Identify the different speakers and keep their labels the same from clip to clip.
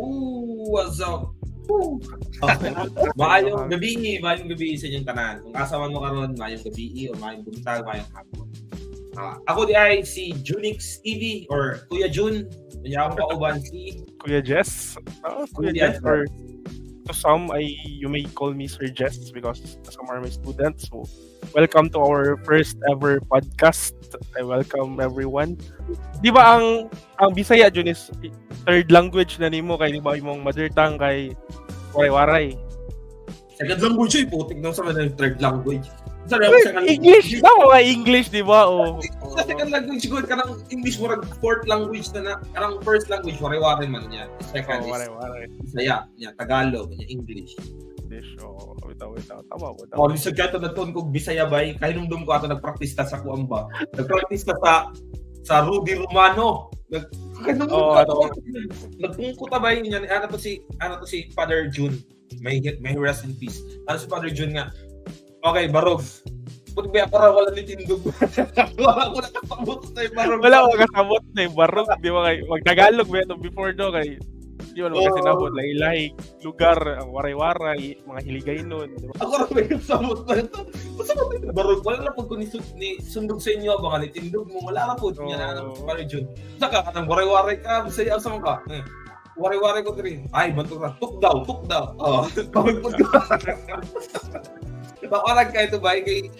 Speaker 1: What's up? Maayong gabi sa inyong tanan. Kung asaman mo karon, maayong gabi o maayong buntag, maayong hapon. Ako di ay si Junix TV or Kuya Jun. Kanya akong kauban si
Speaker 2: Kuya Jess. Kuya Jess, or to some, you may call me Sir Jess because some are my students. So, welcome to our first ever podcast. I welcome everyone. Di ba ang Bisaya, Jun, is third language na nimo kay di ba imong mother tongue kay waray-waray.
Speaker 1: Second language ay putik nang sa mga third language.
Speaker 2: English na mga English, di ba?
Speaker 1: Second language good kanang English murag fourth language na kanang first language waray-waray man niya. Second is
Speaker 2: waray-waray.
Speaker 1: Bisaya, niya Tagalog, niya English.
Speaker 2: Wait. Tama mo.
Speaker 1: Oh, lisod ka ito na toon kong Bisaya bay. Kahinumdum ko ato nagpractice ta sa kuang ba. Nagpractice ta sa Rudy Romano. Nagpungko ta bay niya ano to si Father June. May rest in peace. Ano si Father June nga? Okay, barog. Puti ba para wala ni tindog. Wala ko nakapabot sa barog.
Speaker 2: Wala ko kasabot na barog, di ba kay mag-Tagalog ba ito before do kay di ba kasi nabot lahi-lahi lugar, ang waray-waray, mga hiligay nun. Diba?
Speaker 1: Ako rin may kasabot na ito. Basta mo ito, barog. Wala na po kung sundog sa inyo, baka nitindog mo. Wala na po. Yan na naman para June. Saka, anong waray-waray ka, masaya asang ka. Waray-waray ko rin. Ay, banto na. Tuk daw. Pagpag ko. Orang ka ito ba? Kay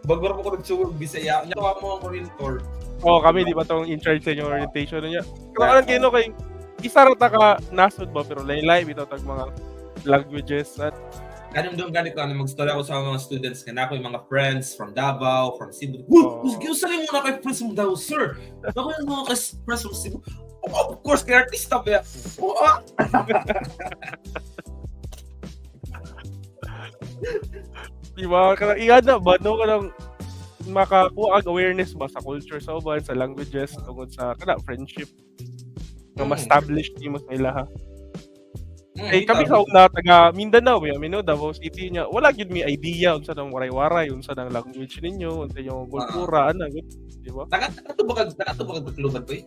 Speaker 1: bago mo ko nagsugod Bisaya. Nyawa mo ang orientor.
Speaker 2: Kami di ba itong in charge sa inyong orientation niya. Kaya kayo kay isa rata ka nasod ba pero laylay bitaw tag mga languages at
Speaker 1: kanang doon ganito mag-story ako sa mga students kana ako yung mga friends from Davao, from Cebu. Usali mo na kay friends from Davao, sir. Ako yung mga friends from Cebu. Of course, kay artista ba?
Speaker 2: Diba? Iada ba no kanang makakuha ang awareness ba sa culture sa uban, sa languages, tungod sa kana friendship na ma-establish mo sa ila ha. Kami sa na taga Mindanao, Davao City niya. Wala gyud mi idea unsa nang waray-waray, unsa nang language ninyo, unsa yung kultura ana, di ba?
Speaker 1: Nakato ba Tacloban ko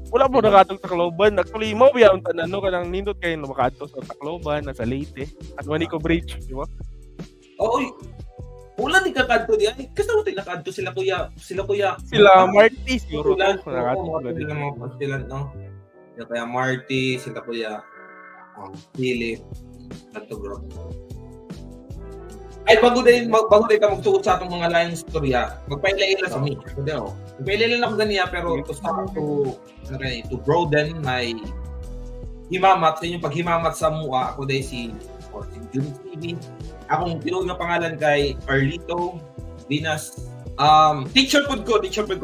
Speaker 2: Wala mo nakatong Tacloban. Actually mo biya unta ano kanang nindot kay makaadto sa Tacloban, sa Leyte, at Manico Bridge, di ba?
Speaker 1: Wala ni kakadto di ay. Kasi mo tayo nakadto sila kuya.
Speaker 2: Sila Marty siguro.
Speaker 1: Sila no. Kaya Marty, sila kuya. Philip. Nato bro. Ay bago din ka magtuot sa atong mga laing storya. Magpaila-ila sa me. Magpaila-ila ako ganiya pero to broaden my himamat sa inyong paghimamat sa mua. Ako dahil si Junix TV. Akong tinuod nga pangalan kay Carlito Dinas. Teacher pod ko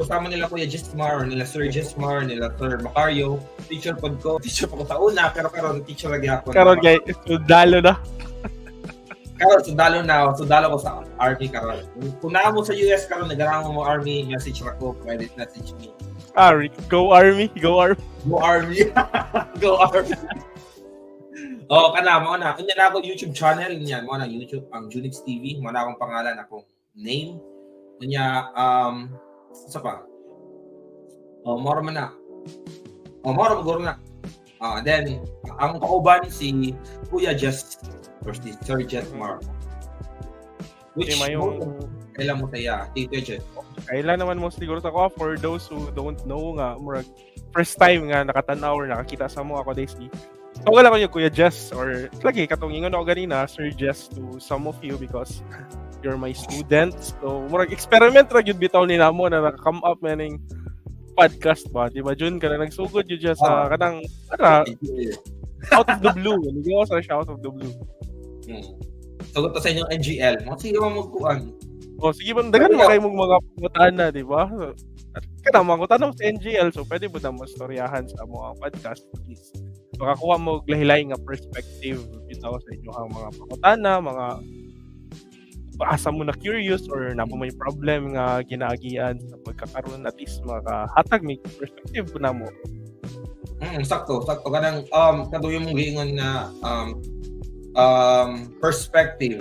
Speaker 1: sama nila Kuya Jesmar, nila Sir Jesmar, nila Sir Macario. Teacher pod ko sa una pero karon teacher lagi ako.
Speaker 2: Karon kay sundalo na.
Speaker 1: Sundalo ko sa army karon. Kung naa mo sa US karon nagarang mo army, message ako, private message me.
Speaker 2: Go Army.
Speaker 1: Go Army. Kana mo na. Kunya na ako YouTube channel niyan, mo na YouTube ang Junix TV, mo na akong pangalan, akong name. Kunya sa pa. Moro na. Then ang kauban si Kuya Jess or si Sir Jesmar. Which kailan mo tayo? Tito Jess.
Speaker 2: Kailan naman mo siguro ako for those who don't know nga murag first time nga nakatanaw or nakakita sa mo ako days wala ko yung Kuya Jess or lagi katong ingon ako ganina Sir Jess to some of you because you're my students. So murag experiment ra gyud bitaw ni namo na naka-come up maning podcast ba, di ba Jun? Kana nagsugod yun dyan sa kanang out of the blue. Hindi ko sa out of the blue.
Speaker 1: Sagot to sa inyong NGL. Sige mo magkuhan.
Speaker 2: Sige ba, dagan mo kayo mong mga pumutaan na, di ba? Kana mga tanong sa NGL, so pwede mo na mastoryahan sa mga podcast. Please. Makakuha mo lahilay nga perspective bitaw sa inyong mga pangutana, mga asa mo na curious or na po may problem nga ginaagian sa pagkakaroon at least makahatag may perspective po na mo.
Speaker 1: Sakto kanang kaduyo mong giingon na perspective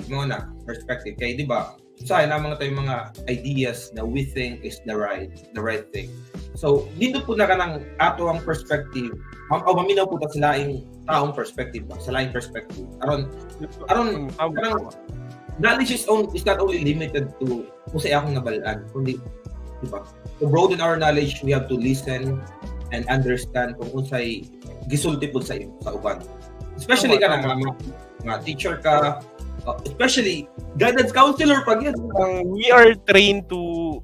Speaker 1: kay di ba sa na tayong mga ideas na we think is the right thing. So dito po na kanang ato ang perspective. Maminaw po ta sila taong perspective ba, sa lain perspective. Aron
Speaker 2: Tama.
Speaker 1: knowledge is not only limited to kung sa akong nabalaan, kundi di ba? To broaden our knowledge, we have to listen and understand kung unsay gisulti pud sa uban. Especially ka na mga teacher ka, especially guidance counselor pag yan.
Speaker 2: We are trained to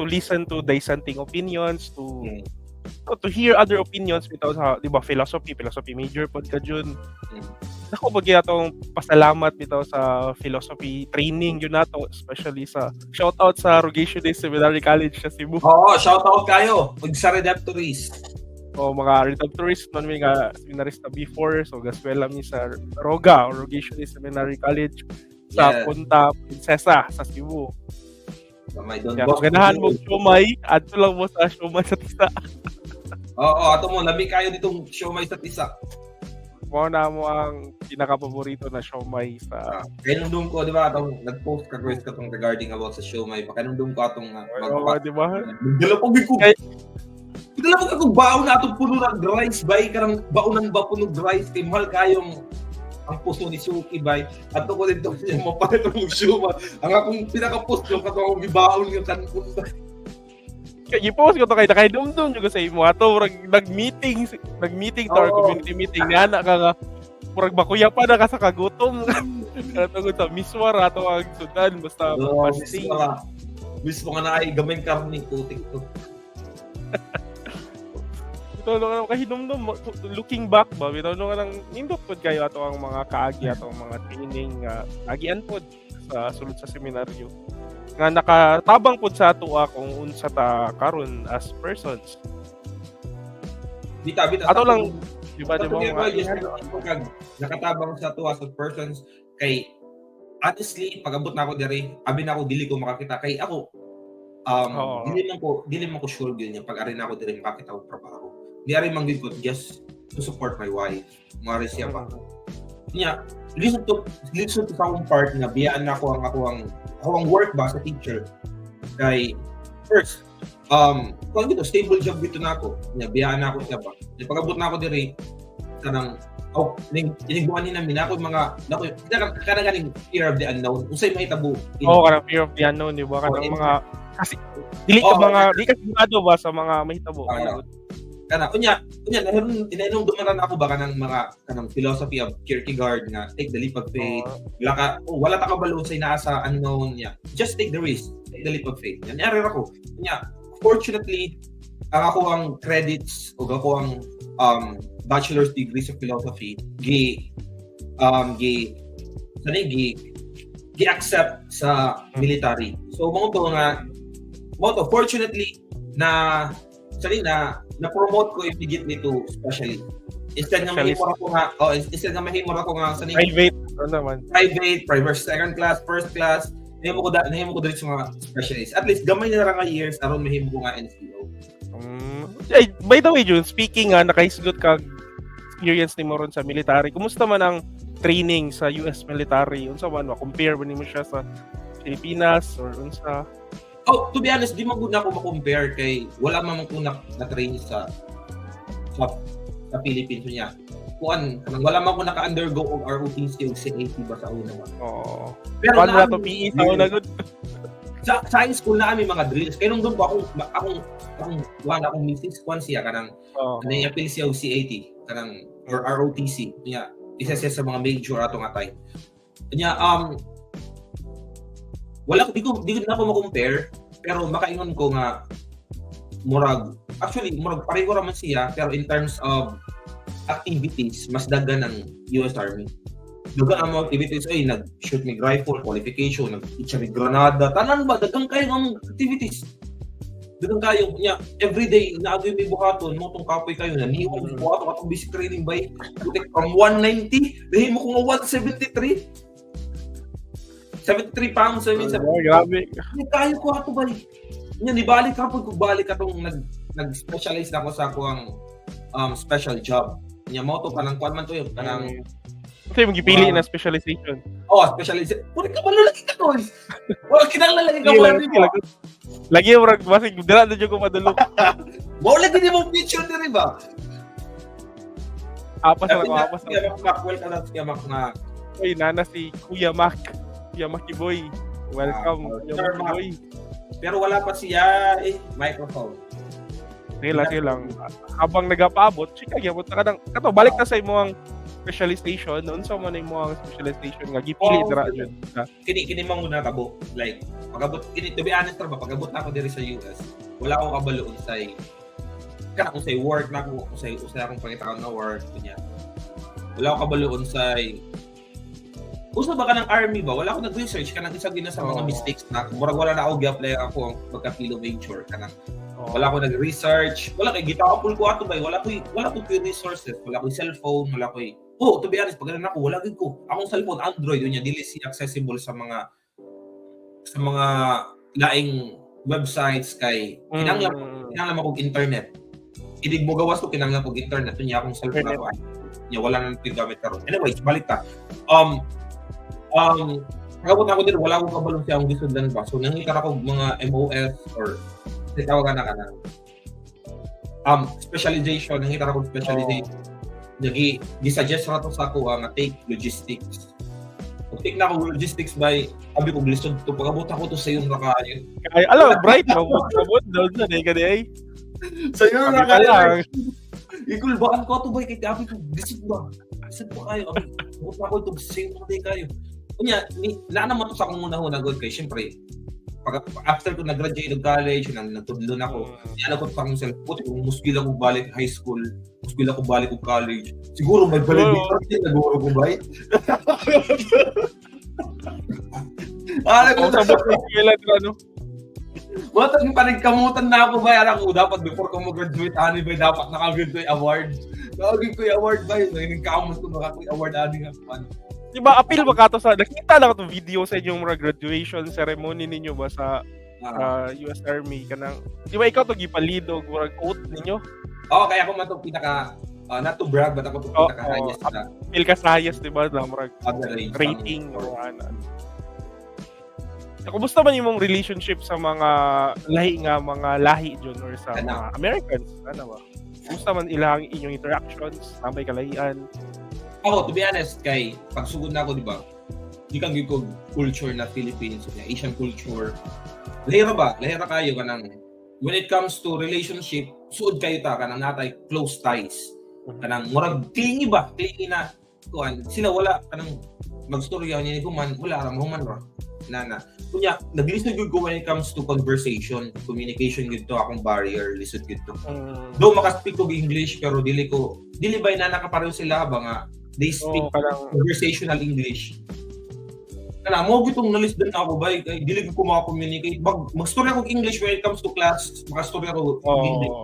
Speaker 2: listen to dissenting opinions, to hear other opinions bitaw sa, di ba, philosophy major pod ka jud. Ako pag atong pasalamat bitaw sa philosophy training yun nato, especially sa shout out sa Rogationist Seminary College sa Cebu.
Speaker 1: Oo, shout out kayo ug sa Redemptorist.
Speaker 2: O mga Redemptorist man mi nga seminarista before, so gaskwela mi sa Roga or Rogationist Seminary College sa Punta Princesa sa Cebu.
Speaker 1: May Don
Speaker 2: Bosco. Ganahan mo siomay, adto lang mo sa siomay sa tisa.
Speaker 1: Oo, ato mo labi kayo ditong siomay sa tisa.
Speaker 2: Mo na mo ang pinaka-paborito na siomay sa
Speaker 1: kanundum ko, di ba, atong nag-post ka guys katong regarding about sa siomay. Kanundum ko atong
Speaker 2: di ba?
Speaker 1: Dala ko kung baon na atong puno ng rice bay karang baonan ba puno rice kay mahal kayong ang puso ni Suki bay. Ato ko dito siya mapalit ng siomay. Ang akong pinaka-post ko katong akong gibaon yung kanun.
Speaker 2: I-post ko to kay dumdum juga sa imo ato nag-meeting to or community meeting niana ka nga murag bakuya pa na ka sa kagutom. Katungod sa miswar ato ang sudan basta pasting.
Speaker 1: Mismo nga na ay gamay karne putik to.
Speaker 2: Ito no kay dumdum looking back ba bitaw no nang nindot pod kayo ato ang mga kaagi ato ang mga training agian pod sa sulod sa seminaryo. Nga nakatabang pod sa ato kung unsa ta karon as persons.
Speaker 1: Bita
Speaker 2: ato lang di ba
Speaker 1: nakatabang sa ato as persons kay honestly pag-abot na ako diri abi na ako dili ko makakita kay ako dili man ko sure gyud niya pag ari na ako diri makakita og trabaho. Di ari man gyud ko just to support my wife. Mari siya pa. Niya listen to sa akong part nga biyaan na ako ang work ba sa teacher kay first kung gito stable job dito na ako biyaan na ako siya ba pag-abot na ako diri kanang inigbuan ni namin ako mga kanang ganing fear of the unknown unsay mahitabo
Speaker 2: kanang fear of the unknown di ba kanang mga kasi dili ka sigurado ba sa mga mahitabo
Speaker 1: kana kunya inainom dumanan ako ba kanang philosophy of Kierkegaard nga take the leap of faith wala ta kabalo sa inaasa unknown niya just take the risk take the leap of faith yan ari ako kunya fortunately ang credits o ako ang bachelor's degree sa philosophy gi-accept sa military so mo fortunately na na-promote ko ibigit nito specially. Instead nga mahimor ako nga sa private, second class, first class, nahimo ko dito sa mga specialists. At least gamay na nga years aron mahimo ko nga NCO.
Speaker 2: By the way, Jun, speaking nakaisgot ka experience ni mo ron sa military. Kumusta man ang training sa US military? Unsa man compare ba nimo siya sa Pilipinas or unsa?
Speaker 1: To be honest, di man gud ako ma-compare kay wala man ko na-train sa Philippines niya. Kuan, wala man ko naka-undergo og ROTC og CAT ba sa una man.
Speaker 2: Pero na to PE sa una gud.
Speaker 1: Sa high school na kami mga drills. Kay nung doon ko akong misis kwan siya kanang apil siya og CAT kanang or ROTC niya. Isa siya sa mga major atong atay. Niya di ko na ako ma-compare pero makaingon ko nga murag pareho ra man siya pero in terms of activities mas daghan ng US Army. Daghan ang mga activities nag-shoot mig rifle, qualification, nag-itcha mig granada, tanan ba daghang kayo ang activities. Daghang kayo niya everyday naagoy may buhaton mo tong kapoy kayo na niwang buhaton atong basic training by from 190 dahil mo kung 173 73 pounds,
Speaker 2: grabe.
Speaker 1: Kaya ko ato ba? Nibalik kapag balik atong nag-specialize na ako sa akong special job. Mo to kanang kuan man to yun, kanang
Speaker 2: kasi magipili na specialization.
Speaker 1: Specialization. Puri ka pala lagi ka tol. Wala kinala lagi ka pala.
Speaker 2: Lagi murag basig dira na jud ko madulog.
Speaker 1: Mo lagi di mo picture diri ba?
Speaker 2: Apas na ako, apas na.
Speaker 1: Kuya Mac, welcome na Kuya Mac na.
Speaker 2: Uy, nana si Kuya Mac. Kuya Maki Boy. Welcome, Kuya
Speaker 1: Sir
Speaker 2: Maki
Speaker 1: Mac.
Speaker 2: Boy.
Speaker 1: Pero wala pa siya microphone.
Speaker 2: Sige lang. Habang nagapaabot, chika, gyapon na ka nang, kato, balik na sa imong specialization, noon sa man imong specialization nga, gipili dira dyan.
Speaker 1: Kini muna tabo. Like, pag-abot, to be honest ba, pag-abot na ako diri sa US, wala akong kabaloon sa kung sa work na ako, kung sa akong pangitaon na work, kunya. Wala akong kabaloon sa usa ba ka ng army ba? Wala akong nag-research kanang isa gina sa mga mistakes na murag wala na ako gi-apply ako ang pagka-philo major kanang wala akong nag-research, wala kay gitapol ko ato bay, wala ko resources, wala ko cellphone, wala ko to be honest, pag ganun ako, wala gid ko. Akong cellphone Android unya dili siya accessible sa mga laing websites kay kinahanglan mo kog internet. Idig mo gawas ko kinahanglan kog internet unya akong cellphone ako. Nya wala na nang gamit karon. Anyways, balik ta. Pagabot ako dito, wala akong kabalong siya ang gisundan pa. So, nangita ako mga MOS or tawagan na ka na. Specialization, nangita ako specialization. Gi-suggest na to sa ako nga take logistics. Pag take na ako logistics by, sabi ko, lisod to. Pagabot ako to sa yung nakayon.
Speaker 2: Kaya, alam, bright, mabot doon na eh, kadi ay.
Speaker 1: Sa yung nakayon. Ikulbaan ko to ba, kaya sabi ko, lisod ba? Lisod ba kayo? Pagabot ako ito, same na kayo. Kunya, naman to sa akong una-una good kay syempre after ko nag-graduate ng college, nagtudlo na ako. Yan ako pang self put, kung muskil ako balik high school, muskil ako balik ko college. Siguro may balik din naguro ko ba? Ko
Speaker 2: sabot ng kailan ano.
Speaker 1: What ang panagkamutan na ako ba? Alam ko dapat before ko mag-graduate ani ba dapat nakagid ko yung award. Nakagid ko yung award ba? Nagkamot ko nakakuy award ani nga pan.
Speaker 2: Diba, appeal ba kato sa, nakita lang ito video sa inyong mga graduation ceremony ninyo ba sa US Army, kanang, di ba ikaw ito gipalidog, murag oath ninyo?
Speaker 1: Oo, kaya ako man ito pinaka, not to brag, but ako ito pinaka-highest na.
Speaker 2: Appeal ka sa highest, di ba, na murag rating, or ano. Kumusta man yung relationship sa mga lahi dyan, or sa mga Americans, ano ba? Kumusta man ilang inyong interactions, tambay kalahian?
Speaker 1: Ako, to be honest, kay pagsugod na ako, di ba? Di kang ko culture na Philippines, Asian culture. Lahira kayo kanang when it comes to relationship, suod kayo ta kanang natay close ties. Kanang murag clingy na kuan. Sila wala kanang magstorya niya ni human, wala ra human ra. Nana. Kunya, naglisod gyud ko when it comes to conversation, communication gyud to akong barrier, lisod gyud to. Do maka-speak og English pero dili ba na nakapareho sila ba nga they speak conversational English. Kana mo gitong nalisdan ako ba kay dili ko maka-communicate. Mag-storya ko English when it comes to class, maka-storya ko English.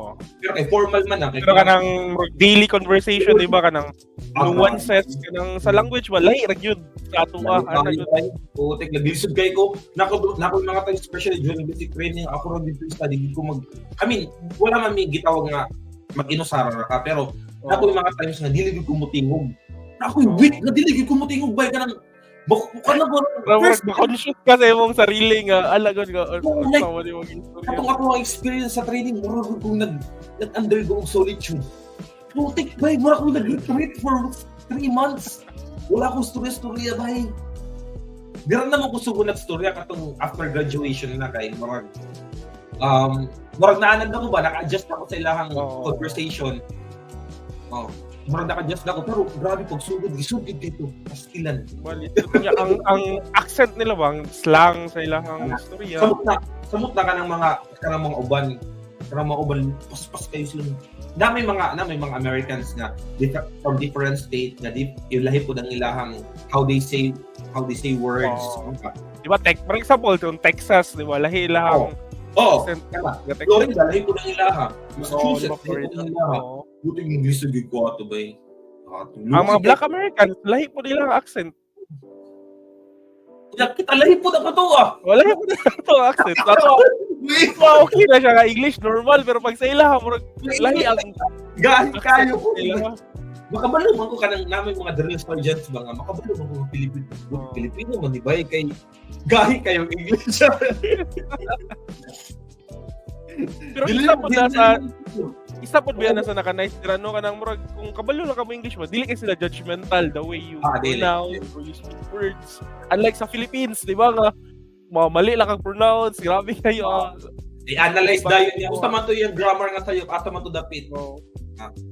Speaker 1: Pero kay formal man
Speaker 2: pero kanang daily conversation, di ba kanang nuances kanang sa language wala ra gyud sa atuwa ana gyud.
Speaker 1: O tek naglisod kay ko nako mga tayo especially during basic training ako ron dito study ko wala man mi gitawag nga mag-inusara ka pero ako mga times nga dili ko mutingog. Ako weak na dili ko mutingog bay kanang kana ko
Speaker 2: first conscious ka sa imong sarili nga alagon ka sama di mo gistorya.
Speaker 1: Atong ako ang experience sa training murag kung nag-undergo og solitude. Putik bay murag ko nag-retreat for 3 months. Wala akong storya bay. Dira naman ko sugod na storya katong after graduation na kay murag naanad ako ba naka-adjust ako sa ilahang conversation. Murag naka-adjust ako pero grabe pag gisugod dito pastilan.
Speaker 2: Bali ang accent nila bang slang sa ilahang storya.
Speaker 1: Samot na kanang mga uban paspas kayo sila. May mga Americans na from different state na ilahi po ng ilahang how they say words.
Speaker 2: Di ba for example yung Texas, di ba lahi ilahang
Speaker 1: Florida lahi po ng ilaha. Massachusetts lahi po ng ilaha. Buting English na gigwa ito ba eh.
Speaker 2: Ang mga Black Americans, lahi po nilang accent.
Speaker 1: Kita lahi po na ito
Speaker 2: Wala po na ito accent. Okay na siya nga English, normal. Pero pag sa ilaha, lahi ang
Speaker 1: gahi kayo po. Makabalo man ko kanang namin mga drill sergeants ba nga. Makabalo man ko Pilipino man, di ba? Kay gahi kayo English.
Speaker 2: Pero isa po na sa isa pod ba na sa naka-nice tirano kanang murag kung kabalo lang ka mo English ba, dili kay sila judgmental the way you
Speaker 1: dili.
Speaker 2: pronounce or you speak words. Unlike sa Philippines, di ba nga mali lang kang pronounce, grabe kayo.
Speaker 1: I-analyze dayon niya. Usta man to yung grammar nga sayo, asa man to dapit.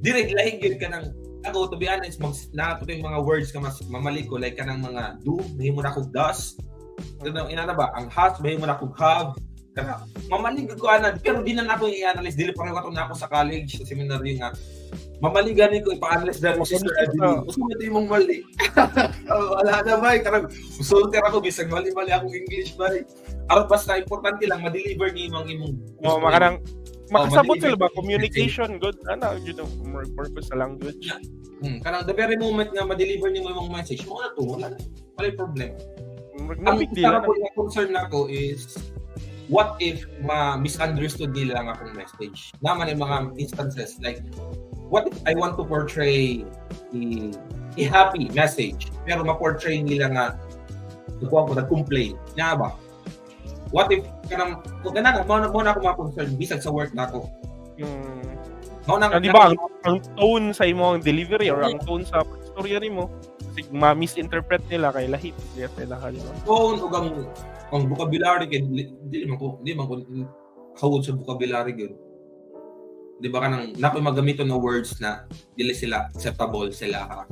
Speaker 1: Direct lahig yun ka ng ako, to be honest, nato yung mga words ka mas mamali ko, like kanang mga do, mahimo na kog does. Inana ba? Ang has, mahimo na kog have. Kana mamalig ko ana, pero di na ako i-analyze, dili pa ako na ako sa college, sa seminaryo nga. Mamali gani ko ipa-analyze dahil si Sir Edwin. Gusto mo ito yung mali. Wala na ba? Karang usulter ako, bisag mali-mali akong English ba? Aron basta importante lang, ma-deliver niyo imong
Speaker 2: makanang makasabot sila ba? Communication, good. Ano, you know, more purpose sa language.
Speaker 1: Kanang the very moment nga ma-deliver niyo imong message, mo na to, wala problem.
Speaker 2: Ang big deal.
Speaker 1: Ang concern nako is, what if ma-misunderstood nila ang akong message? Naman yung mga instances, like, what if I want to portray a happy message, pero ma-portray nila nga, nag-complain, nga ba? What if, kung mo na ako ma-concern, bisag sa work na ako.
Speaker 2: Di ba, ang tone sa imo ang delivery or ang tone sa storya nimo, kasi ma-misinterpret nila kay lahit.
Speaker 1: Tone o ang vocabulary kay di man ko hawod sa vocabulary gyud. Di ba kanang napoy magamito na words na dili sila acceptable sila.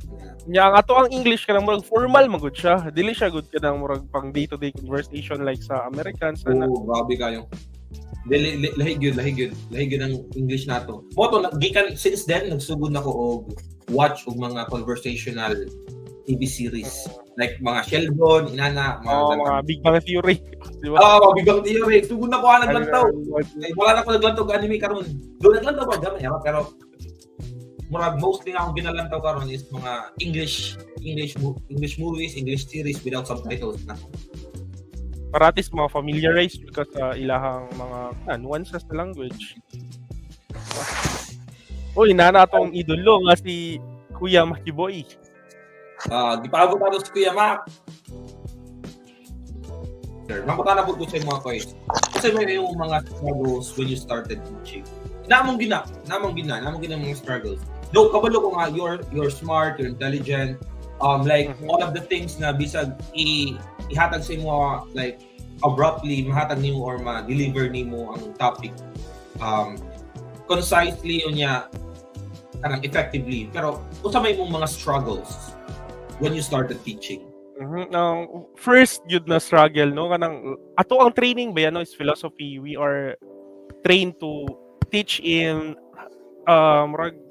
Speaker 2: Nya ang ato ang English kanang murag formal magud siya. Dili siya good kanang murag pang day-to-day conversation like sa Americans.
Speaker 1: Grabe kayo. Dili lahig gyud ang English nato. Moto gikan since then nagsugod nako og watch og mga conversational TV series like mga Sheldon, Inana,
Speaker 2: mga Big Bang Theory,
Speaker 1: di ba? Big Bang Theory. Sugod na ko naglantaw. Wala na ko naglantaw og anime karon. Do naglantaw ba gamay pero murag mostly akong ginalantaw karon is mga English movies, English series without subtitles na.
Speaker 2: Para at least mga familiarize ka sa ilahang mga nuances sa language. Uy, nana atong idolo nga si Kuya Makiboy.
Speaker 1: Gipaabot ako si Kuya Mac. Mapunta na po sa mga koys. Kasi may yung mga struggles when you started teaching. Namong gina mga struggles. Though kabalo ko nga, you're smart, you're intelligent. Like all of the things na bisag ihatag sa imo like abruptly mahatag nimo or ma-deliver nimo ang topic concisely unya kanang effectively, pero unsa may mong mga struggles when you started teaching?
Speaker 2: First yun na struggle no kanang ato ang training ba yan no is philosophy. We are trained to teach in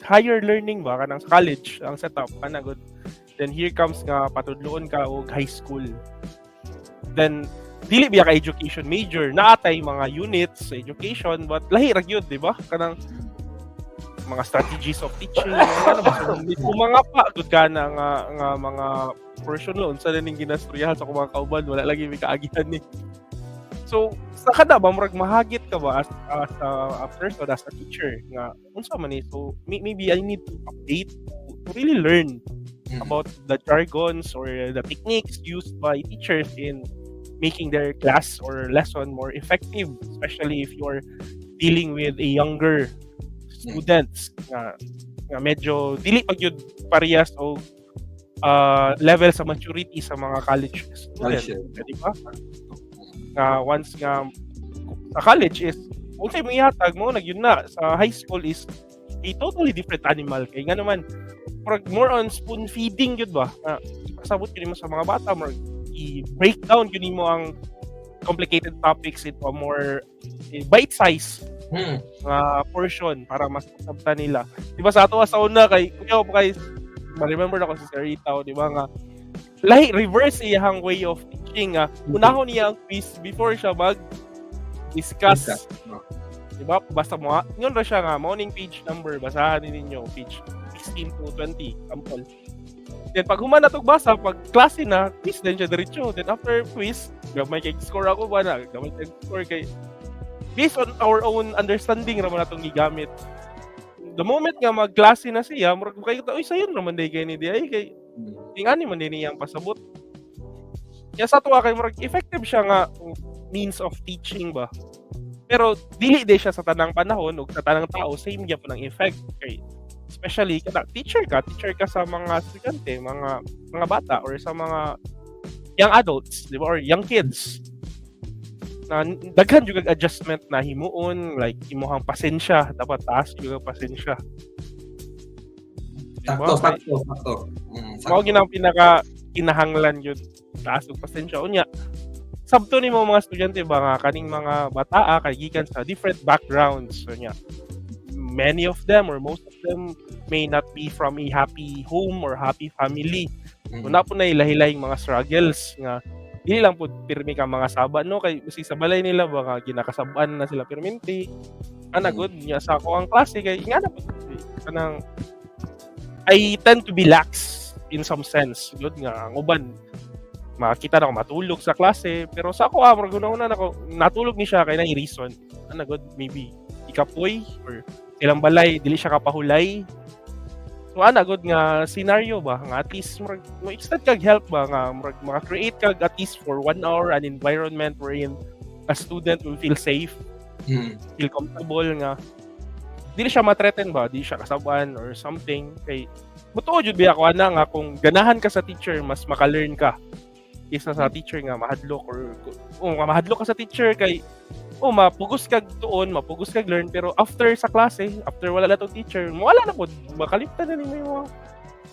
Speaker 2: higher learning ba kanang sa college ang setup kana good. Then here comes nga patudloon ka og high school. Then dili biya ka education major, naatay mga units sa education but lahi ra gyud, di ba? Kanang mga strategies of teaching, ano ba? Mga pa gud kana nga mga portion lo unsa ning ginastoryahan sa mga kauban, wala lagi mi kaagihan ni. So, sa kada ba murag mahagit ka ba as a person, as a teacher nga unsa man ni? So, maybe I need to update to really learn about the jargons or the techniques used by teachers in making their class or lesson more effective, especially if you're dealing with a younger students nga medyo dili pa gyud parehas o level sa maturity sa mga college students, di ba? Once nga sa college is unsay mo ihatag mo nagyun na sa high school is a totally different animal kay nga naman more on spoon feeding gyud ba ipasabot gyud mo sa mga bata more i-break down gyud mo ang complicated topics into a more bite size portion para mas masabtan nila. Di ba sa ato sa una kay ma-remember na ko si Sir Itaw, di ba nga lahi reverse iyang way of teaching unahon niya ang quiz before siya mag-discuss. Di ba? Basta mo ngon ra siya nga morning page number basahan ninyo page 16 to 20 sample. Then pag human na basa, pag klase na, quiz din siya diretso. Then after quiz, gamay kay score ako ba na? Gamay kay score kay based on our own understanding naman natong gigamit. The moment nga magklase na siya, murag kayo ta, oy sayon naman day kay ni di ay kay ingani man din niyang pasabot. Kaya sa tuwa kay murag effective siya nga means of teaching ba. Pero dili di siya sa tanang panahon ug sa tanang tao same gyapon ang effect kay especially kada teacher ka sa mga estudyante, mga bata or sa mga young adults, di ba, or young kids. Na daghan jud kag adjustment na himuon like imuhang pasensya, dapat taas jud ang pasensya.
Speaker 1: Sakto.
Speaker 2: Mao ginang pinaka kinahanglan yun taas og pasensya unya. Sabto nimo mga estudyante ba nga kaning mga bataa kay gikan sa different backgrounds unya. Many of them or most of them may not be from a happy home or happy family. Una po na ilahi-lahing mga struggles nga dili lang pud pirmi ka mga saba no kay basi sa balay nila ba nga ginakasab-an na sila perminti. Ana good nya sa ako ang klase kay nga na pud kanang I tend to be lax in some sense. Good nga ang uban makita na ako matulog sa klase pero sa ako murag una nako natulog ni siya kay na reason. Ana good maybe ikapoy or ilang balay dili siya kapahulay. So ana good nga scenario ba nga at least mo extend kag help ba nga maka-create kag at least for 1 hour an environment wherein a student will feel safe, feel comfortable nga dili siya ma-threaten ba, di siya kasabuan or something kay mutuo jud biya ko ana nga kung ganahan ka sa teacher mas maka-learn ka isa sa teacher nga mahadlok or mahadlok ka sa teacher kay mapugos kag tuon, mapugos kag learn pero after sa klase, after wala na tong teacher, wala na pod makaliptan na nimo yung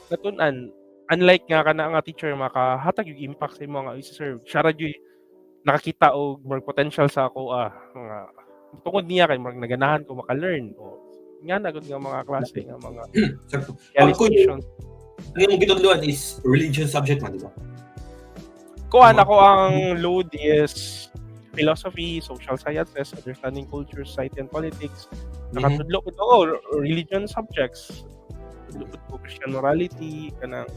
Speaker 2: natun-an. Unlike nga kana nga teacher makahatag yung impact sa imo nga i-serve. Siya ra gyud nakakita og more potential sa ako nga tungod niya kay mag naganahan ko maka-learn. Nga na gud nga mga klase nga mga realization.
Speaker 1: Ang imong gitudluan is religion subject man, di ba?
Speaker 2: Kuan ako ang load is philosophy, social sciences, understanding culture, society, and politics. Nakatudlo ko to, religion subjects. Tudlo ko Christian morality, kanang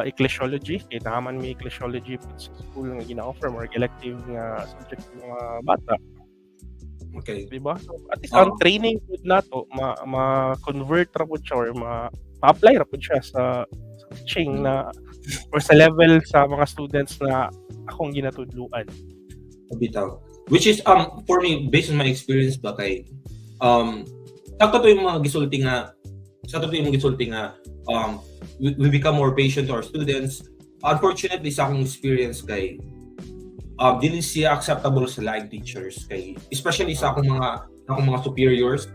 Speaker 2: ecclesiology. Kaya naman may ecclesiology sa school nga gina-offer, more elective nga subject ng mga bata.
Speaker 1: Okay.
Speaker 2: Diba? So, at least ang training po na to, ma-convert ra po siya or ma-apply ra po siya sa teaching na or sa level sa mga students na akong ginatudluan.
Speaker 1: Bitaw. Which is for me based on my experience ba kay sakto to yung mga gisulti nga we become more patient to our students. Unfortunately sa akong experience kay dili siya acceptable sa line teachers kay especially sa akong mga superiors.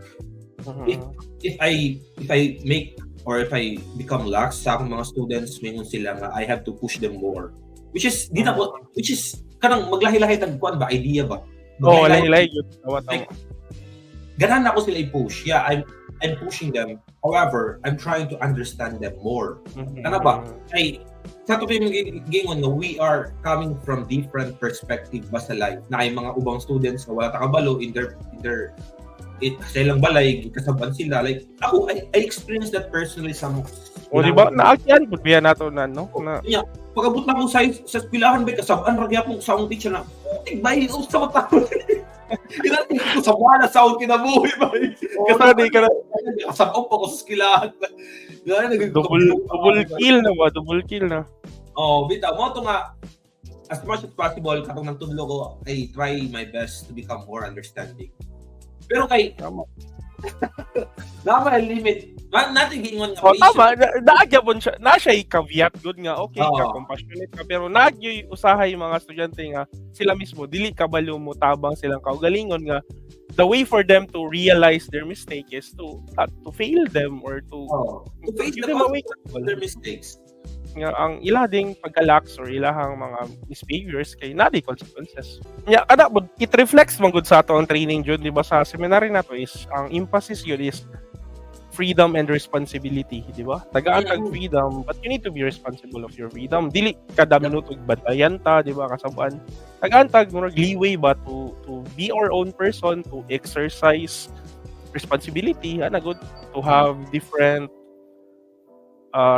Speaker 1: If I make or if I become lax sa akong mga students, mayroon sila nga I have to push them more. Which is kanang maglahi-lahi tag kuan ba idea ba?
Speaker 2: Lahi-lahi yun.
Speaker 1: Like, ganahan ako sila i-push. Yeah, I'm pushing them. However, I'm trying to understand them more. Ano ba? Ay sa to yung gingon nga we are coming from different perspective ba sa life. Na ay mga ubang students na wala ta kabalo in their sa ilang balay, kasaban sila. Like, ako, I experienced that personally sa
Speaker 2: diba? Naagyan, budbiya nato na, no?
Speaker 1: Pag-abot na ko sa eskwelahan, kasaban, ragya po sa akong teacher na, bay, sa mata. Kinatin ko sa wala sa akong kinabuhi, bay.
Speaker 2: Kasabay ka na.
Speaker 1: Kasabang pa ko sa eskwelahan.
Speaker 2: Double kill na.
Speaker 1: Bitaw, mo ito nga, as much as possible, katong ng tudlo ko, I try my best to become more understanding. Pero kay Nama limit. Natin gingon nga.
Speaker 2: Tama, naagyapon siya. Na siya caveat good nga. Okay ka, compassionate ka, pero nagyoy usahay mga estudyante nga sila mismo dili kabalo mo tabang silang kaugalingon nga the way for them to realize their mistake is to fail them or to
Speaker 1: face them their mistakes.
Speaker 2: Nga ang ila ding pagka-lax or ilahang mga misbehaviors kay nadi consequences. Nya kada it reflects man gud sa ato ang training jud di ba sa seminary na to is ang emphasis yun is freedom and responsibility, di ba? Tagaan tag freedom but you need to be responsible of your freedom. Dili kada minuto bantayan ta, di ba, kasabuan. Tagaan tag murag leeway ba to be our own person, to exercise responsibility, ana good to have different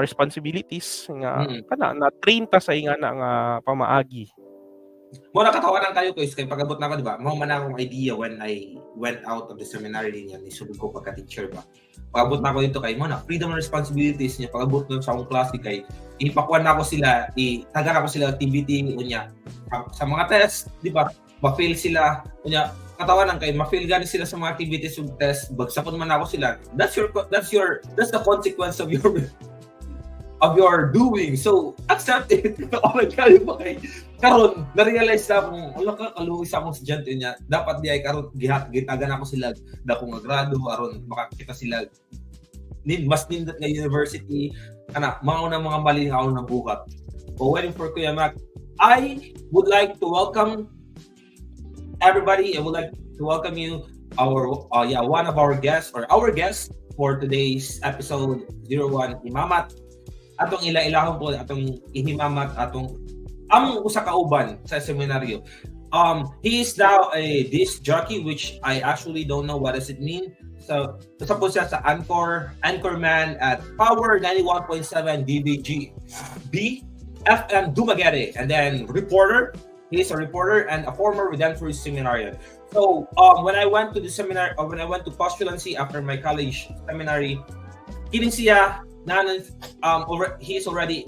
Speaker 2: responsibilities nga kana na train ta sa ingana nga pamaagi.
Speaker 1: Mo nakatawanan kayo guys kay pag-abot na ako di ba? Mao man akong idea when I went out of the seminary niya ni sulod ko pagka-teacher ba. Pag-abot na ako dito kay mo na freedom and responsibilities niya pag-abot na sa akong klase kay ipakuan na ako sila, tagan ako sila activity unya sa mga test, di ba? ma-fail sila, kunya katawanan kay ma-fail gani sila sa mga activities ug test, bagsakon man ako sila. That's the consequence of your doing. So accept it. All kay karon na-realize na kung wala ka kaluoy sa akong estudyante niya, dapat di ay karon gitagan ako sila dako nga grado aron makakita sila mas nindot nga university ana mao na mga malingaw na buhat. So waiting for Kuya Mac, I would like to welcome everybody. I would like to welcome you, one of our guests for today's episode 01 HIMAMAT. Atong ila-ilahon po atong ihimamat atong among usa ka uban sa seminaryo. He is now a disc jockey, which I actually don't know what does it mean. So, isa po siya sa anchorman at Power 91.7 DBG B FM Dumaguete, and then reporter. He is a reporter and a former Redemptorist seminarian. So, when I went to the seminar, or when I went to postulancy after my college seminary, kining siya he is already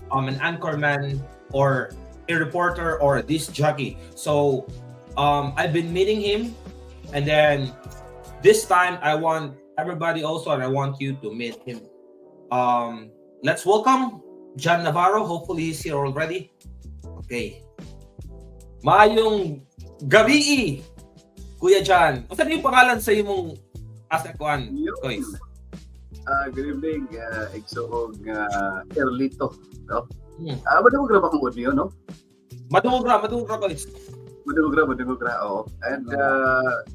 Speaker 1: an anchorman or a reporter or a disc jockey. So, I've been meeting him, and then this time I want everybody also, and I want you to meet him. Let's welcome John Navarro. Hopefully he's here already. Okay. Maayong gabi, Kuya John. Ano yung pangalan sa imong asakuan? Kois?
Speaker 3: Good evening, Exoog Erlito. No? Madungugra ba kung audio, no?
Speaker 1: Madungugra, Kois.
Speaker 3: Madungugra, oo. And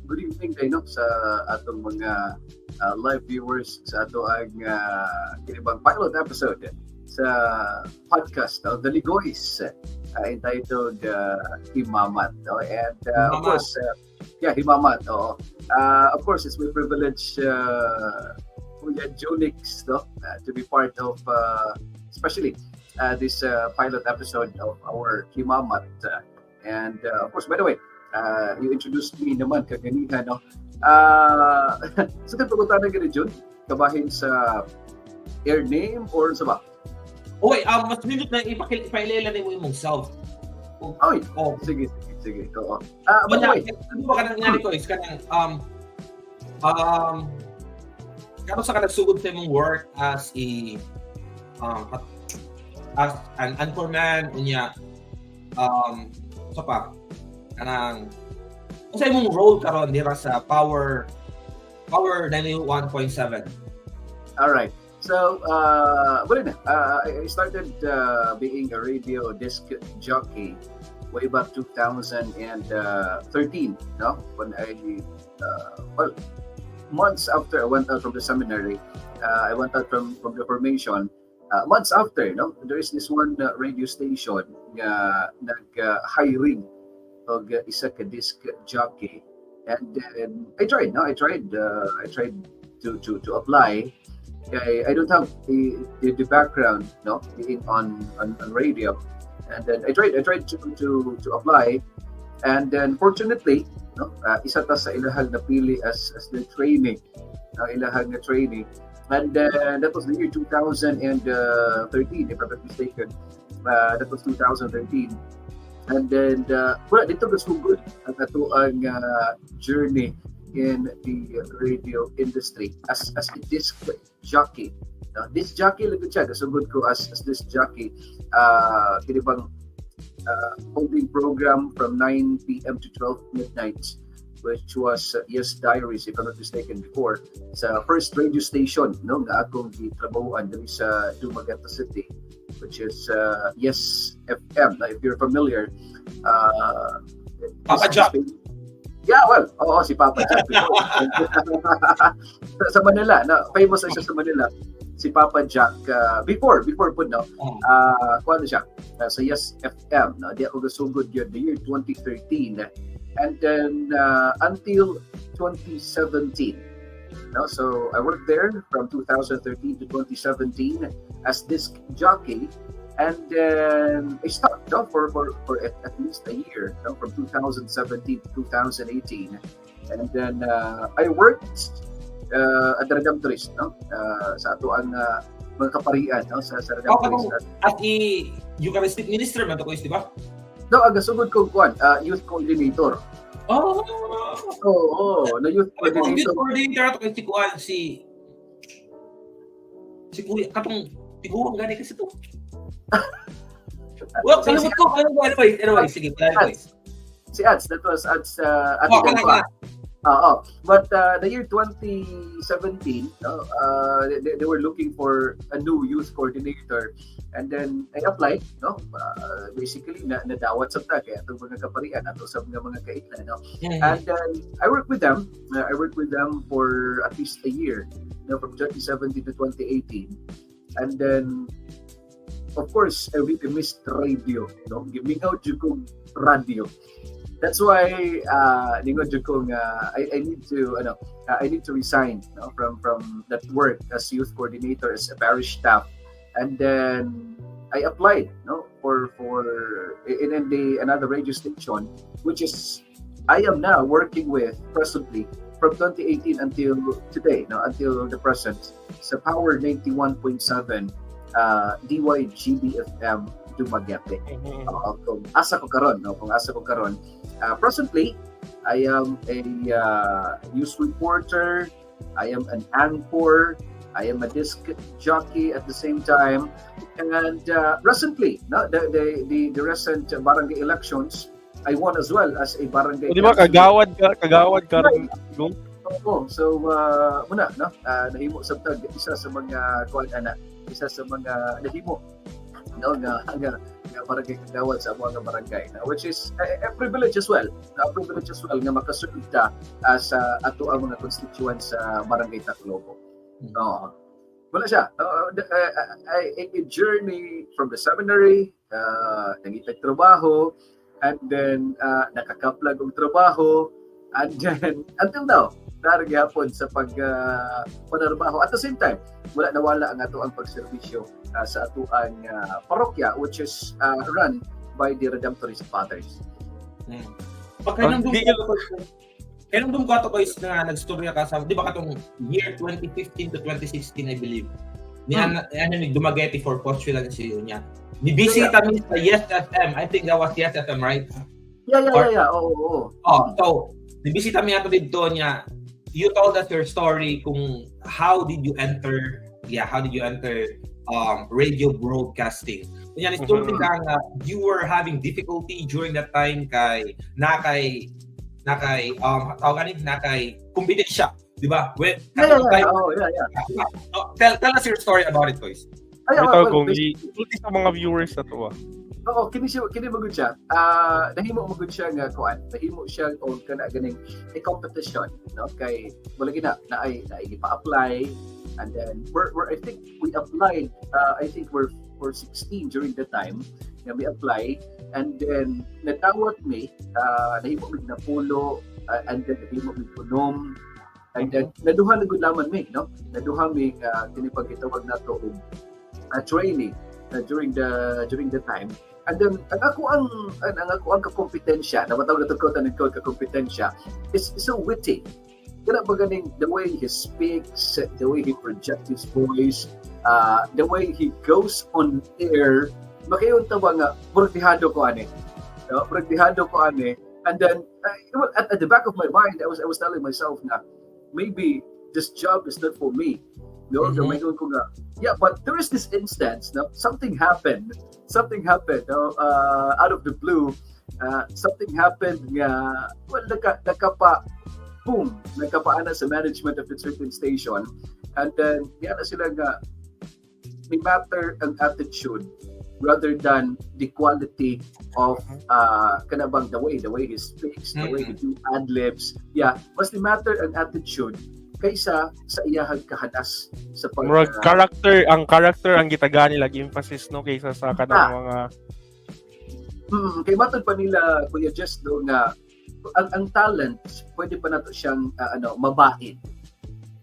Speaker 3: good evening kayo, no? Sa atong mga live viewers sa ato ang kinibang pilot episode sa podcast, no? The Ligoys, entitled HIMAMAT. No? And of course, HIMAMAT. Of course, it's my privilege, Kuya Jonix, no? To be part of, especially this pilot episode of our HIMAMAT. And of course, by the way, you introduced me naman kaganina, no? Sa katungkutan na gani, Jun, kabahin sa air name or sa ba?
Speaker 1: Okay, mas minute na ipailala na mo yung self.
Speaker 3: Okay. Sige. Oo. By the way,
Speaker 1: ano ba ka nangyari ko is kanang kano sa ka nagsugod sa imong work as an anchorman unya sa pa kanang sa imong role karon dira sa Power 91.7.
Speaker 3: All right. So, I started being a radio disc jockey way back 2013, no? When months after I went out from the seminary, I went out from the formation. Months after, no? There is this one radio station na nag-hiring of isa ka disc jockey. And then I tried to apply. I don't have the background, no, being on radio, and then I tried to apply, and then fortunately, no, isa ta sa ilahang napili as the training, ilahang na training, and then that was the year 2013, if I'm not mistaken. That was 2013, and then dito was so good at ato ang journey in the radio industry as a disc jockey. Disc jockey lagod siya, kasugod ko as disc jockey. Kinibang holding program from 9 p.m. to 12 midnight, which was Yes Diaries, if I'm not mistaken, before. Sa first radio station, no, na akong gitrabahuan dali sa Dumaguete City, which is Yes FM. If you're familiar,
Speaker 1: Papa Jack.
Speaker 3: Yeah, well, si Papa Jack. Sa Manila, famous na siya sa Manila. Si Papa Jack, before po, no? Kuha na siya, sa Yes FM, no? Di ako gasugod yun, the year 2013. And then, until 2017. No? So, I worked there from 2013 to 2017 as disc jockey. And then I stopped, no, for at least a year, no, from 2017 to 2018, and then I worked at the Redemptorist, no, sa ato ang mga kaparian, no, sa Redemptorist.
Speaker 1: At Eucharistic minister man to ko, di ba?
Speaker 3: No, aga sugod ko kuan, youth coordinator.
Speaker 1: Oh!
Speaker 3: Na youth
Speaker 1: Youth
Speaker 3: coordinator.
Speaker 1: coordinator ato kay si Kuan, si Kuya, katong tiguang gani kasi to. Well, kalimut ko. Anyway, sige, anyways.
Speaker 3: Si Ads, that was Ads
Speaker 1: Oh, kana.
Speaker 3: But the year 2017, they were looking for a new youth coordinator, and then I applied. Basically nadawat sa tag atong mga kaparian ato sa mga kaitlan. And then I worked with them. I worked with them for at least a year, from 2017 to 2018, and then of course I really missed radio. Giving out yung radio. That's why I need to resign from that work as youth coordinator, as a parish staff, and then I applied for in another radio station, which is I am now working with presently from 2018 until today, until the present, sa Power 91.7 DYGB FM Dumaguete. Kung asa ko karon. Presently, I am a news reporter. I am an anchor. I am a disc jockey at the same time. And recently, the recent barangay elections, I won as well as a barangay.
Speaker 2: Di ba kagawad ka rin?
Speaker 3: So muna nahimo sabtag isa sa mga nahimo nga barangay kagawad sa mga barangay, which is a privilege as well. Nga makasulod ta sa ato ang mga constituents sa barangay Tacloban. Wala siya. A journey from the seminary, nangitag trabaho, and then nakakaplag og trabaho, and then until now, gihapon sa panarbaho. At the same time, nawala ang ato ang pagserbisyo sa ato ang parokya, which is run by the Redemptorist Fathers.
Speaker 1: Kailan doon ko ato guys na nagstorya ka sa, di ba katong year 2015 to 2016, I believe. Ni Dumaguete for postulan siya niya. Ni bisita mi sa Yes FM. I think that was Yes FM, right?
Speaker 3: Yeah. Oo.
Speaker 1: So, ni bisita mi ato dito niya. You told us your story kung how did you enter radio broadcasting. Kunya ni something nga you were having difficulty during that time kay nakay kumbidensya, di ba? Tell us your story about it, boys.
Speaker 2: Kung sa mga viewers na to.
Speaker 3: Kini magud siya. Nahimo magud siya nga kuan. Nahimo siya og kana ganing a competition, kay wala gina na ay ipa-apply, and then I think we applied. I think we're 16 during the time na we apply, and then natawat mi, nahimo mig napulo, and then nahimo mig punom, and then naduha na gud laman mi, naduha mi kini pagitawag nato og training during the time. And then ang ako ang kakompetensya, namatawag na ko kakompetensya is so witty. Kana ba ganing the way he speaks, the way he projects his voice, the way he goes on air, makayon tawa nga produktihado ko ani. And then at the back of my mind, I was telling myself na maybe this job is not for me. But there is this instance. Something happened out of the blue. Something happened. Nagkapaana sa management of the certain station, and then na sila nga may matter ang attitude rather than the quality of kanabang the way he speaks, the way he do ad-libs. Mas the matter ang attitude kaysa sa iyahang kahanas sa
Speaker 2: character ang gitagani lag emphasis kaysa sa kanang mga
Speaker 3: kay matod pa nila Kuya Jess nga ang talent pwede pa nato siyang mabait,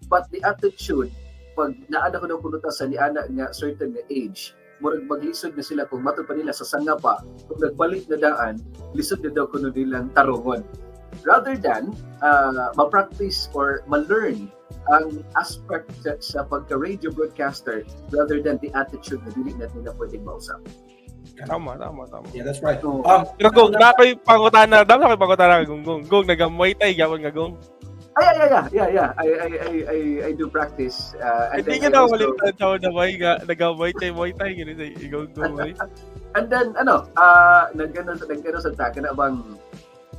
Speaker 3: but the attitude pag naada ko ng kunutasan ni ana nga certain age, murag maglisod na sila kung matod pa nila sa sanga pa, kung nagbalik na daan lisod na daw kuno nilang tarungon, rather than ma-practice or ma-learn ang aspect sa pagka-radio broadcaster rather than the attitude na dili na nila pwedeng mausap.
Speaker 2: Tama.
Speaker 1: Yeah, that's right.
Speaker 3: So,
Speaker 2: Pero Gong, na ko'y pangutana, dami na ko'y pangutana Gong, nagamuay tay gyapon nga Gong.
Speaker 3: yeah. I do practice. And
Speaker 2: Hindi
Speaker 3: then
Speaker 2: ka
Speaker 3: I
Speaker 2: na
Speaker 3: also,
Speaker 2: ulit tayo na may nga nagamuay tay gini say Gong ay.
Speaker 3: and then nagano sa ta kana bang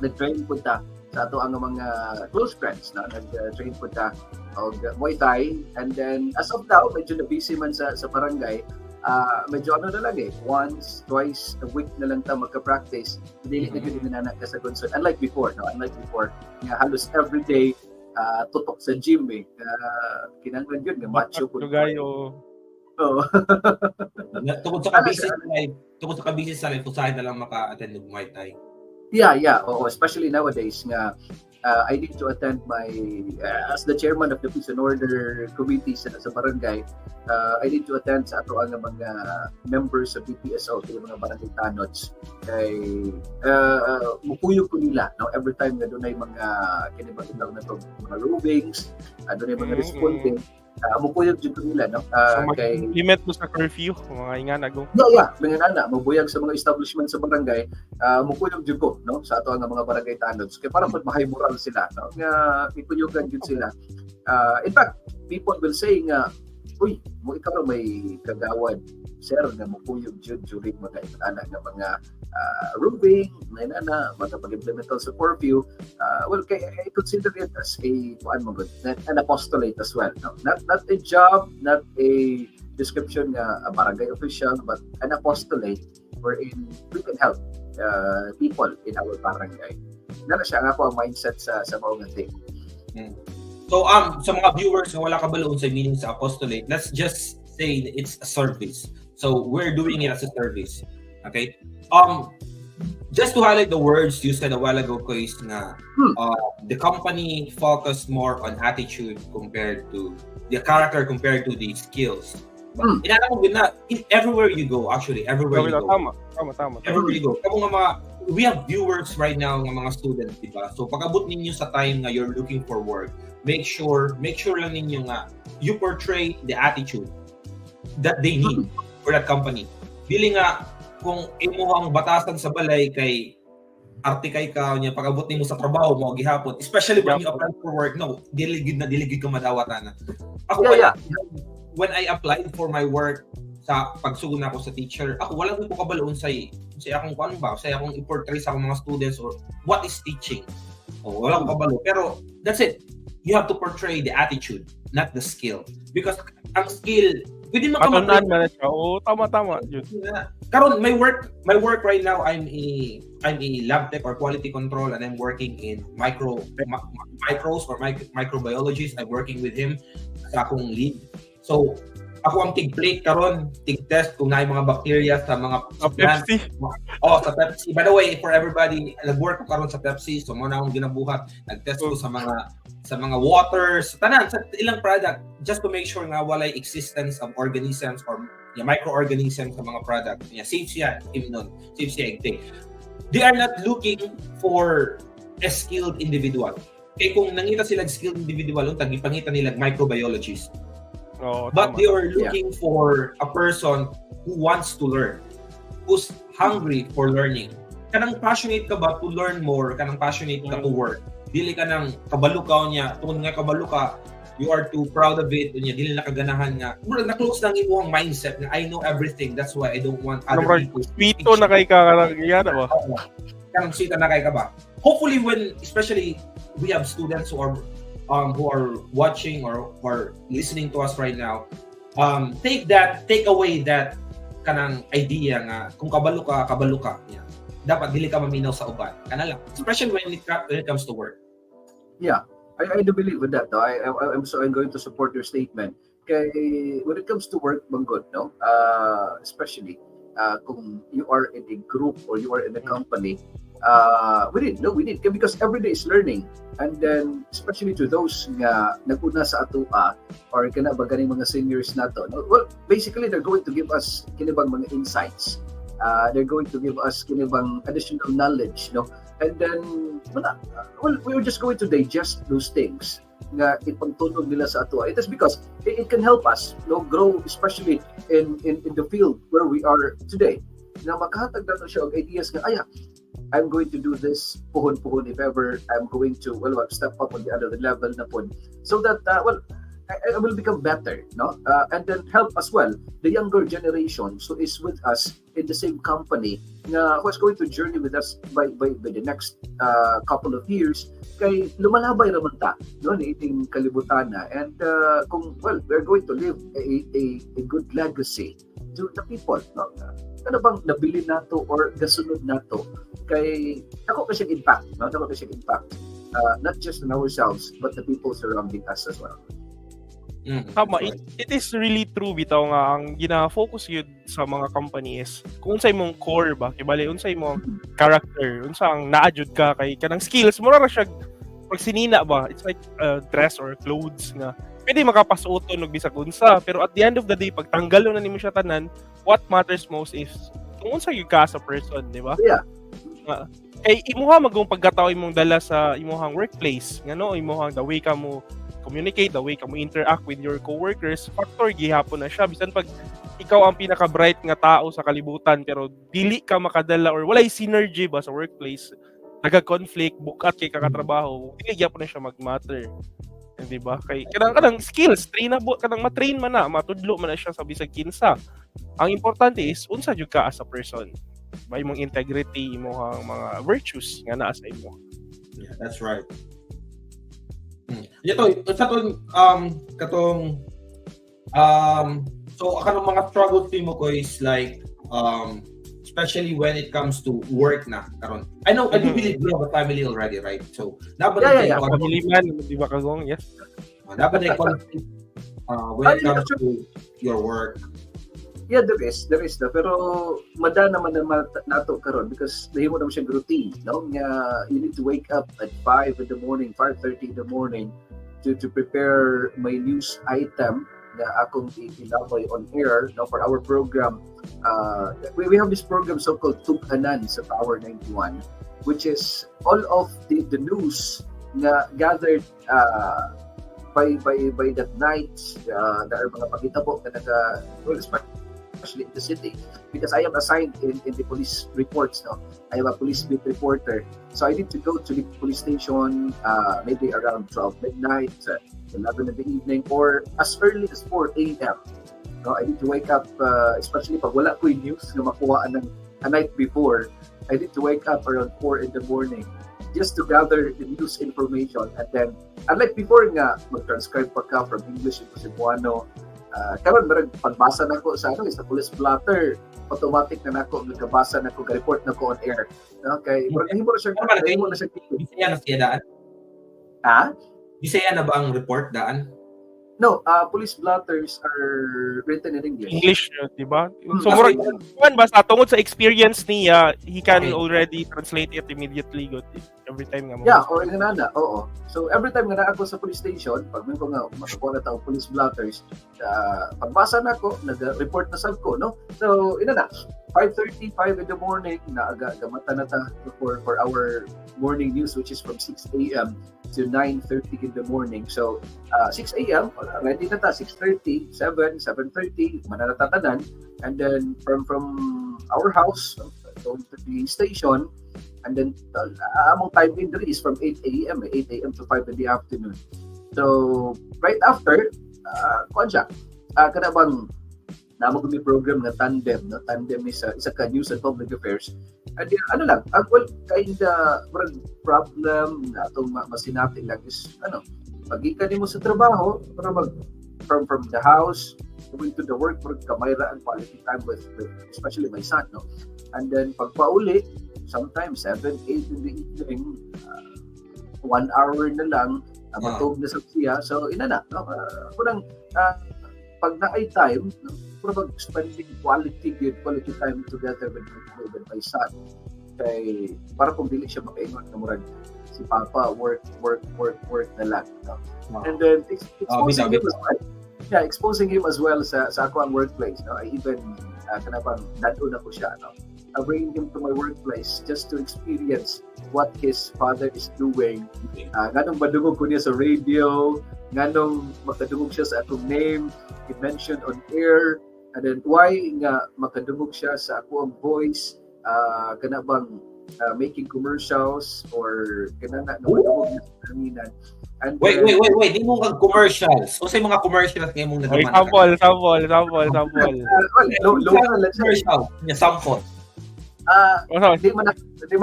Speaker 3: nag-train po ta sa ato ang mga close friends na nag-train po ta og Muay Thai, and then as of now medyo na busy man sa barangay. Medyo na lang once, twice a week na lang ta magka-practice. Hindi na gyud na ka sa concert. Unlike before, nga halos every day tutok sa gym kinahanglan yun nga macho po.
Speaker 2: Lugayo.
Speaker 3: Oh.
Speaker 1: Tungkol sa kabisi sa life, usahin na lang maka-attend ng Muay Thai.
Speaker 3: Yeah. Especially nowadays nga I need to attend my as the chairman of the Peace and Order Committee sa barangay. I need to attend sa ato ang mga members sa BPSO, kaya mga barangay tanods. Kay mukuyog ko nila every time nga doon ay mga kinibang na to mga rovings, doon ay mga responding. Mukuyog dito nila
Speaker 2: So
Speaker 3: kay
Speaker 2: limit mo sa curfew mga ingana Gong.
Speaker 3: Yeah, mga nana mabuyag sa mga establishment sa barangay, mukuyog jud ko sa ato ang mga barangay tanods kay para pud ma-high moral sila nga ikuyogan jud sila. In fact, people will say nga uy, mo ikaw may kagawad sir nga mukuyog jud during mga inana nga mga roving, nana mga pag-implemental sa curfew. Well, I consider it as an apostolate as well. Not a job, not a description nga a barangay official, but an apostolate wherein we can help people in our barangay. Nana siya nga po ang mindset sa mga thing.
Speaker 1: So sa mga viewers na wala kabaloon sa meaning sa apostolate, let's just say it's a service. So we're doing it as a service. Okay? Just to highlight the words you said a while ago, Kois, na the company focused more on attitude compared to the character compared to the skills. But everywhere you go, actually, everywhere you go.
Speaker 2: Tama.
Speaker 1: Everywhere you go. We have viewers right now ng mga students, diba? So pag-abot ninyo sa time nga you're looking for work, make sure lang ninyo nga you portray the attitude that they need for that company. Dili nga kung imuhang batasan sa balay kay artikay ka niya pag-abot nimo sa trabaho mo gihapon, especially when you apply for work, dili gid ka madawatan na. Ako when I applied for my work sa pagsugod na ako sa teacher, ako wala ko kabaloon sa akong sa akong i-portray sa akong mga students or what is teaching. Wala ko kabalo, pero that's it. You have to portray the attitude, not the skill. Because ang skill, pwede mo
Speaker 2: kamatlay. Tama.
Speaker 1: Karon my work right now, I'm a lab tech or quality control, and I'm working in micros or microbiologists. I'm working with him sa akong lead. So ako ang tig-plate karon, tig-test kung naay mga bacteria sa mga
Speaker 2: Pepsi.
Speaker 1: Sa Pepsi. By the way, for everybody, nag-work ko karon sa Pepsi, so mo na akong ginabuhat. Nag-test ko sa mga waters, tanan sa ilang product just to make sure nga walay existence of organisms or microorganisms sa mga product. Safe siya imnon, safe siya egg. They are not looking for a skilled individual. Kaya kung nangita sila skilled individual, tagipangita nila microbiologist. But they are looking for a person who wants to learn, who's hungry for learning. Kanang passionate ka ba to learn more, kanang passionate ka to work. Dili ka nang kabalo ka niya, tungod nga kabalo ka, you are too proud of it, niya dili na kaganahan nga. Murag na-close lang imong mindset na I know everything, that's why I don't want other people to teach.
Speaker 2: Pito na kay ka yana ba?
Speaker 1: Kanang sita na kay ka ba? Hopefully especially we have students who are watching or listening to us right now, take away that kanang idea nga kung kabalo ka. Yeah. Dapat dili ka maminaw sa uban. Kana lang. Especially when it comes to work.
Speaker 3: Yeah, I do believe with that. I'm going to support your statement. Kay when it comes to work, banggod, especially kung you are in a group or you are in a company, we need because every day is learning, and then especially to those nga naguna sa atua or kana ba ganing mga seniors nato, well basically they're going to give us kinibang mga insights, they're going to give us kinibang additional knowledge, and then we're just going to digest those things nga ipagtunog nila sa atua. It is because it can help us grow, especially in the field where we are today. na makahatag na siya og ideas nga I'm going to do this puhon if ever I'm going to step up on the other level na po, so that I will become better, no? And then help as well the younger generation who is with us in the same company na who's going to journey with us by the next couple of years kay lumalabay raman ta no ni iting kalibutan na, and kung we're going to leave a good legacy to the people, no? Ano bang nabili nato or gasunod nato kay ako kasi impact, no? Ako kasi impact not just on ourselves but the people surrounding us as well.
Speaker 2: Tama, it is really true bitaw nga ang gina-focus yun sa mga companies kung unsay mong core ba, kibali unsay mong character, unsa ang naadjud ka kay kanang skills, mura ra siya pag sinina ba, it's like dress or clothes nga pwede makapasuoton og bisag unsa, pero at the end of the day pag tanggalo na nimo siya tanan, what matters most is kung unsa gyud ka as a person, di ba?
Speaker 3: Yeah.
Speaker 2: Kay imuha magong pagkatao imong dala sa imong workplace, ngano imong the way ka mo communicate, the way ka mo interact with your coworkers, factor gihapon na siya. Bisan pag ikaw ang pinaka-bright nga tao sa kalibutan pero dili ka makadala or walay synergy ba sa workplace, nagka-conflict, bukat kay kakatrabaho, dili gyapon na siya mag-matter. Di ba? Kay kanang skills, kanang matrain man na, matudlo man na siya sa bisag kinsa. Ang importante is unsa jud ka as a person. Ba imong integrity, imong mga virtues nga naa sa imo.
Speaker 1: Yeah, that's right. Ito, sa katong so kanang mga struggles mo ko is like especially when it comes to work na karon. I do believe you have a family already, right? So dapat
Speaker 2: Family man, di ba kagong? Yes.
Speaker 1: Dapat ay conflict when it comes to your work.
Speaker 3: Yeah, there is na, pero mada naman nato karon because nahimo naman siya routine, no? Nga you need to wake up at 5 in the morning, 5:30 in the morning to prepare my news item na akong ilabay on air, no, for our program. We have this program so-called Tug-anan sa Power 91, which is all of the news na gathered by that night, na mga pagitabo na especially in the city, because I am assigned in the police reports, no? I am a police beat reporter, so I need to go to the police station maybe around 12 midnight, 11 in the evening, or as early as 4 a.m. No, I need to wake up, especially pag wala ko yung news na makuha a night before. I need to wake up around 4 in the morning just to gather the news information, and then unlike before nga mag-transcribe pa ka from English into Cebuano, karon marag pagbasa nako sa sa police blotter, automatic na nako nagabasa nako ga-report nako on air. Okay, marag himo na siya
Speaker 1: Bisaya na siya daan. Bisaya na ba ang report daan?
Speaker 3: No, police blotters are written in English.
Speaker 2: Di ba? So basta tungod sa experience niya, he can already translate it immediately every time nga mo.
Speaker 3: Yeah, or inana, oo. So every time nga na ako sa police station, pag may ko nga makakuha na tao police blotters, pagbasa na ako, nag-report na sad ko, no? So inana, 5:30, 5 in the morning, gamata na ta for our morning news, which is from 6 a.m. to 9:30 in the morning. So 6 a.m. ready na ta, 6:30, 7, 7:30 mananatatanan, and then from our house going to the station, and then among time in there is from 8 a.m. To 5 in the afternoon. So right after kada bang namo gumi program na tandem, no? Tandem is isa ka news and public affairs. And ano lang, kinda problem na itong masinati lang is pag-ikan mo sa trabaho para from the house going to the work, kamayra and quality time with especially my son, no? And then pagpauli, sometimes 7, 8 in the evening, 1 hour na lang, matog na sa siya. So inana, no? Pag na-ay time, no? Spending quality time together with my son. Kay para kung dili siya makaingon na murag si Papa work na lang. No? And then exposing him as well. Yeah, exposing him as well sa ako ang workplace. No? I even kanabang dadun ako siya. No? I bring him to my workplace just to experience what his father is doing. Nganong madungog ko niya sa radio, nganong makadungog siya sa akong name, he mentioned on air, And then why nga makadungog siya sa ako ang voice, kana bang making commercials or kana na nakadungog niya sa terminan. And
Speaker 1: Wait. Di mo kang commercials. O sa mga commercials ngayon mong
Speaker 2: Okay,
Speaker 1: nagaman.
Speaker 2: sample.
Speaker 3: low lang siya.
Speaker 1: Commercial. Niya, sample.
Speaker 3: Di man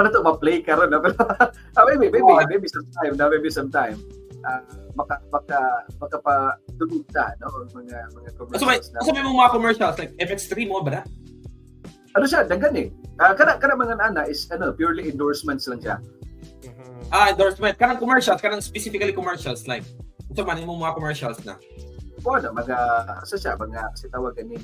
Speaker 3: na to ma-play karon na pero maybe sometime maka pa dugta no mga commercials
Speaker 1: So may mga commercials like FX3 mo ba na?
Speaker 3: ano siya daghan kana mga ana is purely endorsements lang siya.
Speaker 1: Endorsement kanang commercials, kanang specifically commercials like ito man yung mga commercials na.
Speaker 3: Mga kasi tawag ganin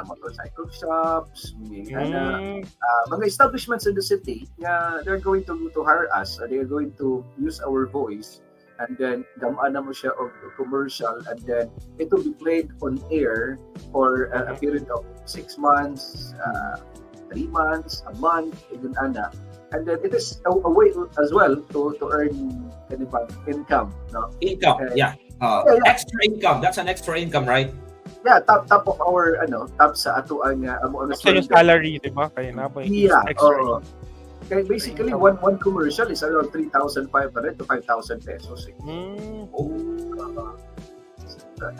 Speaker 3: motorcycle shops, mga establishments in the city nga they're going to hire us, or they're going to use our voice, and then gamaan na mo siya of commercial, and then it will be played on air for a period of 6 months, 3 months, a month, even ana. And then it is a way as well to earn income, no?
Speaker 1: Income, yeah. Extra income. That's an extra income, right?
Speaker 3: Yeah, top of our top sa ato ang
Speaker 2: Sa yung salary, di ba? Kaya na ba extra.
Speaker 3: Kaya basically one commercial is around 3,500 to 5,000 pesos.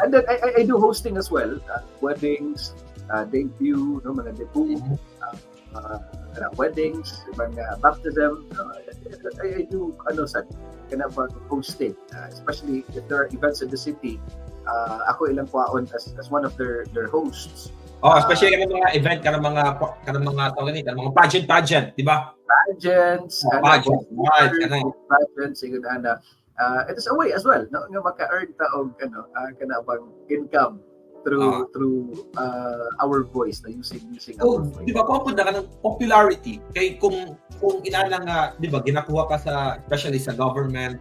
Speaker 3: And then I do hosting as well, weddings, debut, no, mga debut, weddings, mga baptism. I do hosting, especially if there are events in the city. Ako ilang kwaon as one of their hosts.
Speaker 1: Especially kanang mga event, kanang mga pageant, di ba?
Speaker 3: Pageants, siguro it is a way as well, no, nga maka-earn ta og kanabang income through our voice, na using our voice.
Speaker 1: Di ba kung na kanang popularity kay kung inana nga, di ba, ginakuha ka especially sa government,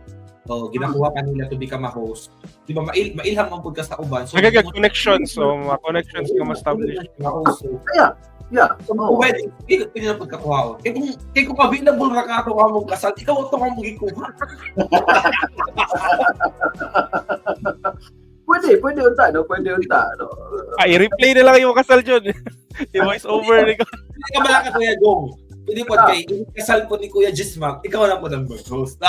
Speaker 1: o ginakuha ka nila to become a host, di ba, mailham man pud ka sa uban, so
Speaker 2: connections, so mga connections ka ma-establish.
Speaker 1: Wedding, pwede na pagkakuha. Kaya kung available ra ka ito ka mong kasal, ikaw ito ka mong ikuha.
Speaker 3: Pwede unta, no?
Speaker 2: I-replay na lang yung kasal dyan. I-voice over.
Speaker 1: Hindi ka malaka, Kuya Gong. Pwede po kay kasal po ni Kuya Gismar, ikaw na po ng host.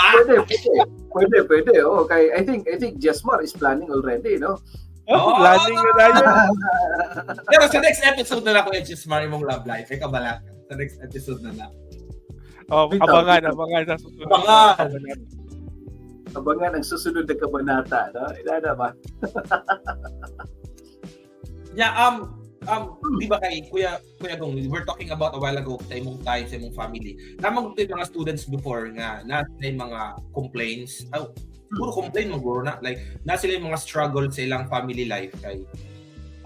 Speaker 3: Pwede. Okay, I think Gismar is planning already, no?
Speaker 2: Planning na yun.
Speaker 1: Pero sa next episode na lang, Kuya Gismar, yung love life. Ikaw malaka. Sa next episode na lang.
Speaker 2: Abangan sa susunod.
Speaker 3: Abangan ang susunod na kabanata, no? Ilana ba?
Speaker 1: Yeah, di ba kay Kuya Gong, we were talking about a while ago sa imong time, sa imong family. Namang yung mga students before nga, na sila yung mga complaints. Puro complain mo, bro, na. Like, na sila yung mga struggle sa ilang family life. Kay,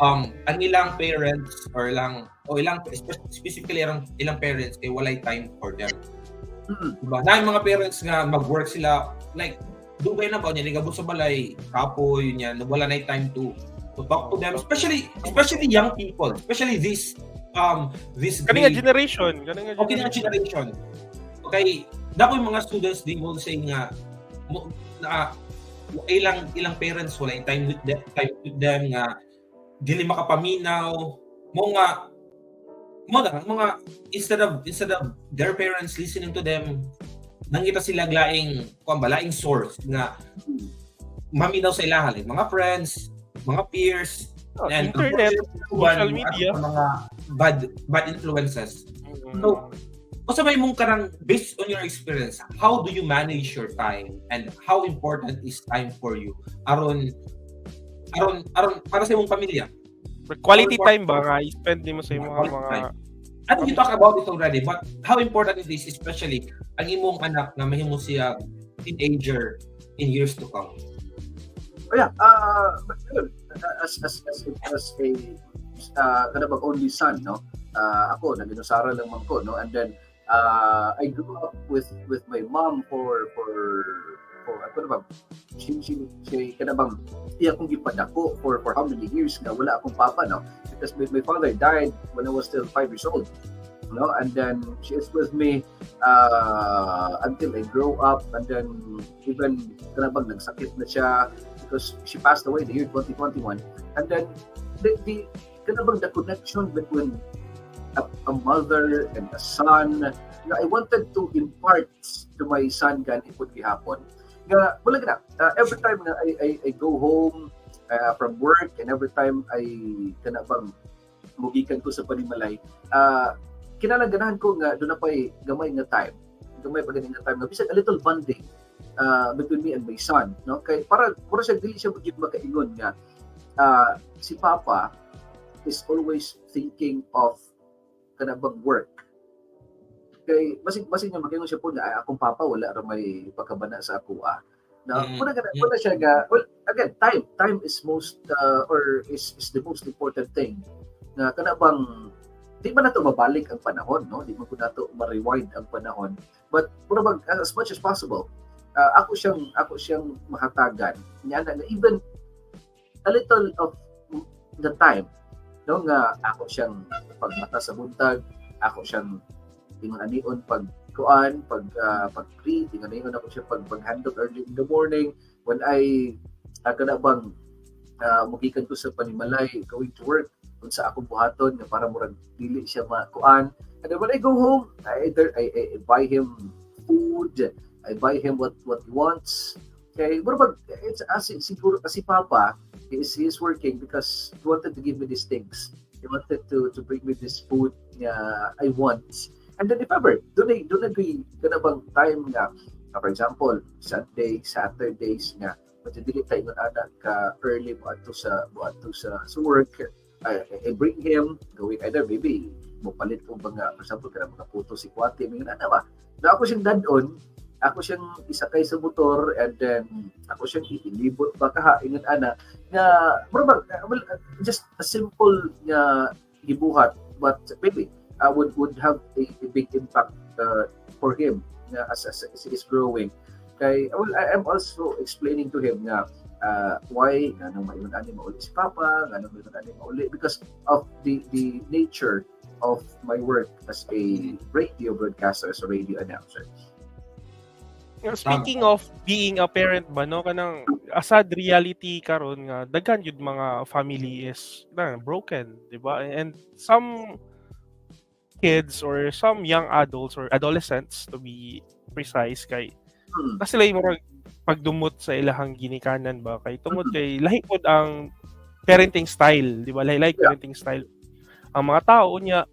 Speaker 1: ang ilang parents, specifically ilang parents, walay time for them. Diba? Na yung mga parents nga, mag-work sila, like, dugay na ba niya, ligabot sa balay, kapoy, yun yan, wala na time to talk to them, especially young people, especially this
Speaker 2: Kaninga generation.
Speaker 1: Okay, dapat yung mga students di mo say nga ilang parents wala time with them nga dili makapaminaw mga instead of their parents listening to them, nangita sila laing source nga maminaw sa ilahan, mga friends, mga peers, and
Speaker 2: internet, social media,
Speaker 1: mga bad influences. So may mong karang, based on your experience, how do you manage your time and how important is time for you aron para sa imong pamilya?
Speaker 2: Quality time ba nga i-spend mo sa imong mga
Speaker 1: And you talk about it already, but how important it is, especially ang imong anak na mahimo siya teenager in years to come?
Speaker 3: As a kanabang only son, no? Ako naginusara lang man ko, no? And then I grew up with my mom for ako na ba, she kanabang iya akong gipadako for how many years nga wala akong papa, no? Because my father died when I was still 5 years old, no? And then she is with me until I grow up, and then even kanabang nagsakit na siya because she passed away the year 2021. And then the kanabang the connection between a mother and a son nga I wanted to impart to my son gani pud gihapon nga wala gina every time nga I go home from work and every time I kanabang mugikan ko sa panimalay kinalaganahan ko nga doon na pa'y gamay nga time nga bisag a little bonding between me and my son, no? Kay para siya dili siya maging makaingon nga si Papa is always thinking of kanabang work. Kay basig nga makaingon siya po na akong Papa wala ra may pagkabana sa ako na wala siya nga well again time is most or is the most important thing na kanabang di ba nato mabalik ang panahon, no? Di man ko nato ma-rewind ang panahon, but as much as possible ako siyang mahatagan niya na even a little of the time, no, nga ako siyang pagmata sa buntag, ako siyang tingon anion pag pre, tingon anion ako siya pag-handle early in the morning when I kanabang mugikan ko sa panimalay going to work kung sa akong buhaton nga para murag dili siya makuan. And then when I go home, I buy him food, I buy him what he wants. Okay, but it's siguro kasi Papa he is working because he wanted to give me these things. He wanted to bring me this food I want. And then if ever, doon na kanabang time nga, for example, Sunday, Saturdays nga, matindili tayo ng anak ka early mo ato sa work. I bring him, going either maybe mupalit o mga, for example, ka na mga puto si Kwate, may na ako siyang dadon, ako siyang isakay sa motor, and then ako siyang ilibot baka ingon ana nga well, just a simple nga gibuhat, but maybe would have a big impact for him as he is growing. Kay well, I am also explaining to him nga why nganong mayon ani mauli si Papa, nganong mayon ani mauli because of the nature of my work as a radio broadcaster, as a radio announcer.
Speaker 2: Speaking of being a parent ba, no, kanang asad reality karon nga daghan jud mga family is broken, di ba? And some kids or some young adults or adolescents to be precise kay kasi sila yung pagdumot sa ilahang ginikanan ba kay tungod kay lahi pod ang parenting style, di ba? Lahi parenting style ang mga tao niya,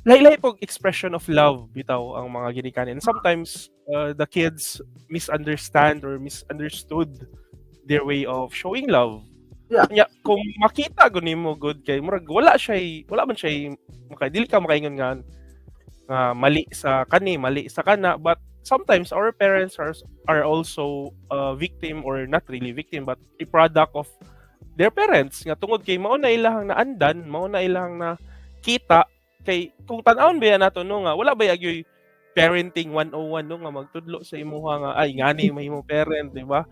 Speaker 2: lahi pog expression of love bitaw ang mga ginikanan. And sometimes the kids misunderstand or misunderstood their way of showing love. Yeah, kung makita gud nimo good kay murag wala man siya dili ka makaingon nga mali sa kana, but sometimes our parents are also victim, or not really victim but a product of their parents nga tungod kay mao na ilahang naandan, mao na ilahang na kita kay kung tan-awon ba nato no nga wala ba agyoy parenting 101 no nga magtudlo sa imuha nga ay ngani mahimo parent, di ba?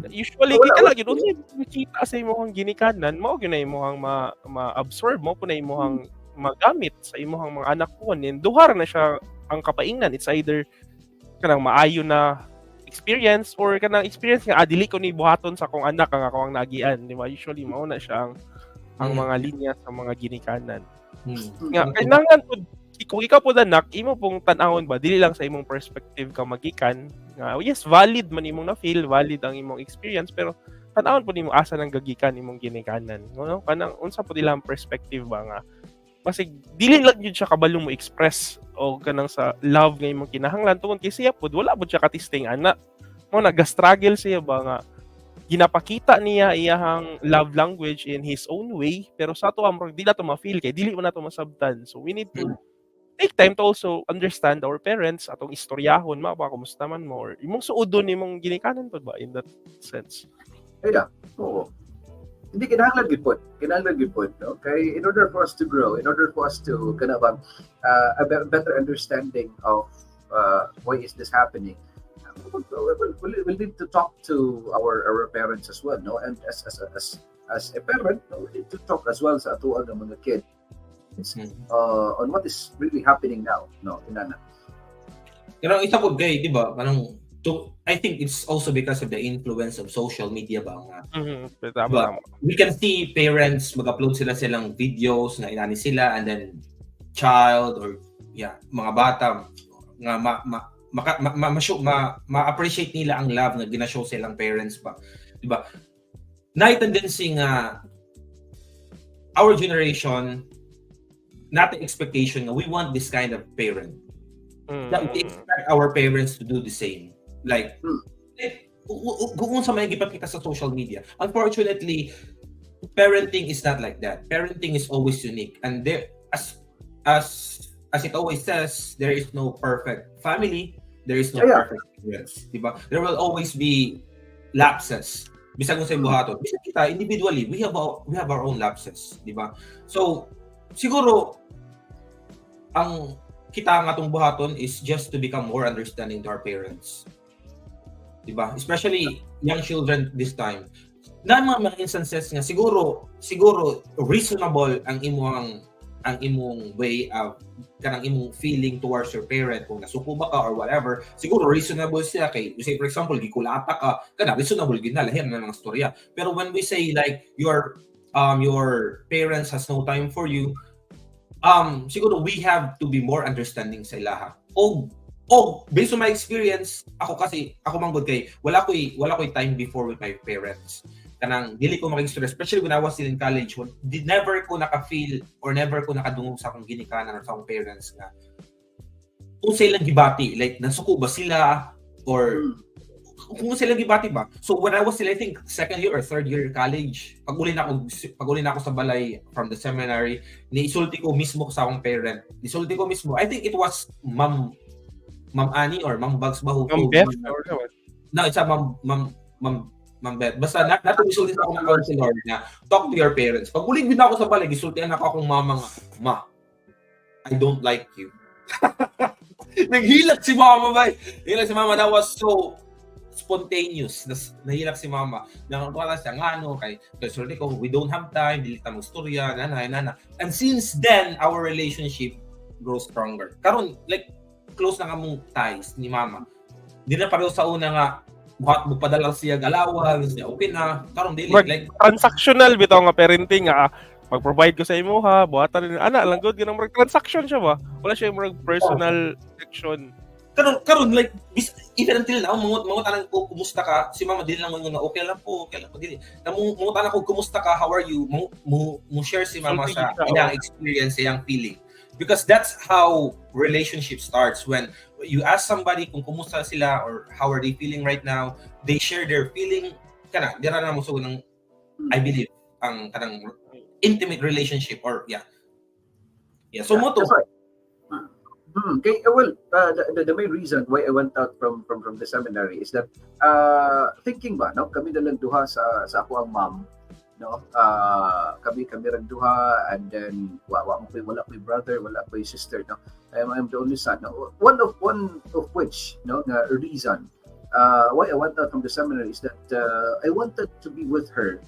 Speaker 2: Usually kita lagi unsay makita sa imong ginikanan mao gyud na imong ma-absorb mo kun na imong magamit sa imong mga anak ko, and duhar na siya ang kapaingnan. It's either kanang maayo na experience or kanang experience nga dili ko ni buhaton sa akong anak ang akong nagian, di ba? Usually mao na siya ang mga linya sa mga ginikanan. Nga kailangan pud kung ikaw po anak, imo pong tan-awon ba dili lang sa imong perspective ka magikan nga yes, valid man imong na feel, valid ang imong experience, pero tan-awon po nimo asa nang gagikan imong ginikanan, no? Kanang unsa po ilang perspective ba nga basig dili lang gyud siya kabalo mo express o kanang sa love nga imong kinahanglan tungod kay siya pud wala pud siya katisting ana mo nag-struggle siya ba nga ginapakita niya iyahang love language in his own way, pero sa ato among di nato ma-feel kay dili man nato masabtan. So we need to take time to also understand our parents, atong istoryahon ba kumusta man mo or imong suudon imong ginikanan pud ba in that sense.
Speaker 3: Yeah, oo. Hindi kinahanglan gid pod, no? Kay in order for us to grow, in order for us to kanabang a better understanding of why is this happening, we'll need to talk to our parents as well, no? And as a parent, no, we need to talk as well sa atuang mga kids on what is really happening now, no, inana.
Speaker 1: Pero isa po gay, di ba? Kanang I think it's also because of the influence of social media ba nga.
Speaker 2: Tama,
Speaker 1: Diba?
Speaker 2: tama.
Speaker 1: We can see parents mag-upload silang videos na inani sila, and then child or mga bata nga ma-appreciate nila ang love na gina-show silang parents ba. Diba? Na-tendency nga our generation, not the expectation nga we want this kind of parent. That we expect our parents to do the same. Like, kung sa may gipat kita sa social media, unfortunately, parenting is not like that. Parenting is always unique, and there, as it always says, there is no perfect family, there is no perfect parents, diba? There will always be lapses. Bisag mo sa buhaton, bisag kita individually, we have our own lapses, diba? So siguro ang kita nga tong buhaton is just to become more understanding to our parents. Diba? Especially young children this time. Na mga instances nga siguro reasonable ang imong way of kanang imong feeling towards your parent kung nasuko ba ka or whatever. Siguro reasonable siya kay say for example gikulata ka kana reasonable gid na lahi na mga storya. Pero when we say like your parents has no time for you, siguro we have to be more understanding sa ilaha. Based on my experience, ako manggod kay wala ko'y time before with my parents. Kanang dili ko maka-experience, especially when I was still in college, never ko naka-feel or never ko nakadungog sa akong ginikanan or sa akong parents nga kung silang gibati, like nasuko ba sila or kung silang gibati ba. So when I was still, I think second year or third year college, pag-uli na ako sa balay from the seminary, niisulti ko mismo sa akong parent. Nisulti ko mismo. I think it was Ma'am Ani or Ma'am Bugs ba?
Speaker 2: Ma'am Beth or what?
Speaker 1: No, it's a Ma'am Beth. Basta natulisulti sa akong counselor na talk to your parents. Pag uling din ako sa balay, gisultihan ako akong mama nga, Ma, I don't like you. Naghilak si mama ba? Naghilak si mama. That was so spontaneous. Nahilak si mama. Nakakala siya nga kay sorry ko, we don't have time, dili ta magstorya, nana. And since then, our relationship grows stronger. Karon like close na kamong ties ni mama. Di na pareho sa una nga mo padala siya galawan, siya okay na. Karon dili like
Speaker 2: transactional bitaw nga parenting nga mag-provide ko sa imo ha, buhatan ana lang good ganang transaction siya ba? Wala siya yung personal section.
Speaker 1: Karon like even until now mga tanang ko kumusta ka si mama dili lang nga okay lang po dili. Mga tanang ko kumusta ka, how are you? Mo share si mama sa iyang experience, iyang feeling. Because that's how relationship starts. When you ask somebody kung kumusta sila or how are they feeling right now, they share their feeling. Dira na mo so ng I believe ang kanang intimate relationship or so mo to.
Speaker 3: Okay, well, the main reason why I went out from the seminary is that thinking ba no kami na lang duha sa ako ang mom, no, kami rang duha, and then wala ko'y brother, wala ko'y sister, no. I'm the only son, no. One of which, no, na reason why I went out from the seminary is that I wanted to be with her.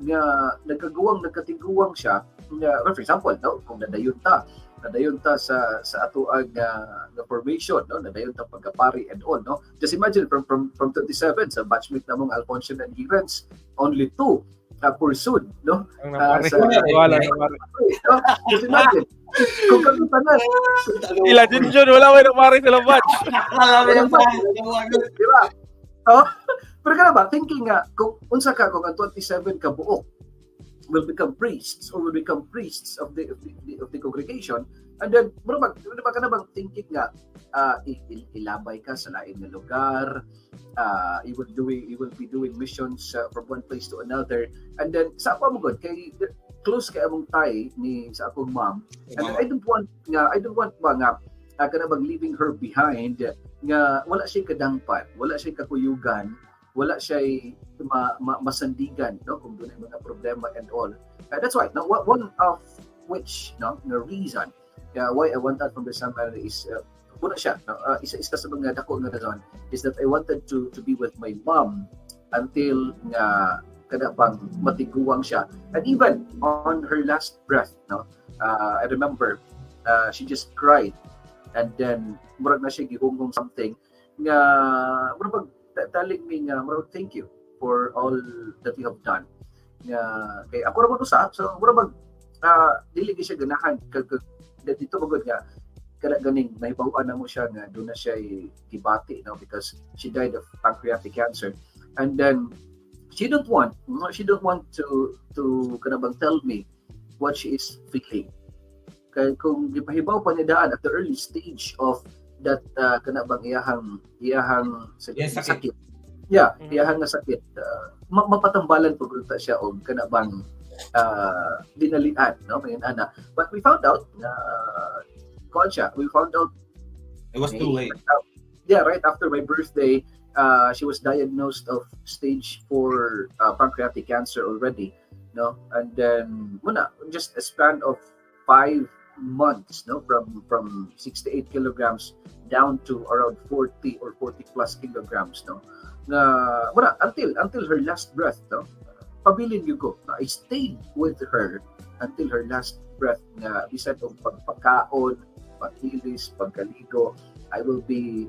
Speaker 3: Nga nagkatiguang siya nga, for example, no, kung nadayon ta sa atuang na formation, no, nadayon ta pagkapari and all, no. Just imagine from 27 sa batchmate namong Alfonso and Hirans, only 2 pursued, no? Just imagine kung kami tanan
Speaker 2: Ila din wala may napari sila batch.
Speaker 3: Diba? Pero kana ba thinking nga kung unsa ka kung ang 27 ka buok will become priests or will become priests of the congregation, and then diba kana bang thinking nga ilabay ka sa lain na lugar, you will be doing missions from one place to another, and then sa ako mo god kay close kay among tay ni sa akong mom, and I don't want mga kana bang leaving her behind nga wala siya kadangpan, wala siya kakuyugan, wala siya masandigan, no, kung doon ay mga problema and all. That's why now one of which, no, the reason why I went out from the seminary is una siya, no, isa sa mga dako nga rason is that I wanted to be with my mom until nga kada bang matiguang siya, and even on her last breath, no, I remember she just cried, and then murag na siya gihungong something nga murag telling me nga murag thank you for all that you have done. Nga kay ako ra mo usa, so murag dili gyud siya ganahan dito magod nga kada ganing nahibaw-an na mo siya nga doon na siya gibati, no, because she died of pancreatic cancer. And then she don't want to kanabang tell me what she is feeling. Kaya kung gipahibaw pa niya daan at the early stage of that kanabang iyahang sakit. Yeah, iyahang nga sakit. Mapatambalan po ta siya og kanabang dinalian, no, mayon ana. But we found out we found out
Speaker 1: It was too late.
Speaker 3: Right after my birthday, she was diagnosed of stage 4 pancreatic cancer already, no, and then just a span of 5 months, no, from 68 kilograms down to around 40 or 40 plus kilograms, no, until her last breath, no. Pabilin yun ko, I stayed with her until her last breath na bisan og pagpakaon, paghilis, pagkaligo. I will be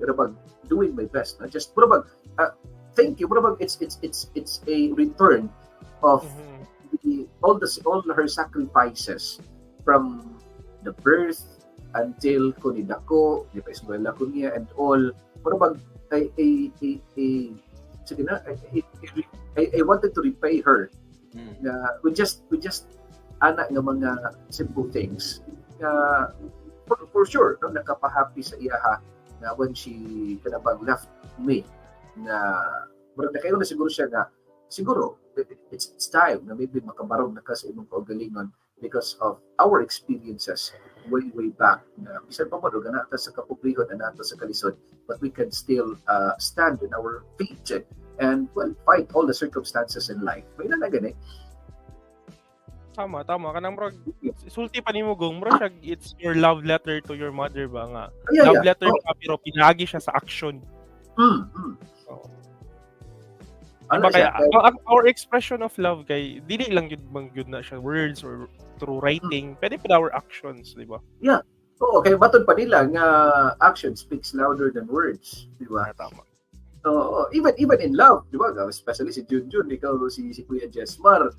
Speaker 3: doing my best. No? Just thank you. It's a return of all her sacrifices from the birth until ko ni dako, di pa eskwela ko niya and all. I wanted to repay her. We just anak nga mga simple things. For sure, no, nakapahappy sa iyaha na when she kanabang left me na murag na kayo na siguro siya na siguro it's time na maybe makabarog na ka sa imong kaugalingon because of our experiences way back na bisan pa mo na nata sa kapublihon na nata sa kalisod, but we can still stand on our feet and fight all the circumstances in life. May na gani.
Speaker 2: Tama kanang murag sulti pa nimo gong murag it's your love letter to your mother ba nga. Love letter ka pero pinagi siya sa action. Diba kaya our expression of love kay dili lang yun na siya words or through writing, pwede pa our actions, di ba?
Speaker 3: Yeah. Oo, kay batod pa nila nga action speaks louder than words, di ba?
Speaker 2: Tama.
Speaker 3: Even in love, di ba? Especially si Junjun, ikaw si Kuya Jesmar,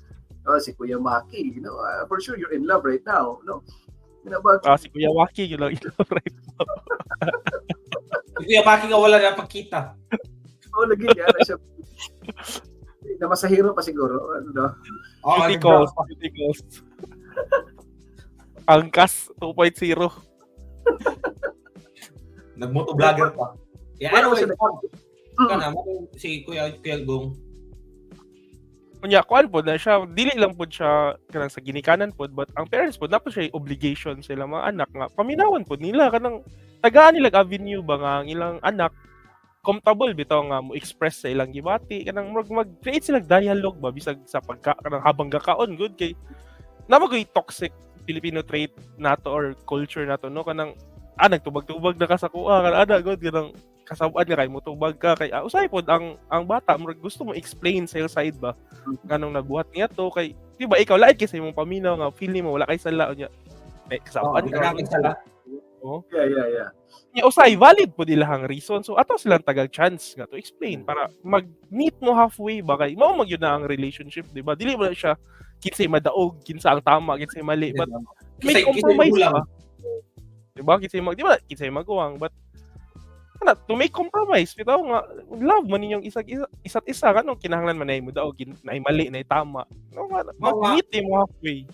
Speaker 3: si Kuya Maki, you know, for sure you're in love right now, no?
Speaker 2: Si Kuya Maki, you know, right now.
Speaker 1: Si Kuya Maki nga wala na pagkita.
Speaker 3: Lagi niya na siya. Na masahiro pa siguro, no?
Speaker 2: Beauty calls. Angkas 2.0.
Speaker 1: Nagmoto-vlogger pa. Anyway, si Kuya Gong.
Speaker 2: Kunya, kuan po na siya, dili lang po siya kanang sa ginikanan po, but ang parents po, dapat siya obligation sila mga anak nga. Paminawan po nila, kanang tagaan nilang avenue ba nga ang ilang anak, comfortable bitaw nga mo express sa ilang gibati, kanang mag-create silang dialogue ba, bisag sa kanang habang gakaon, good kay, namagoy toxic Filipino trait nato or culture nato, no? Kanang, nagtubag-tubag na ka sa kuha, good, kanang, kasabaan nga kay mo tubag ka kay usay pod ang bata murag gusto mo explain sa side ba kanang nabuhat niya to kay di ba ikaw lain kasi imong paminaw nga feel nimo wala kay sala unya kasabaan ka
Speaker 1: sala.
Speaker 3: Yeah.
Speaker 2: Nya usay valid pod ilahang reason so ato silang tagal chance nga to explain para mag-meet mo halfway ba kay mao magyud na ang relationship di ba dili mo na siya kinsay madaog kinsa ang tama kinsay mali but may compromise ba di ba kinsay maguwang but to make compromise bitaw nga love man ninyong isa't isa kanong kinahanglan man mo daw nay mali nay tama no nga mag-meet mo halfway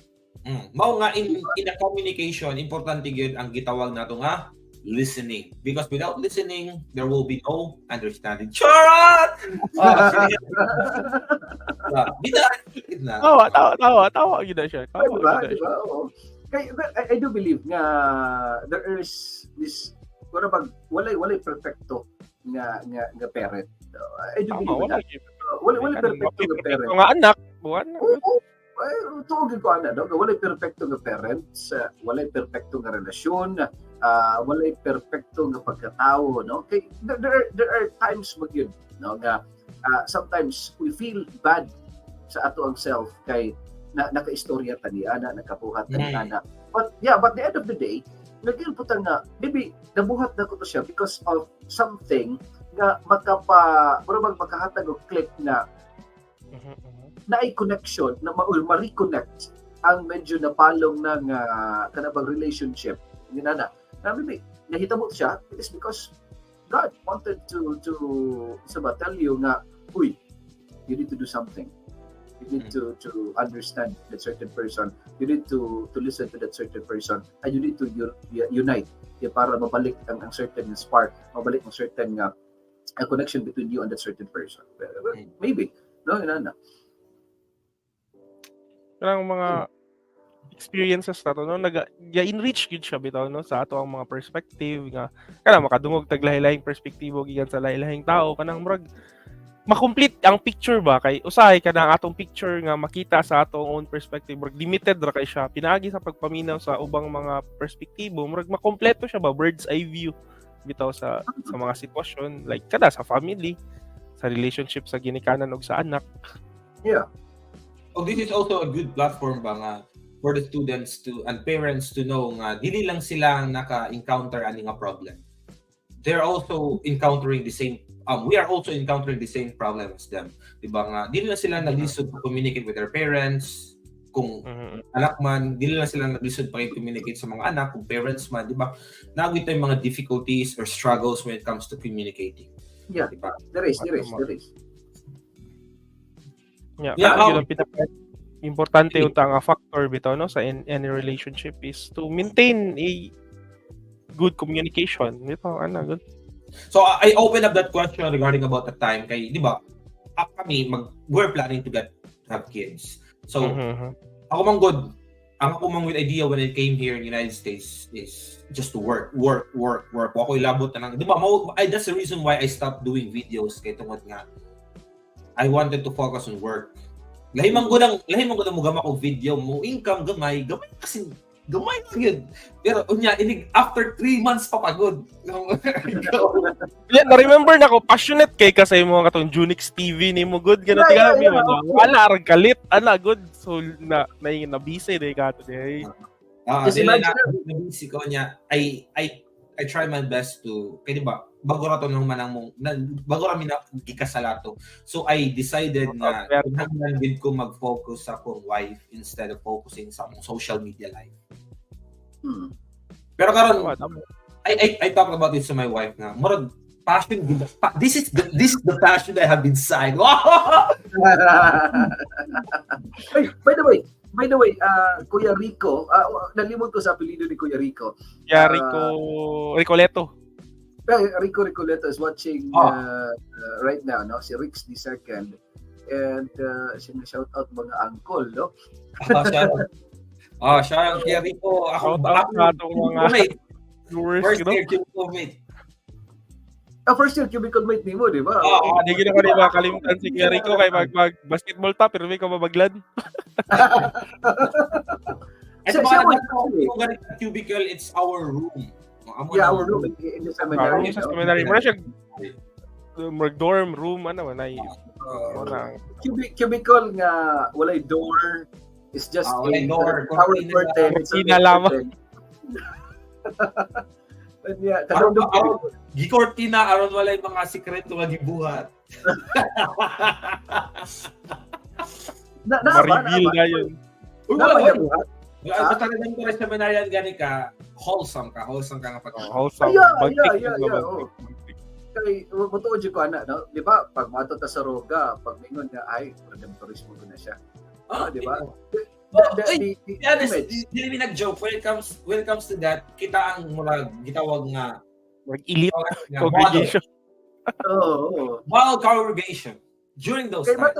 Speaker 1: mao nga in a communication importante gyud ang gitawag nato nga listening because without listening there will be no understanding. Charot.
Speaker 2: Tawa gyud siya.
Speaker 3: I do believe nga there is this walay perfecto nga parent. I do believe walay perfecto nga parent.
Speaker 2: Nga anak, buwan.
Speaker 3: Tuog ko ana no, walay perfecto nga parents, walay perfecto nga relasyon, walay perfecto nga pagkatao, no? Kay there are times magyud, no, nga sometimes we feel bad sa ato ang self kay nakaistorya ta ni ana, nakabuhat ta ni ana. But the end of the day, naging puta nga, maybe nabuhat na ko to siya because of something makahatag og click na
Speaker 2: Mhm, mhm.
Speaker 3: naay connection na ma-reconnect ang medyo napalong ng kanabang relationship ginana na maybe nahitabo siya. It is because God wanted to tell you nga, uy, you need to do something. You need to understand that certain person. You need to listen to that certain person, and you need to unite para mabalik ang certain spark, mabalik ang certain connection between you and that certain person. Maybe, no, ina.
Speaker 2: Kanang mga experiences na to, no, nag-enrich gyud siya bitaw, no, sa ato ang mga perspective nga kana makadungog tag lahi-lahing perspektibo gikan sa lahi-lahing tao kanang murag ma-complete ang picture ba kay usahay kanang atong picture nga makita sa atong own perspective murag limited ra kay siya pinaagi sa pagpaminaw sa ubang mga perspektibo murag makompleto siya ba bird's eye view bitaw sa mga sitwasyon like kada sa family, sa relationship sa ginikanan ug sa anak.
Speaker 3: Yeah.
Speaker 1: Oh, this is also a good platform ba nga for the students to and parents to know nga dili lang sila naka-encounter ani nga problem. They're also encountering the same we are also encountering the same problem as them. Diba nga dili lang sila naglisod to communicate with their parents kung anak man, dili lang sila naglisod pa communicate sa mga anak kung parents man, diba? Nagwit tay mga difficulties or struggles when it comes to communicating.
Speaker 3: Yeah.
Speaker 1: Diba?
Speaker 3: There is.
Speaker 2: Yeah,
Speaker 1: Yeah,
Speaker 2: yun ang importante yung nga factor bitaw no sa any relationship is to maintain a good communication. Bitaw good.
Speaker 1: So I open up that question regarding about the time kay di ba we're planning to have kids. So ako mang good ang ako mang with idea when I came here in the United States is just to work. Ako ilabot na lang. Di ba? That's the reason why I stopped doing videos kay tungod nga I wanted to focus on work. Lahi man gud mo gama ko video mo income gamay kasi gamay na yun. Pero unya after 3 months pa pagod.
Speaker 2: Yeah, na-remember na ko passionate kay ka sa imo nga tong Junix TV ni mo good gano tiga mi wala ra galit ana good so na busy day ka today.
Speaker 3: Just imagine
Speaker 1: na busy ko niya I try my best to kay di ba bago ra to nang manang mo bago ra mi na gikasalato. So I decided na kinahanglan gid ko mag-focus sa akong wife instead of focusing sa akong social media life. Pero karon I talk about this to my wife na murag passion this is the passion I have inside.
Speaker 3: Hey, by the way, Kuya Rico, nalimot ko sa apelyido ni Kuya Rico.
Speaker 2: Yeah, Ricoleto.
Speaker 3: Rico Ricoleto is watching right now, no? Si Rix the second. And shout out mga uncle, no?
Speaker 1: Siya yung Kuya Rico. Ako
Speaker 2: atong mga viewers,
Speaker 1: first year cubicle mate.
Speaker 3: First year cubicle mate ni mo, di ba?
Speaker 2: Hindi ko na makalimutan si Kuya Rico kay mag-basketball top pero may kamabaglan.
Speaker 1: Kasi mga cubicle, it's our room.
Speaker 3: Yeah, our room in the seminary.
Speaker 2: Sa seminary. Muna siya dorm room,
Speaker 3: Cubicle nga walay door. It's just
Speaker 1: walay door.
Speaker 3: Curtain.
Speaker 2: lamang.
Speaker 3: Yeah,
Speaker 1: gikortina aron walay mga sikreto nga gibuhat.
Speaker 2: Ma-reveal na yun.
Speaker 1: Basta rin ko rin sa seminaryan gani ka, wholesome ka nga pag
Speaker 2: wholesome.
Speaker 3: Yeah. Kay matuod ko ana, no? Di ba? Pag mato ta sa roga, pag mingon nga ay redemptorismo na siya. Di ba?
Speaker 1: Dili nag-joke when it comes to that, kita ang murag gitawag nga
Speaker 2: elite congregation.
Speaker 1: Model congregation. During those times.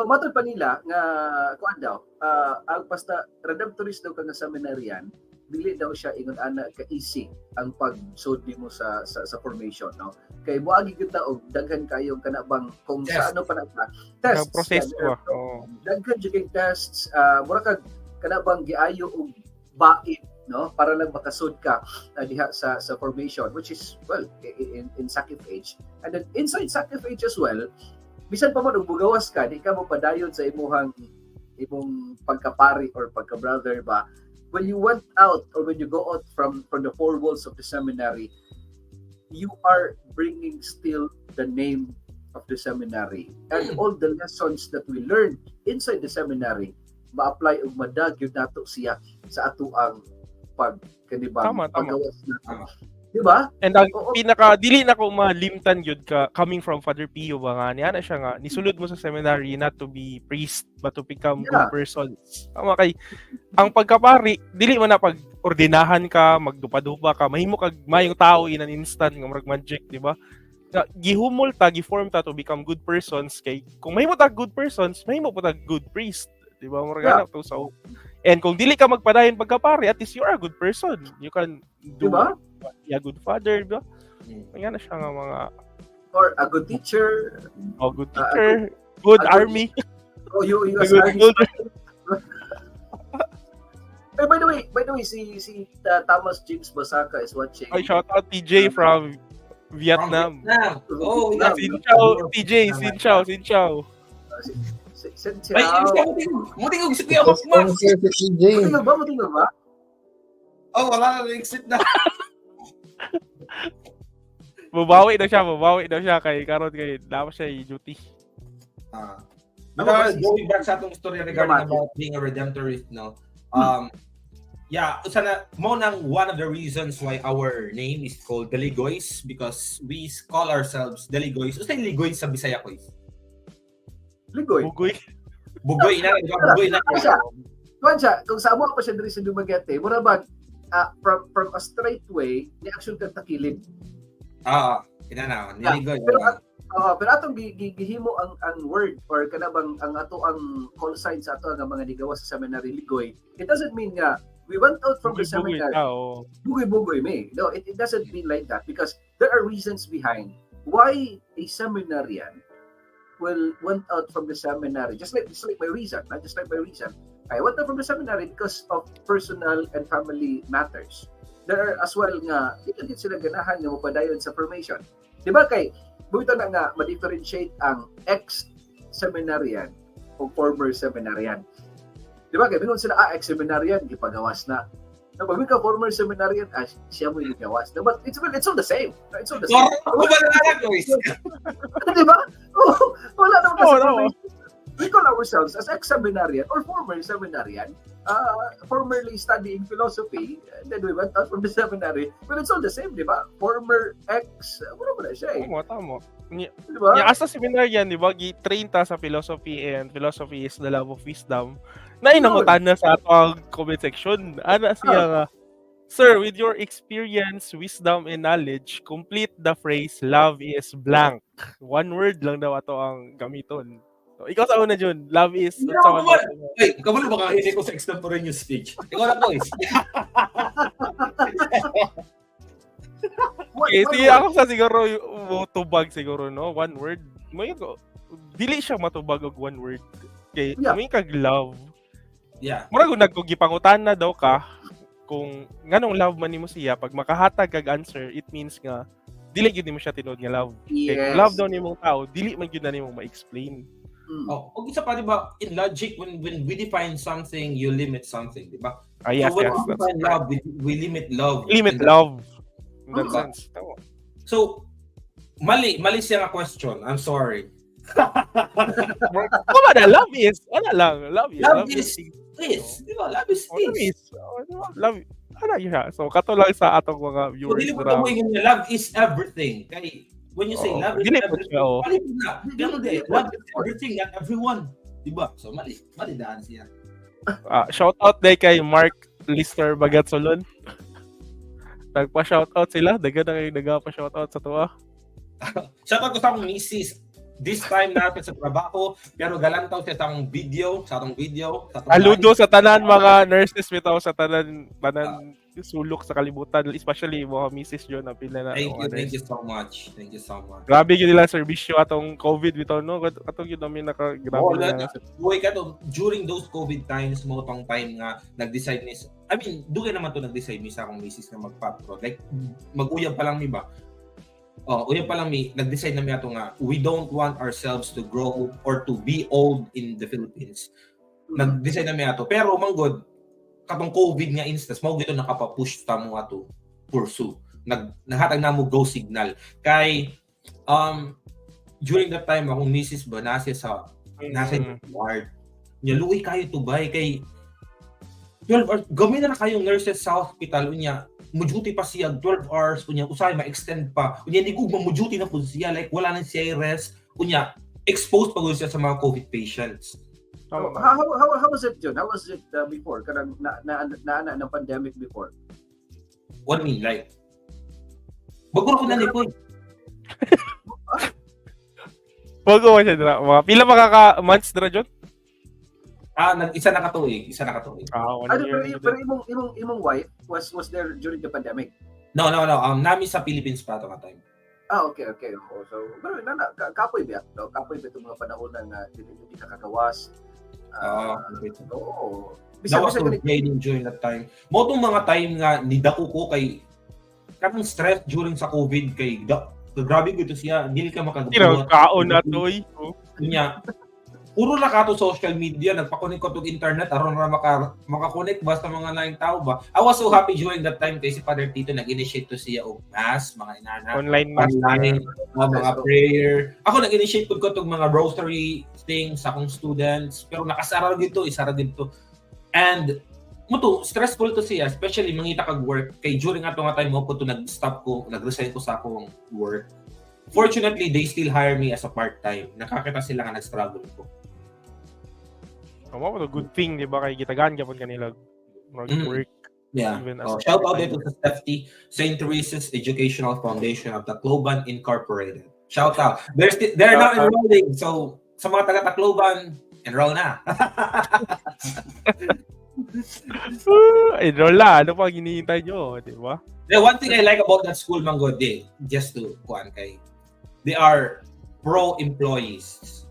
Speaker 3: Matod pa nila nga kuan daw, ang basta redemptorist daw ka nga seminaryan, dili daw siya ingon ana ka easy ang pag-sod nimo sa formation, no? Kay moagi kita og daghan kayong kanabang kung sa ano pa na test
Speaker 2: proseso.
Speaker 3: Daghan jud tests, mura kag kanabang giayo og bait, no, para lang makasud ka diha sa formation, which is well in Sakif age, and then inside Sakif age as well. Bisan pa man og bugawas ka, di ka mo padayon sa imong pagkapari or pagka-brother ba. When you went out or when you go out from the four walls of the seminary, you are bringing still the name of the seminary and all the lessons that we learned inside the seminary ma-apply ug madagyo nato siya sa ato ang kanibang
Speaker 2: Tama.
Speaker 3: paggawas nato.
Speaker 1: Tama.
Speaker 3: Di ba?
Speaker 2: And ang
Speaker 3: Oo.
Speaker 2: dili na ko malimtan yun ka coming from Father Pio ba nga niya na siya nga nisulod mo sa seminary not to be priest but to become good persons. Tama kay ang pagkapari dili man na pag ordinahan ka, magdupa-dupa ka, mahimo kag mayong tao in an instant nga murag magic, di ba? Gihumol ta, giform ta to become good persons kay kung mahimo ta good persons, mahimo po ta good priest, di ba? Murag to sa and kung dili ka magpadayon pagkapari, at least you are a good person. You can do
Speaker 3: Diba?
Speaker 2: a good father, di ba? Nga na siya nga mga
Speaker 3: Or a good teacher.
Speaker 2: good teacher, good
Speaker 3: a good-
Speaker 2: army.
Speaker 3: Oh, you
Speaker 2: a
Speaker 3: as
Speaker 2: good
Speaker 3: army.
Speaker 2: soldier.
Speaker 3: Hey, by the way, si Thomas James Basaka is watching.
Speaker 2: Ay, shout out TJ from Vietnam.
Speaker 1: Oh,
Speaker 3: Yeah,
Speaker 2: Sin Chow, TJ, Sin Chow.
Speaker 3: Sentia.
Speaker 1: Ay, muti ko gusto ko mas.
Speaker 4: Sponsor si TJ.
Speaker 3: Matinggal ba?
Speaker 1: Oh, wala na exit na.
Speaker 2: Babawi na siya kay karon kay dapat siya i-duty.
Speaker 1: Going back sa atong story regarding about being a redemptorist, no? Sana mo nang one of the reasons why our name is called Deligoys because we call ourselves Deligoys. Usa Deligoy sa Bisaya ko is.
Speaker 3: Ligoy.
Speaker 2: Bugoy.
Speaker 1: Bugoy na, bugoy na.
Speaker 3: Kuan siya, kung sa amo pa siya diri sa Dumaguete, mura ba from a straight way, ni action kang takilid.
Speaker 1: Kinana, Deligoy.
Speaker 3: Pero atong gihimo ang word or kanabang ang ato ang call sign sa ato ang mga ligawas sa seminary Ligoy. It doesn't mean nga we went out from the seminary. Bugoy may. No, it doesn't mean like that because there are reasons behind why a seminarian went out from the seminary. Just like my reason. I went out from the seminary because of personal and family matters. There are as well nga, di sila ganahan nga mapadayon sa formation. Di ba kay, buwito na nga ma-differentiate ang ex-seminarian o former seminarian. Di ba kay, bingon sila, ex-seminarian, gipagawas na. No, pag ka former seminarian, siya mo yung gawas. No, but it's all the same. It's all the same. Di ba? Wala naman kasi. We call ourselves as ex-seminarian or former seminarian, formerly studying philosophy, and then we went out from the seminary. But it's all the same, di ba? Former ex, ano ba na siya eh?
Speaker 2: Tama.
Speaker 3: Di ba?
Speaker 2: As a seminarian, di ba, gi-train ta sa philosophy and philosophy is the love of wisdom. Nainangutan na sa atong comment section. Ana siya nga, Sir, with your experience, wisdom, and knowledge, complete the phrase, love is blank. One word lang daw ato ang gamiton. So, ikaw sa una, Jun. Love is...
Speaker 1: Hey, kabalo ba ka hindi ko sa extemporaneous speech? Ikaw na, boys.
Speaker 2: Okay, sige, ako sa siguro, tubag siguro, no? One word. Dili siya matubag og one word. Okay, may kag love.
Speaker 1: Yeah.
Speaker 2: Mura kung nagkugipangutan na daw ka, kung nganong love man nimo siya, pag makahatag kag answer, it means nga, dili gyud nimo siya tinuod nga love. Okay, kung love daw nimong tao, dili man gyud na nimo ma-explain.
Speaker 1: Isa pa, di ba, in logic, when we define something, you limit something, di ba?
Speaker 2: Yes,
Speaker 1: so when
Speaker 2: yes.
Speaker 1: we define love, we limit love.
Speaker 2: Limit love. In that sense.
Speaker 1: So, mali siya nga question. I'm sorry.
Speaker 2: Wala na, love is. Wala lang. Love is.
Speaker 1: Di ba? Love is peace.
Speaker 2: Love is. Ano yun siya? So, kato lang sa atong mga
Speaker 1: So,
Speaker 2: viewers.
Speaker 1: dili mo tamo yung love is everything. Kaya, when you say love is everything, mali po na. Ganun din. Love is everything, not everyone. Di ba? So, mali daan siya.
Speaker 2: Shout out day kay Mark Lister Bagatsolon. Nagpa-shoutout sila. Daga na kayo nagpa-shoutout sa tuwa.
Speaker 1: Shoutout ko sa akong misis. This time natin sa trabaho, pero galantaw siya sa akong video.
Speaker 2: Saludo sa tanan mga nurses bitaw sa tanan sulok sa kalibutan, especially mga misis John na pila na.
Speaker 1: Thank you so much.
Speaker 2: Grabe gyud nila serbisyo atong COVID bitaw no. Atong gyud namin grabe na.
Speaker 1: Buhay ka to during those COVID times mo tong time nga nag-decide ni dugay naman to nag-decide ni sa akong misis nga magpatro. Like mag-uyab pa lang mi ba? Uyab pa lang mi nag-decide na mi ato nga we don't want ourselves to grow or to be old in the Philippines. Nag-decide na mi ato pero manggod katong COVID nga instance, mao gito nakapapush ta mo ato pursue. naghatag na mo go signal kay during that time akong misis ba nasa ward niya luwi kayo tubay kay 12 hours gamay na kayong nurses sa hospital unya mo duty pa siya 12 hours unya usay ma-extend pa unya hindi ko mo duty na po siya like wala na siya rest unya exposed pa siya sa mga COVID patients.
Speaker 3: So, how was it, John? How was it before? Kanang na ng pandemic before?
Speaker 1: What do you mean? Like, bago ko na ni po.
Speaker 2: Bago siya dra. Mga pila months dra John?
Speaker 1: Isa na katuig.
Speaker 3: Pero imong wife was there during the pandemic?
Speaker 1: No. Nami sa Philippines pa to ka time.
Speaker 3: Okay. So, pero kapoy ba? No? Kapoy ba itong mga panahon na hindi nakagawas? Oo.
Speaker 1: That was surveying during that time. Mo tong mga time nga nidako ko kay kanang stress during sa COVID kay grabe gito siya dili ka makagabuhat.
Speaker 2: Kaon na toy.
Speaker 1: Kunya puro na kato social media nagpa-connect ko tog internet aron ra maka-connect basta mga laing tao ba. I was so happy during that time kay si Father Tito nag-initiate to siya og mass mga inana
Speaker 2: online mass
Speaker 1: mga prayer. Ako nag-initiate ko tog mga rosary things sa akong students pero nakasara isara dito. And muto stressful to siya especially mangita kag work kay during ato nga time mo ko to nag-resign ko sa akong work. Fortunately, they still hire me as a part-time. Nakakita sila nga nag-struggle ko.
Speaker 2: Mo good thing di ba kay gitagan gyapon kanila work.
Speaker 1: Yeah. Shout out dito sa Stephanie, St. Teresa's Educational Foundation of Tacloban Incorporated. Shout out. They're now enrolling. So sa mga taga Tacloban, enroll na.
Speaker 2: Enroll na. Ano pa hinihintay nyo, di ba?
Speaker 1: The one thing I like about that school, Mango, just to kuan kay, they are pro-employees.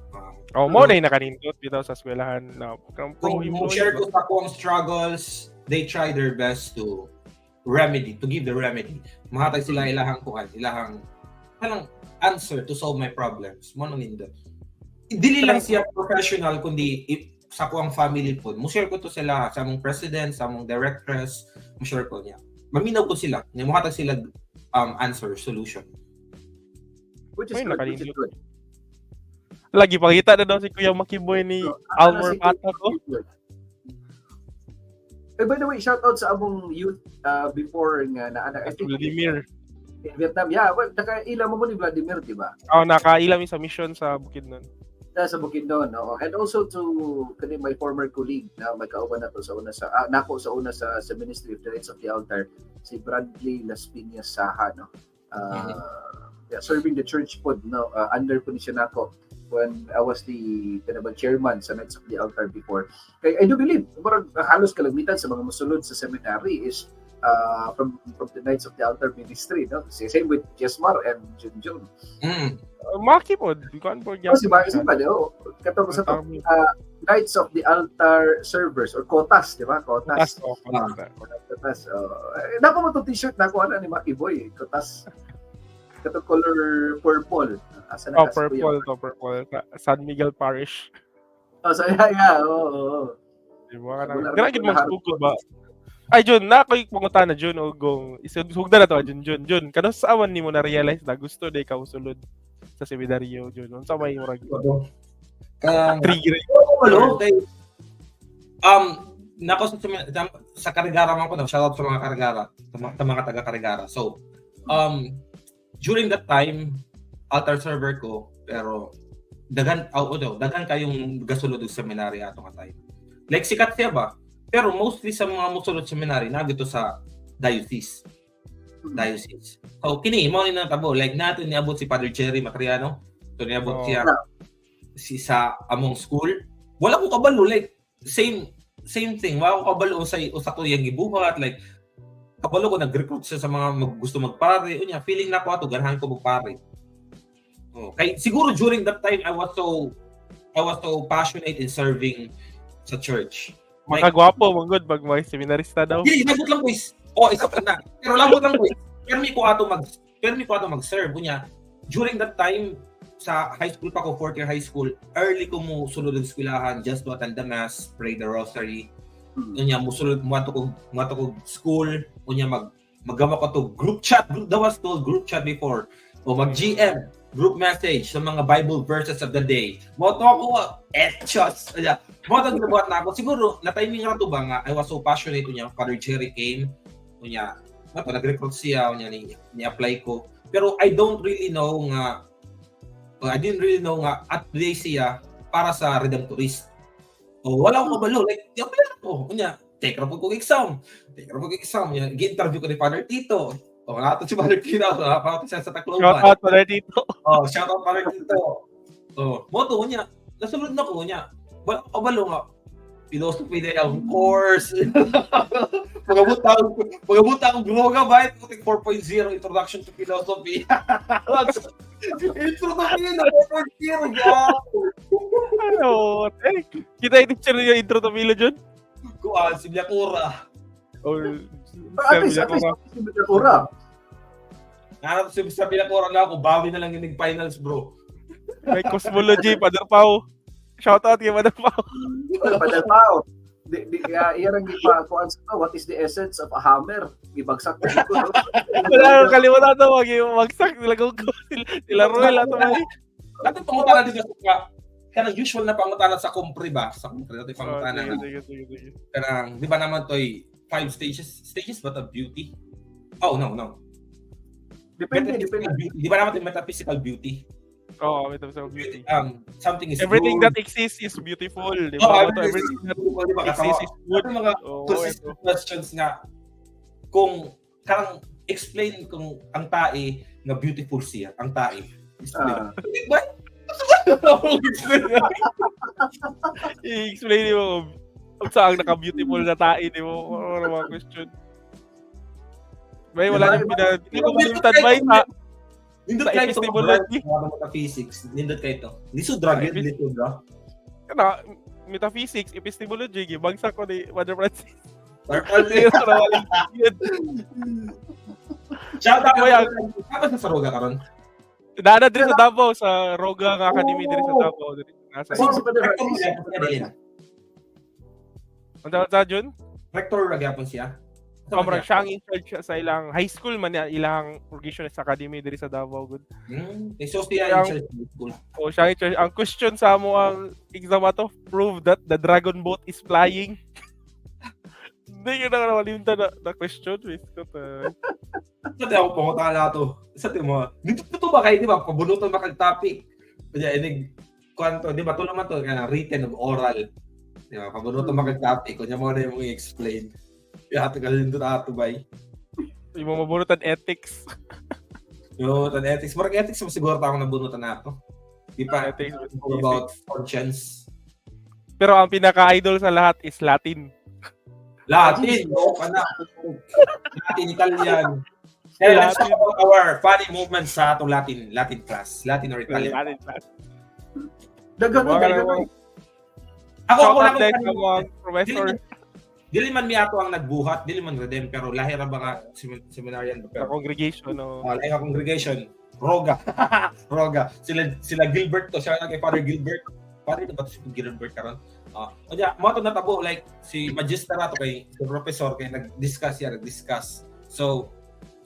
Speaker 2: Mo na yung nakanindot dito sa eskwelahan na
Speaker 1: kung share ko sa kung struggles, they try their best to give the remedy. Mahatag sila ilahang answer to solve my problems. Mo nang nindot. Dili lang siya professional kundi sa kuang family po. Mo share ko to sila sa among president, sa among directors, mo share ko niya. Maminaw ko sila. Muhatag sila answer, solution.
Speaker 3: Which is good.
Speaker 2: Lagi pakita na daw si Kuya Makiboy ni Almor Mata ko.
Speaker 3: By the way, shout out sa among youth before nga na I think
Speaker 2: Vladimir.
Speaker 3: In Vietnam. Yeah, well, nakaila mo ni Vladimir, di ba?
Speaker 2: Nakaila mi sa mission sa Bukidnon.
Speaker 3: Sa Bukidnon, no. And also to kani my former colleague na magkauban na to sa una sa sa Ministry of the Rights of the Altar, si Bradley Las Piñas Saha, no. Serving the church pod, no, under po ni siya nako when I was the chairman sa Knights of the Altar before. Kaya I do believe, halos kalamitan sa mga musulod sa seminary is from the Knights of the Altar ministry, no? Same with Jesmar and Junjun.
Speaker 2: Maki po, kuan po
Speaker 3: gyud. Si Maki pa do. Katong sa Knights of the Altar servers or kotas, di ba? Kotas. Kotas. Dapat mo to t-shirt na ko ni Maki Boy, kotas. Katong color purple.
Speaker 2: Purple. San Miguel Parish.
Speaker 3: Oo.
Speaker 2: Diba ka na? Grabe mag-google ba? Ay, Jun, na ako'y pangutan na Jun o gong isugda na to, Jun. Kano sa awan ni mo na-realize na gusto na ikaw sulod sa seminaryo, Jun? Ano sa may murag? Trigger.
Speaker 1: Nako sa Karigara man ko na, shoutout sa mga Karigara, sa mga taga Karigara. So, during that time, altar server ko, pero dagan kayong gasulod sa seminary ato nga time. Like sikat siya ba? Pero mostly sa mga musulod seminary na dito sa diocese. So kini mo ni natabo like nato niabot si Father Jerry Macriano, to niabot siya sa among school. Wala ko kabalo like same thing. Wala ko kabalo sa to yang gibuhat like kabalo ko nag-recruit siya sa mga gusto magpare. Unya feeling na ko ato ganahan ko magpare. Okay, siguro during that time I was so passionate in serving sa church.
Speaker 2: Makagwapo mong good pag may seminarista daw.
Speaker 1: Labot lang boys. Isa pa na. Pero labot lang boys. Permi ko ato mag-serve niya. During that time sa high school pa ko, 4th year high school, early ko mo sulod ng eskwelahan just to attend the mass, pray the rosary. Unya mo sulod mo ato ko school, unya magama ko to group chat. That was called group chat before. O mag-GM, group message sa mga Bible verses of the day. Moto ako, etchos. Moto ginabuhat na ako. Siguro, na-timing nga to ba nga, I was so passionate niya. Father Jerry came. Niya, nag-recruit siya. Ni-apply ko. Pero I didn't really know nga at play siya para sa Redemptorist. O, wala akong kabalo. Like, i-apply ako. Niya, take ra po kong exam. Gi-interview ko ni Father Tito. O, nato si Father Tito. Nato siya sa Tacloban.
Speaker 2: Shout out Father Tito.
Speaker 1: Oh, shout out Father Tito. Oh, moto niya. Nasunod na ko niya. Kabalo nga. Philosophy day ang course. Pagkabuta akong droga ba? 4.0 Introduction to Philosophy. Introduction na 4.0.
Speaker 2: Ano? Kita yung teacher niya intro to Milo dyan?
Speaker 1: Kuan, si Biakura.
Speaker 2: Or
Speaker 3: At least si Biakura.
Speaker 1: Narap si Biakura na ako. Bawi na lang yung finals, bro.
Speaker 2: may cosmology, Padre Pao. Shout out kay Padre Pao.
Speaker 3: Padre Pao. Iyarang gipa what is the essence of a hammer? Gibagsak ko dito.
Speaker 2: Wala kalimutan to, magsak sila kung sila Ruel ato ba.
Speaker 1: Dapat pangutana dito sa kanang usual na pangutana sa compre ba? Sa compre dapat pangutana.
Speaker 2: Sige.
Speaker 1: Kanang di ba naman toy 5 stages but of beauty? Oh, no.
Speaker 3: Depende.
Speaker 1: Di ba naman toy metaphysical beauty?
Speaker 2: Oo, metaphysical beauty.
Speaker 1: Something is
Speaker 2: Everything
Speaker 1: good.
Speaker 2: that exists is beautiful, di ba? Everything that exists is good.
Speaker 1: Ano mga consistent questions nga kung karang explain kung ang tae nga beautiful siya, ang tae.
Speaker 2: I-explain mo kung saan naka-beautiful na tae, di mo? Ano mga question? May wala niyong pinagalimutan ba sa epistemology?
Speaker 1: Metaphysics. Nindot kayo ito. Hindi so drug yun, dito bro.
Speaker 2: Metaphysics, epistemology, bagsak ko ni Mother Francis.
Speaker 1: Shout out mo yan. Kapag sa Roga ka ron?
Speaker 2: Naana din sa Davao, sa Roga nga Academy din sa Davao. Ang tawag sa Jun?
Speaker 1: Rector Ragyapon siya?
Speaker 2: Sobrang siyang in charge sa ilang high school man niya, ilang Progressionist Academy diri sa Davao. Good.
Speaker 1: So siya in charge of school.
Speaker 2: O siya in charge. Ang question sa mo ang exam ato, prove that the dragon boat is flying. Hindi yun na nakalimutan na question.
Speaker 1: Sa tayo akong pangutangan na ito. Sa tayo mo, dito ba kayo, di ba? Pabunutan ba kag topic? Kaya inig, kwanto, di ba? Ito naman ito, written of oral. Di ba? Pabunutan ba kag topic? Kanya mo na yung i-explain. Kaya ito kalin doon na ito, bay.
Speaker 2: Yung mga mabunutan ethics.
Speaker 1: Bunutan ethics. Marang ethics mo siguro tayo nabunutan na ito. Di pa,
Speaker 2: Ethics.
Speaker 1: about conscience.
Speaker 2: Pero ang pinaka-idol sa lahat is Latin.
Speaker 1: Latin, no? Latin, Italian. Kaya let's talk about our funny movements sa atong Latin class. Latin or Italian.
Speaker 2: Latin class.
Speaker 3: Dagan.
Speaker 1: Ako lang
Speaker 2: sa mga professor.
Speaker 1: Dili man mi ato ang nagbuhat, dili man redem, pero lahi ra ba nga seminarian
Speaker 2: Sa congregation. No?
Speaker 1: Lahi nga congregation. Roga. Roga. Sila Gilbert to, siya kay Father Gilbert. Father ito ba si Gilbert karon? Kaya mo to natabo like si Magister ato kay si professor kay nag-discuss. So,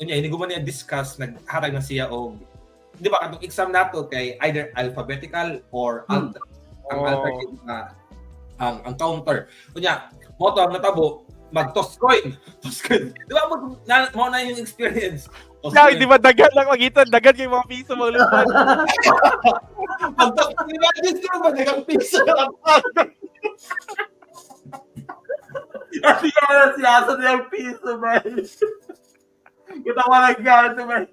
Speaker 1: unya ini guman niya discuss naghatag na siya og di ba katong exam nato kay either alphabetical or alter. Ang alternative na ang counter. Unya, mo to natabo mag-toss coin. Di ba mo na yung experience?
Speaker 2: Yeah, di ba dagan lang magitan, dagan kay mga piso mga lupan.
Speaker 1: Mag-toss coin ba dito ba dagang piso lang. RCR siyasa ng piso ba? Kita wala ganito ba?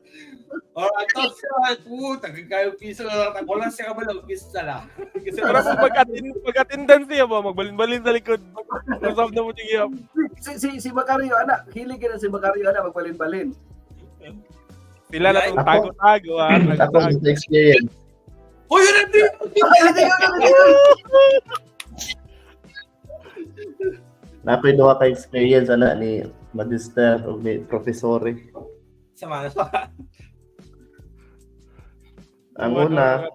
Speaker 1: Alright, toss coin. Tagang kayo piso lang. Wala siya ka ba lang piso lang.
Speaker 2: Kasi para mo mag-attendance niya ba, magbalin-balin sa likod. Masab na mo siya.
Speaker 3: Si Macario, anak. Hilig ka na si Macario, anak. Magbalin-balin.
Speaker 2: Sila na itong tago-tago.
Speaker 4: Ako sa experience.
Speaker 1: Oh, yun ang din!
Speaker 4: Napinuha ka experience ni Magister o ni Professore.
Speaker 1: Sama na.
Speaker 4: Ang una,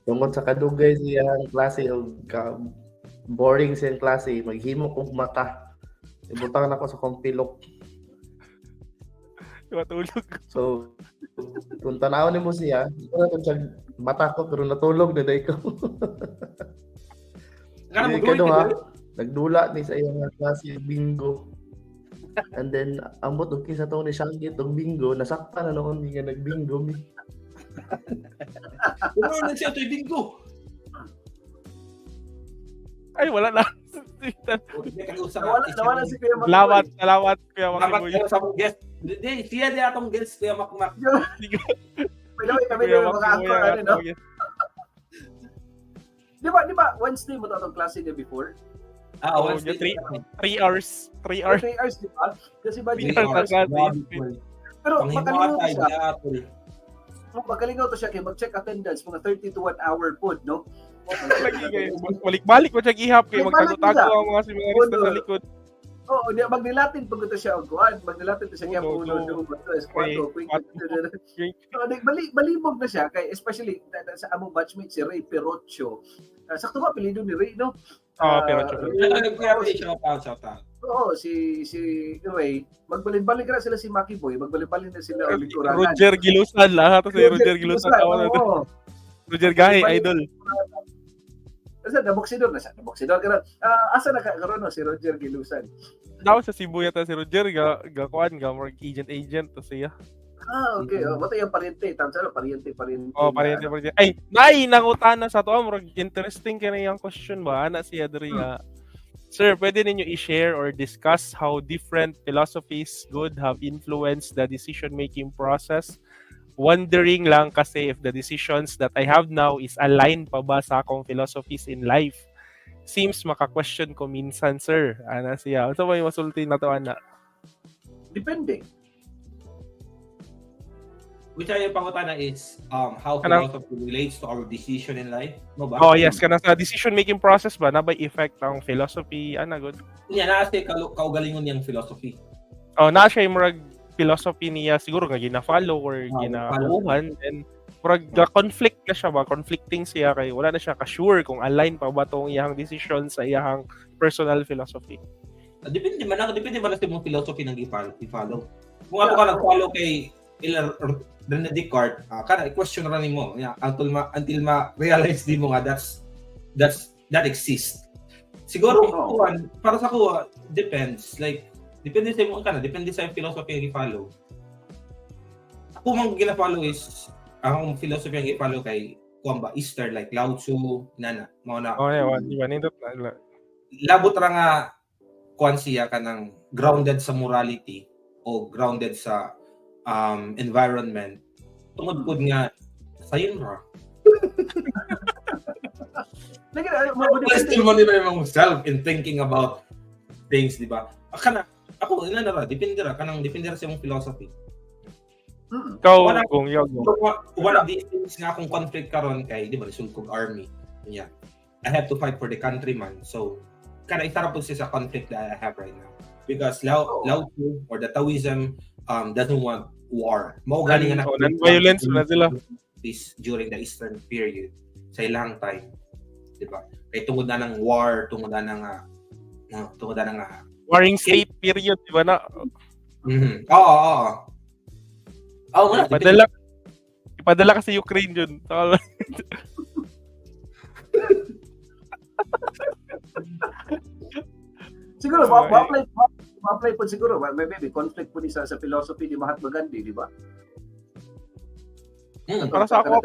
Speaker 4: tungkol sa kadugay siyang klase o boring siyang klase, maghimo kong mata. Ibutang na ko sa kompilok.
Speaker 2: Matulog.
Speaker 4: So, kung tanawin mo siya, ito na siya mata ko pero natulog na dahil ko.
Speaker 1: Kana mo
Speaker 4: Hindi ka ha, nagdula ni sa iyang klase bingo. And then, ambot og kisa to ni Shanggit og bingo, nasaktan na noon hindi nga nagbingo mi.
Speaker 1: Ano na siya to'y bingo?
Speaker 2: Ay, wala na.
Speaker 3: Nawala si Kuya Mac.
Speaker 2: Salamat, Kuya Mac.
Speaker 1: Salamat sa mong guest. Hindi, siya di atong guest, Kuya Mac.
Speaker 3: By the way, kami na yung mga actor, ano, no? Di ba, Wednesday mo ito itong klase niya before?
Speaker 1: Wednesday.
Speaker 2: 3 hours. 3 hours.
Speaker 3: 3 hours, di ba? Kasi ba, pero
Speaker 1: Panghimatay,
Speaker 3: makalimutan siya.
Speaker 1: gapol.
Speaker 3: Magalingaw to siya kay mag-check attendance mga 30 to 1 hour pod, no?
Speaker 2: Lagi kayo. Balik-balik ko siya gihap kayo. Magtago-tago ang mga seminarista sa likod.
Speaker 3: Oo, magnilatin pag ito siya og kuan, magnilatin to siya kaya puno do is kwarto. Balibog na siya kay especially sa among batchmate si Ray Perocho. Sakto ba apelyido ni Ray, no?
Speaker 2: Perocho.
Speaker 1: Shout out.
Speaker 3: Oo, si Ray, magbalin-balik na sila si Maki Boy, magbalin-balik na sila og likuran.
Speaker 2: Roger Gilusan lahat si Roger Gilusan tawa na. Roger Gahi idol.
Speaker 3: Asa naboksidor na siya. Naboksidor ka na. Asa na karon no si Roger Gilusan.
Speaker 2: Daw sa Cebu yata si Roger ga kuan ga more agent to siya.
Speaker 3: Okay. Mato yung pariente, tamsa pariente.
Speaker 2: Pariente. Ay, nangutana sa to more interesting kini yung question ba ana siya diri nga. Sir, pwede ninyo i-share or discuss how different philosophies could have influenced the decision-making process? Wondering lang kasi if the decisions that I have now is aligned pa ba sa akong philosophies in life. Seems maka-question ko minsan, sir. Ana siya. Ano ba yung masulti na to, ana?
Speaker 3: Depende.
Speaker 1: Which ay pangutana is how philosophy relates to our decision in life. No ba?
Speaker 2: Oh, yes. Kana sa decision-making process ba, na ba effect ang philosophy? Ana, good.
Speaker 1: Yan, naasti kaugalingon niyang philosophy.
Speaker 2: Oh, na siya yung philosophy niya siguro nga gina-follow or ginakuhan, and murag conflict na siya ba, conflicting siya kay wala na siya ka-sure kung align pa ba tong iyang decision sa iyang personal philosophy.
Speaker 1: Depende man sa mong philosophy nang i-follow. Kung ako ka nag-follow kay René Descartes, kana i-question ra nimo until ma-realize di mo nga that exists. Siguro para sa ko depends, like depende sa mo depende sa philosophy ang i-follow. Ako mang gina-follow is ang philosophy ang i-follow kay kuan ba Easter like Lao Tzu nana mao na.
Speaker 2: Oh, yeah, di ba nindot na.
Speaker 1: Labot ra nga kuan siya kanang grounded sa morality o grounded sa environment. Tungod pud nga sayon ra. Still mo di ba yung self in thinking about things, di ba? Ako, depende ra sa mong philosophy. One of these things nga akong conflict karon kay, di ba, lisod kong army. Yeah. I have to fight for the countryman. So, isa ra po siya sa conflict that I have right now. Because Lao Tzu or the Taoism doesn't want war. Mao gani nga
Speaker 2: violence na sila
Speaker 1: during the Eastern period sa ilang time. Di ba? Kay tungod na ng war, tungod na ng
Speaker 2: warring state period, di ba na?
Speaker 1: Oo.
Speaker 2: Ipadala kasi Ukraine yun.
Speaker 3: Siguro, ma-apply po siguro. Maybe conflict po sa philosophy ni Mahatma Gandhi, di ba?
Speaker 2: Para sa ako,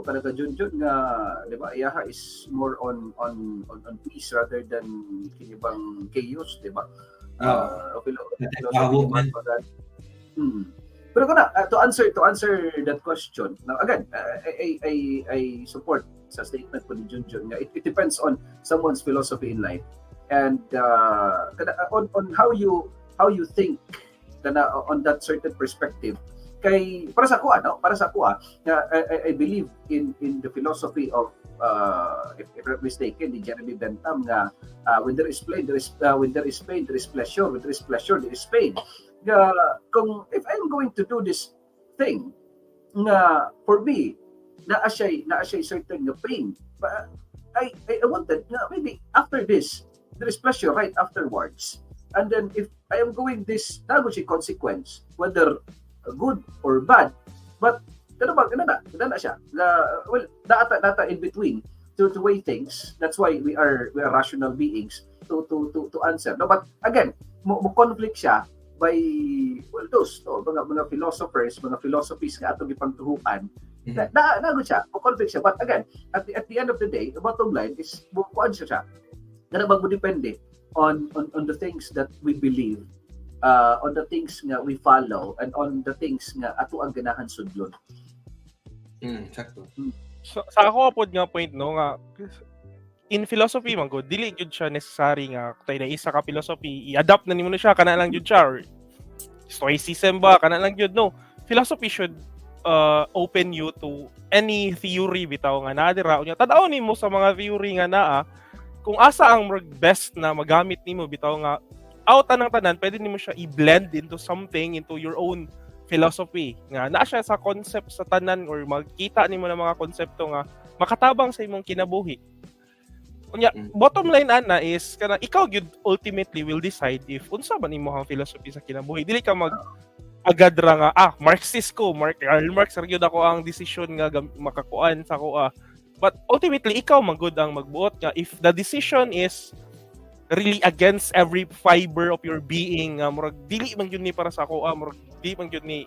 Speaker 3: talaga Junjun nga, di ba, iyaha is more on peace rather than kinibang chaos, di ba? Pero kuna to answer that question. Now again, I support sa statement po ni Junjun nga it depends on someone's philosophy in life and on how you think on that certain perspective. Kay para sa ko I believe in the philosophy of if I'm not mistaken ni Jeremy Bentham nga when there is pain there is pain, there is pleasure, when there is pleasure there is pain. Kung if I'm going to do this thing nga for me na siya certain nga pain, I wanted na maybe after this there is pleasure right afterwards. And then if I am going this nago siya consequence, whether good or bad, but na siya. Well, data in between to weigh things. That's why we are rational beings to answer. No, but again, mo conflict siya by those mga philosophers, mga philosophies nga atong ipangtuhuan. Nago siya, mo conflict siya. But again, at the end of the day, the bottom line is kuan siya. Ganun mo depende on the things that we believe, on the things nga we follow, and on the things nga ato ang ganahan sudlon.
Speaker 1: Sakto.
Speaker 2: So, sa ako pod nga point no nga in philosophy man good dili gyud siya necessary nga tay na isa ka philosophy i-adapt na nimo na siya kana lang gyud siya or stoicism ba kana lang gyud no. Philosophy should open you to any theory bitaw nga naa dira unya tad-aw nimo sa mga theory nga naa kung asa ang best na magamit nimo bitaw nga out anang tanan pwede nimo siya i-blend into something into your own philosophy nga naa siya sa concept sa tanan or magkita nimo ng mga konsepto nga makatabang sa imong kinabuhi. Unya bottom line ana is kana ikaw gyud ultimately will decide if unsa man imong philosophy sa kinabuhi. Dili ka agad ra nga Marxist ko, Karl Marx ra gyud ako ang decision nga makakuan sa ko but ultimately ikaw man gud ang magbuot nga if the decision is really against every fiber of your being murag dili man gyud ni para sa ako murag dili man gyud ni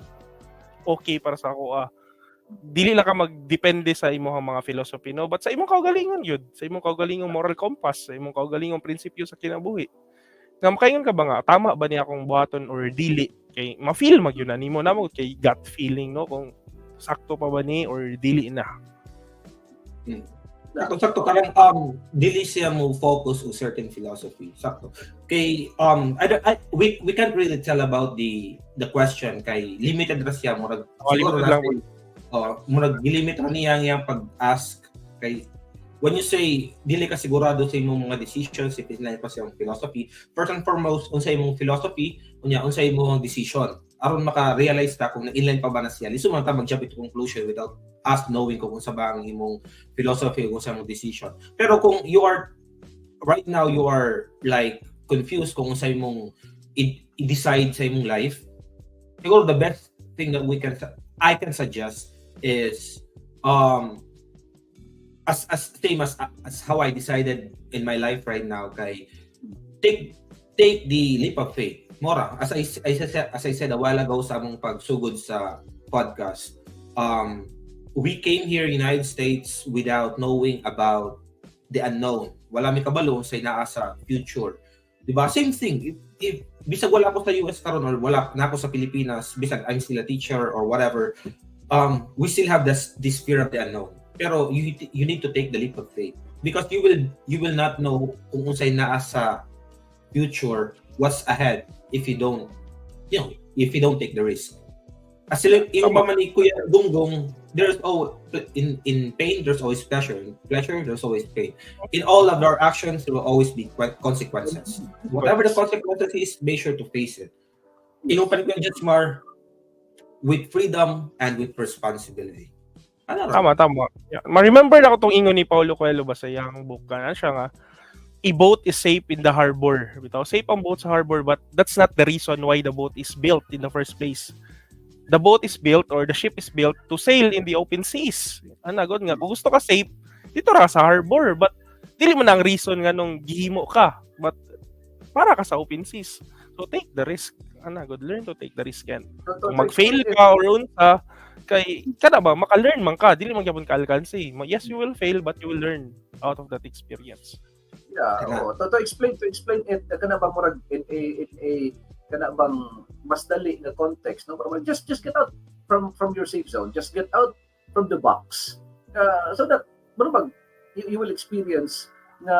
Speaker 2: okay para sa ako dili lang ka magdepende sa imong mga philosophy no but sa imong kaugalingon gyud sa imong kaugalingong moral compass sa imong kaugalingong prinsipyo sa kinabuhi nga makaingon ka ba nga tama ba ni akong buhaton or dili kay ma-feel mag yun nimo namo kay gut feeling no kung sakto pa ba ni or dili na.
Speaker 1: Sakto karang dili siya mo focus on certain philosophy. Sakto. Kay we can't really tell about the question kay limited ra siya murag siguro lang murag limit ra niya ang pag-ask kay when you say dili ka sigurado sa imong mga decisions if inline pa siyang philosophy first and foremost unsa imong philosophy unya unsa imong decision aron maka-realize ta kung inline pa ba na siya liso man ta mag-jump to conclusion without us knowing kung unsa ba ang imong philosophy o unsa imong decision pero kung you are right now you are like confused kung unsa imong i-decide sa imong life siguro the best thing that I can suggest is as same as how I decided in my life right now kay take the leap of faith mora as I said a while ago sa among pagsugod sa podcast we came here in United States without knowing about the unknown wala mi kabalo sa naa sa future diba same thing if bisag wala ako sa US karon or wala na ako sa Pilipinas bisag I'm still a teacher or whatever we still have this fear of the unknown pero you need to take the leap of faith because you will not know kung unsay naa sa future what's ahead if you don't take the risk as yung pa man ni Kuya Gunggong there's in pain there's always pleasure in pleasure there's always pain in all of our actions there will always be consequences whatever the consequences is make sure to face it inupan ko just more with freedom and with responsibility.
Speaker 2: Tama. Yeah. Ma-remember na ko tong ingon ni Paulo Coelho ba sa iyang book kana siya nga a boat is safe in the harbor. Bitaw safe ang boat sa harbor but that's not the reason why the boat is built in the first place. The boat is built or the ship is built to sail in the open seas. God nga kung gusto ka safe dito ra sa harbor but dili man ang reason nga nung gihimo ka but para ka sa open seas. So take the risk. God learn to take the risk yan. Kung mag-fail ka or unsa kay kada ba maka-learn man ka dili man gyapon ka alkansi yes you will fail but you will learn out of that experience
Speaker 3: to explain it kana ba murag in a kana bang mas dali nga context no just get out from your safe zone just get out from the box so that murag you will experience nga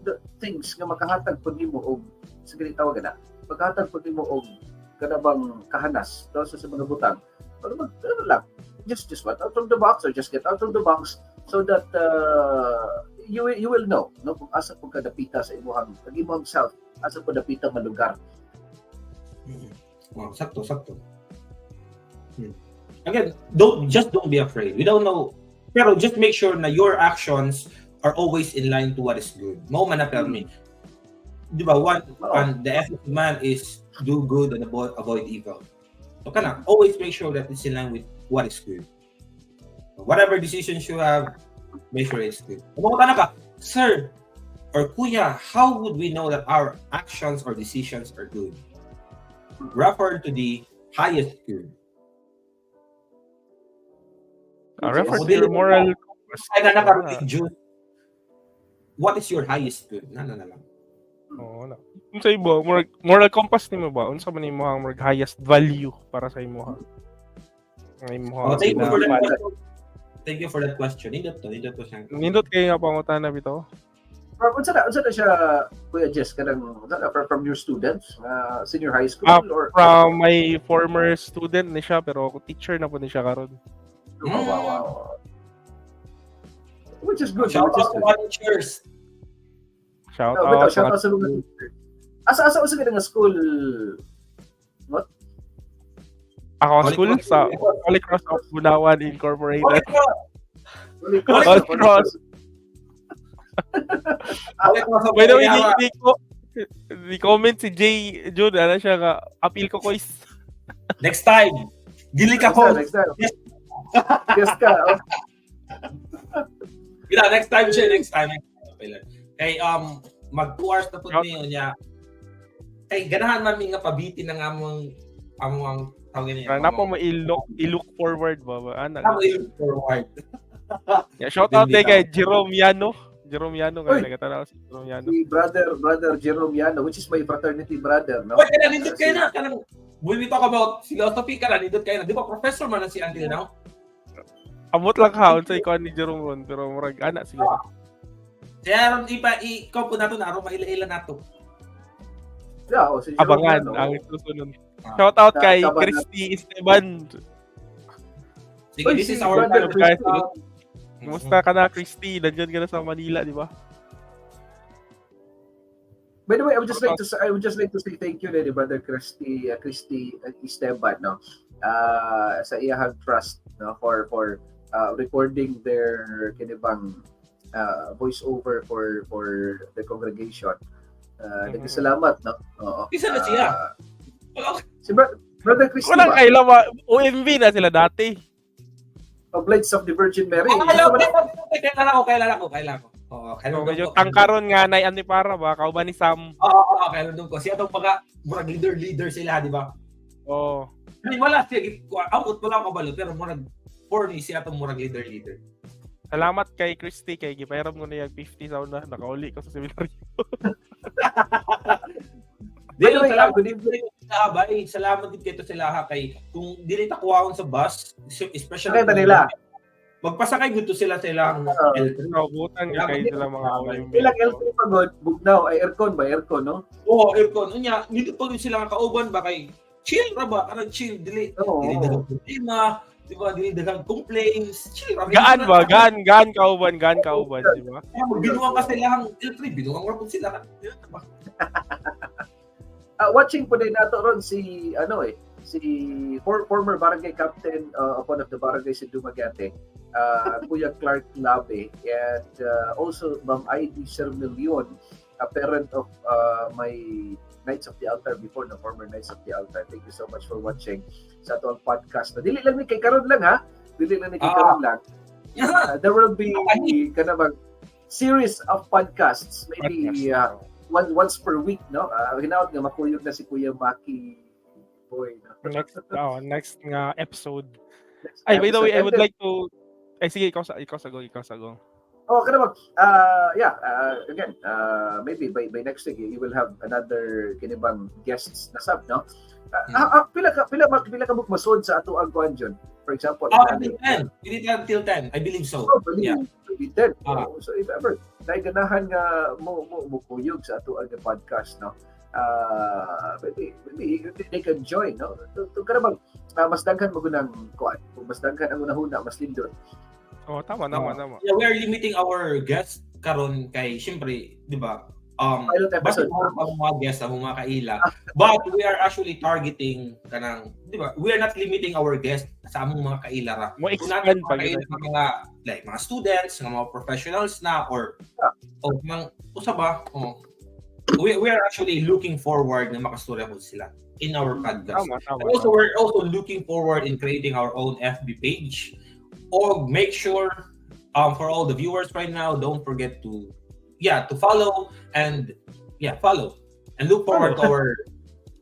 Speaker 3: the things nga makahatag pud nimo og sige tawag na paghatag pud nimo og kana bang kahanas daw sa mga butang just what out from the box or just get out from the box so that you will know no kung asa pud ka dapita sa imong self asa pud dapita nga lugar.
Speaker 1: Wow, sakto. Again, don't be afraid. We don't know, pero just make sure na your actions are always in line to what is good. Mao man na permi. di ba, the essence of man is do good and avoid evil. So always make sure that it's in line with what is good. Whatever decisions you have, make sure it's good. Kung ka, sir or kuya, how would we know that our actions or decisions are good? Refer to the highest good.
Speaker 2: Refer to your moral compass.
Speaker 1: What is your highest good? Na lang.
Speaker 2: Oo na. Unsa ibo, moral compass nimo ba? Unsa man imong murag highest value para sa imo?
Speaker 1: Thank you for that question. Nindot to siya.
Speaker 2: Nindot kay nga pangutana bitaw.
Speaker 3: Unsa na siya, Kuya Jess, kanang from your students, senior high school or
Speaker 2: from my former student ni siya pero teacher na po ni siya karon.
Speaker 3: Wow. Which is good.
Speaker 1: Shout out to all teachers.
Speaker 2: Shout out
Speaker 3: sa mga teacher. Asa usa nga school? What?
Speaker 2: Ako ang school sa Holy Cross of Bunawan Incorporated.
Speaker 3: Holy
Speaker 2: Cross. By the way, di comment si Jay Jun, ano siya nga, appeal ko kois.
Speaker 1: Next time. Gili ka ko.
Speaker 3: Next time. Yes ka.
Speaker 1: Next time. Kay mag 2 hours na po niyo niya. Kay ganahan man mi nga pabitin ng among tawag niya.
Speaker 2: Na po mo i-look forward ba? Ana.
Speaker 1: I-look forward.
Speaker 2: Yeah, shout out kay Jerome Yano. Jerome Yano nga nagatanaw si Jerome Yano.
Speaker 3: Si brother Jerome Yano, which is my fraternity brother, no?
Speaker 1: Oy, nindot kayo na. When we talk about philosophy, nindot kayo na. Di ba professor man na si until now?
Speaker 2: Amot lang ha, unsa ikaw ni Jerome ron, pero murag ana siguro.
Speaker 1: Kaya ikaw po nato na aron maila-ila nato.
Speaker 3: Yeah, si Jerome
Speaker 2: Abangan
Speaker 3: Yano.
Speaker 2: ang susunod. Shout out kay Christy Esteban.
Speaker 1: Sige, this is our
Speaker 3: brother
Speaker 1: time.
Speaker 2: Kumusta ka na, Christy? Nandiyan ka na sa Manila, di ba?
Speaker 3: By the way, I would just like to say thank you to brother Christy Esteban, no. Sa iyang trust, no, for recording their kinibang voiceover for the congregation. Nagsalamat, no. Oo.
Speaker 1: Isa na siya.
Speaker 3: Si brother Christy.
Speaker 2: Walang kailan OMV na sila dati.
Speaker 3: Oblates of the Virgin Mary.
Speaker 1: Kailan ko. Oo,
Speaker 2: Medyo tangkaron nga na ani para ba kauban ni Sam.
Speaker 1: Oo, kailan doon ko. Siya tong murag leader sila, di ba?
Speaker 2: Oo.
Speaker 1: Wala siya abot wala ko balo pero murag for me siya tong murag leader.
Speaker 2: Salamat kay Christy kay gipairam ko na yung 50 sound na nakauli ko sa seminaryo.
Speaker 1: Salamat din kito sila kay kung dili ta kuwaon sa bus, especially
Speaker 3: Kaya nila.
Speaker 1: Magpasakay gud sila ang L3.
Speaker 2: Naubutan kay sila mga OMV.
Speaker 3: Ilang L3 pagod, bugnaw ay aircon, no?
Speaker 1: Oo, aircon. Unya, dito pag sila nga kauban ba kay chill ra ba? Kanang chill dili dagang problema, di ba? Dili dagang complaints. Chill ra.
Speaker 2: Gaan ba? Gaan kauban, di ba?
Speaker 1: Binuang ka sila ang L3, binuang ra pud sila.
Speaker 3: Watching po din nato ron si former barangay captain of one of the barangays in Dumaguete, Kuya Clark Labe, and also Ma'am ID Sermilion, a parent of my Knights of the Altar before, the former Knights of the Altar. Thank you so much for watching sa atong podcast. Dili lang ni kay karon lang ha. There will be kanang series of podcasts, maybe once per week, no? Hinaot nga makuyog na si Kuya Maki Boy, no?
Speaker 2: Next nga episode. By the way, I would like to sige, ikaw sa go.
Speaker 3: Oh, kanang again, maybe by next week you will have another kinibang guests na sab, no? Pila ka masod sa ato ang kuan. For example,
Speaker 1: until 10. We did until 10. I believe so.
Speaker 3: Yeah. 10. So if ever tay ganahan nga mo kuyog sa ato ang podcast, no? Maybe they can join, no? To kanang mas daghan mo gunang kuan. Mas daghan ang unahuna, mas lindot.
Speaker 2: Oh, tama.
Speaker 1: Yeah, we are limiting our guests karon kay syempre, di ba? Basta ang mga guests ang mga kaila. But we are actually targeting kanang, di ba? We are not limiting our guests sa among mga kaila ra.
Speaker 2: Mo expand pa
Speaker 1: mga students, mga professionals na or mga usa ba? we are actually looking forward na makastorya ko sila in our podcast.
Speaker 2: Tama.
Speaker 1: And also, we're also looking forward in creating our own FB page. Or make sure, for all the viewers right now, don't forget to follow and follow and look forward to our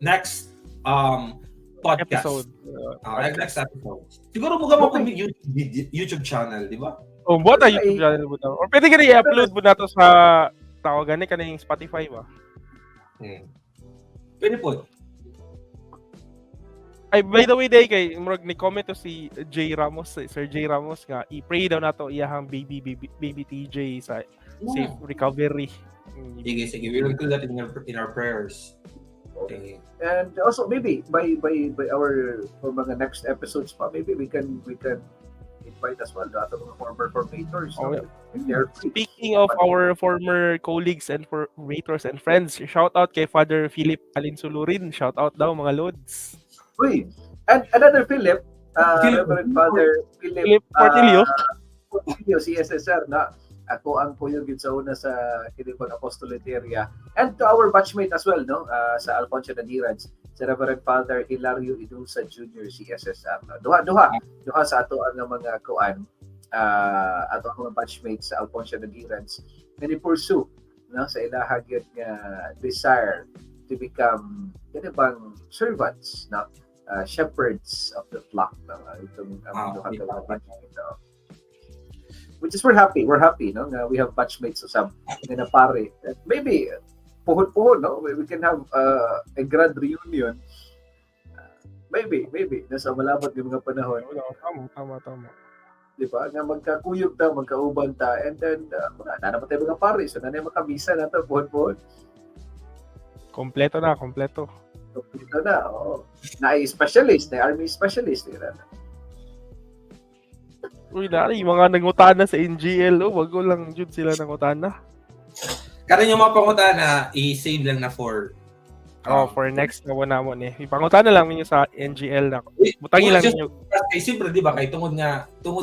Speaker 1: next podcast. Next episode. Siguro mo mo YouTube channel, di ba?
Speaker 2: Buhat ang YouTube channel mo daw. Or pwede ka na i-upload mo na to sa tawagan ka na yung Spotify ba?
Speaker 1: Pwede po.
Speaker 2: Ay, by the way, day kay murag ni comment to si Sir J Ramos nga i-pray daw nato iyahang baby TJ sa safe recovery.
Speaker 1: Sige. We will do that in our prayers. Okay.
Speaker 3: And also maybe by our for mga next episodes pa, maybe we can invite as well the mga former formators.
Speaker 2: Speaking of our former colleagues and formators and friends, shout out kay Father Philip Alinsulurin. Shout out daw mga lods.
Speaker 3: Uy, and another Philip, Reverend Father Philip
Speaker 2: Portillo.
Speaker 3: Portillo, CSSR na ako ang puyog sa una sa Kinibang Apostolate area. And to our batchmate as well, no? Sa Alfonso Nadiraj, si Reverend Father Hilario Idusa Jr. CSSR. Duha sa ato ang mga kuan, ato ang mga batchmates sa Alfonso Nadiraj. Many pursue, no? Sa ilahagyan nga desire to become Kinibang servants, no? Shepherds of the flock. No? Itong duha ka mga batchmate, no? Which is we're happy, no? We have batchmates sa na pare. Maybe puhon, no? We can have a grand reunion. Maybe nasa malabot ng mga panahon.
Speaker 2: Tama.
Speaker 3: Di ba? Nga magkakuyog ta, magkauban ta, and then naman tayo mga pare. So nanay makamisa na to, puhon.
Speaker 2: Kompleto na.
Speaker 3: Oo. Na-specialist, na-army specialist.
Speaker 2: Uy, yung mga nangutana sa NGL, wag ko lang jud sila nangutana.
Speaker 1: Karon yung mga pangutana, i-save lang na for
Speaker 2: for next na wala mo ni. Ipangutana lang niyo sa NGL na. Butangi lang niyo.
Speaker 1: Kay siyempre di ba kay tungod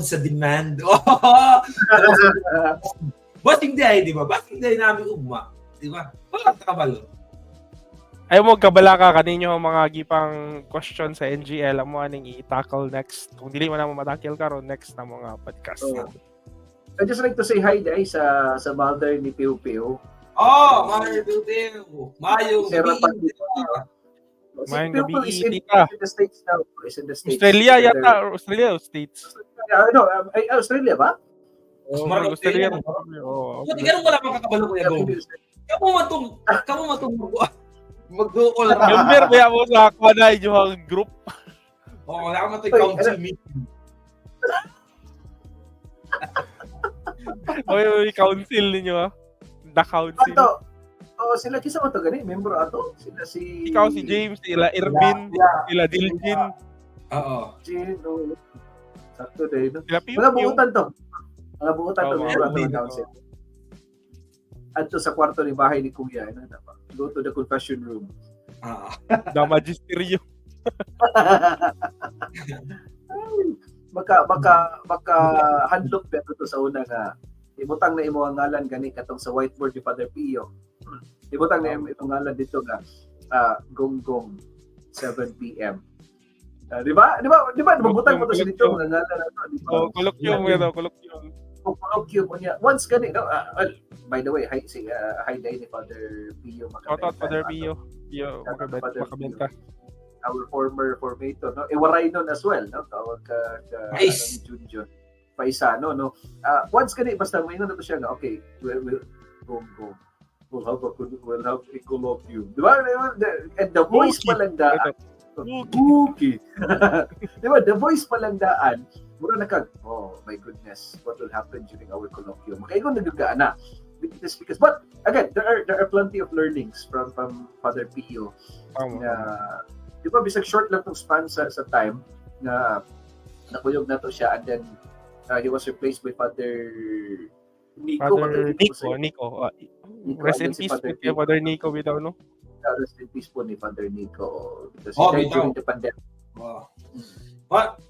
Speaker 1: sa demand. Basing day, di ba? Basing day namin ugma, di ba? Wala ta kabalo.
Speaker 2: Ay mo kabala ka kaninyo ang mga gipang question sa NGL amo aning i-tackle next. Kung dili man namo matakil karon next na mga podcast.
Speaker 3: I just like to say hi dai sa mother ni Piu Piu.
Speaker 1: Mother Piu Piu. Mayong gabi.
Speaker 2: Mayong gabi tita.
Speaker 3: In the States now. Is in the States.
Speaker 2: Australia yata or Australia o States?
Speaker 3: Australia ba?
Speaker 2: Australia.
Speaker 1: Buti ganun wala pang kakabalo ko yago. Kamu matong mag-call na.
Speaker 2: Member ba mo sa Kwanay yung group?
Speaker 1: Wala ka matay council meeting.
Speaker 2: Council ninyo The council.
Speaker 3: Sila kisa mo to gani, member ato. Sila si
Speaker 2: ikaw si James, sila Irvin, sila Diljin.
Speaker 3: Oo. Sakto day no.
Speaker 2: Mga
Speaker 3: buutan to member ato ng council. Adto sa kwarto ni bahay ni Kuya, go to the confession room.
Speaker 2: The magisterio.
Speaker 3: Baka handlock pero to sa una nga ibutang na imo ang ngalan gani katong sa whiteboard ni Father Pio. Ibutang na imo itong ngalan dito nga gonggong 7 PM. Di ba? Mabutang mo to sa dito nga ngalan nato, di ba? Kolokyum niya. Once gani, no? By the way, hi day ni Father Pio
Speaker 2: Makabenta. Father Pio Makabenta.
Speaker 3: Our former formator, no? Iwaray nun as well, no? Tawag ka Junjun. Paisano, no? Once gani, basta may na siya na, okay, we'll have a colloquium. Di ba? And the voice palang daan. Okay. Di ba? The voice palang daan, mura na kag, oh my goodness, what will happen during our colloquium? Makaigon nagagaan na. But again, there are plenty of learnings from Father Pio. Di ba, bisag short lang tong span sa time na nakuyog na to siya, and then he was replaced by Father Nico.
Speaker 2: Nico. Rest in peace po kay Father Nico bitaw, no?
Speaker 3: Rest in peace po ni Father Nico. Because he died during the pandemic.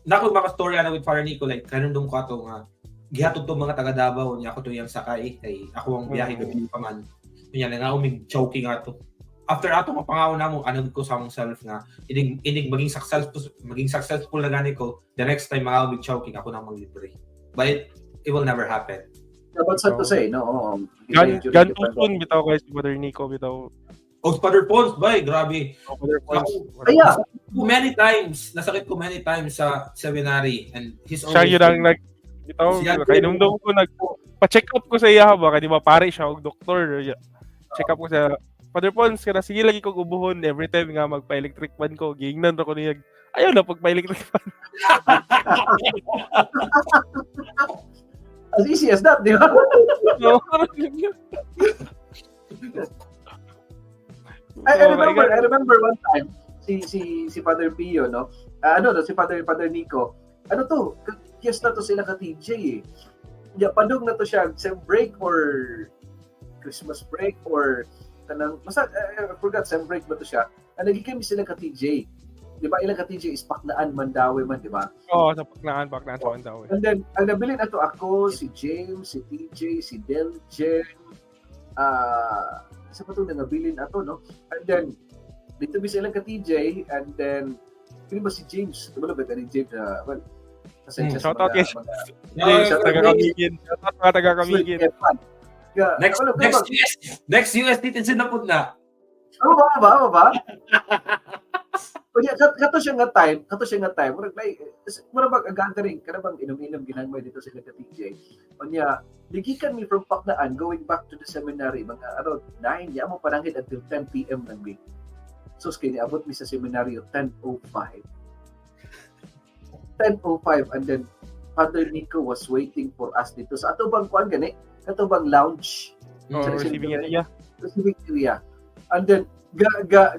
Speaker 1: Nako makastorya na with Father Nico, like kanundong ko ato nga gihatod tong mga taga Davao niya ako to yang sakay kay ako ang biyahe gabi pa man. Kunya nga umig choking ato. After ato mapangaw na mo anong ko sa akong self nga inig maging successful na gani ko, the next time mga umig choking ako nang maglibre. But it will never happen.
Speaker 3: But sad to say, no?
Speaker 2: Gan too soon bitaw guys, Brother Nico bitaw.
Speaker 1: Father Pons, bay, grabe.
Speaker 2: Father Pons.
Speaker 1: Many times, nasakit ko many times sa seminary and he's
Speaker 2: siya yun ang bitaw, kainumdum ko pa-check up ko sa iya ba, kaya di ba pare siya og doktor. Check up ko sa Father Pons, kada sige lagi kong ubuhon every time nga magpa-electric fan ko, gingnan ko niya. Ayaw na pagpa-electric fan.
Speaker 3: As easy as that, di ba? I remember one time si Father Pio, no? Si Father Nico. Ano to? Yes na to sila ka TJ eh. Padung na to siya sa break or Christmas break or kanang I forgot sa break ba to siya. Nagikimi sila ka TJ. Di ba ilang ka TJ is Paknaan Mandawi man, di ba?
Speaker 2: Oo, sa Paknaan sa Mandawi.
Speaker 3: And then ang nabilin ato ako, si James, si TJ, si Deljen, isa pa itong nangabilin ato, no? And then, dito ba silang ka TJ, and then, hindi ba si James? Ito ba ba ni James? Well,
Speaker 2: shout out yes. Taga-Kamigin. Shout out taga-Kamigin.
Speaker 1: Next US citizen na po na.
Speaker 3: Ano ba? Kato siya nga time, mura bang gathering, kana bang inom-inom ginagmay dito sa TJ. Onya, ligikan mi from Paknaan going back to the seminary mga around 9 ya mo panangit until 10 PM lang mi. So kini abot mi sa seminaryo 10:05. 10:05 and then Father Nico was waiting for us dito sa ato bang kuan gani, ato bang lounge.
Speaker 2: Receiving area.
Speaker 3: And then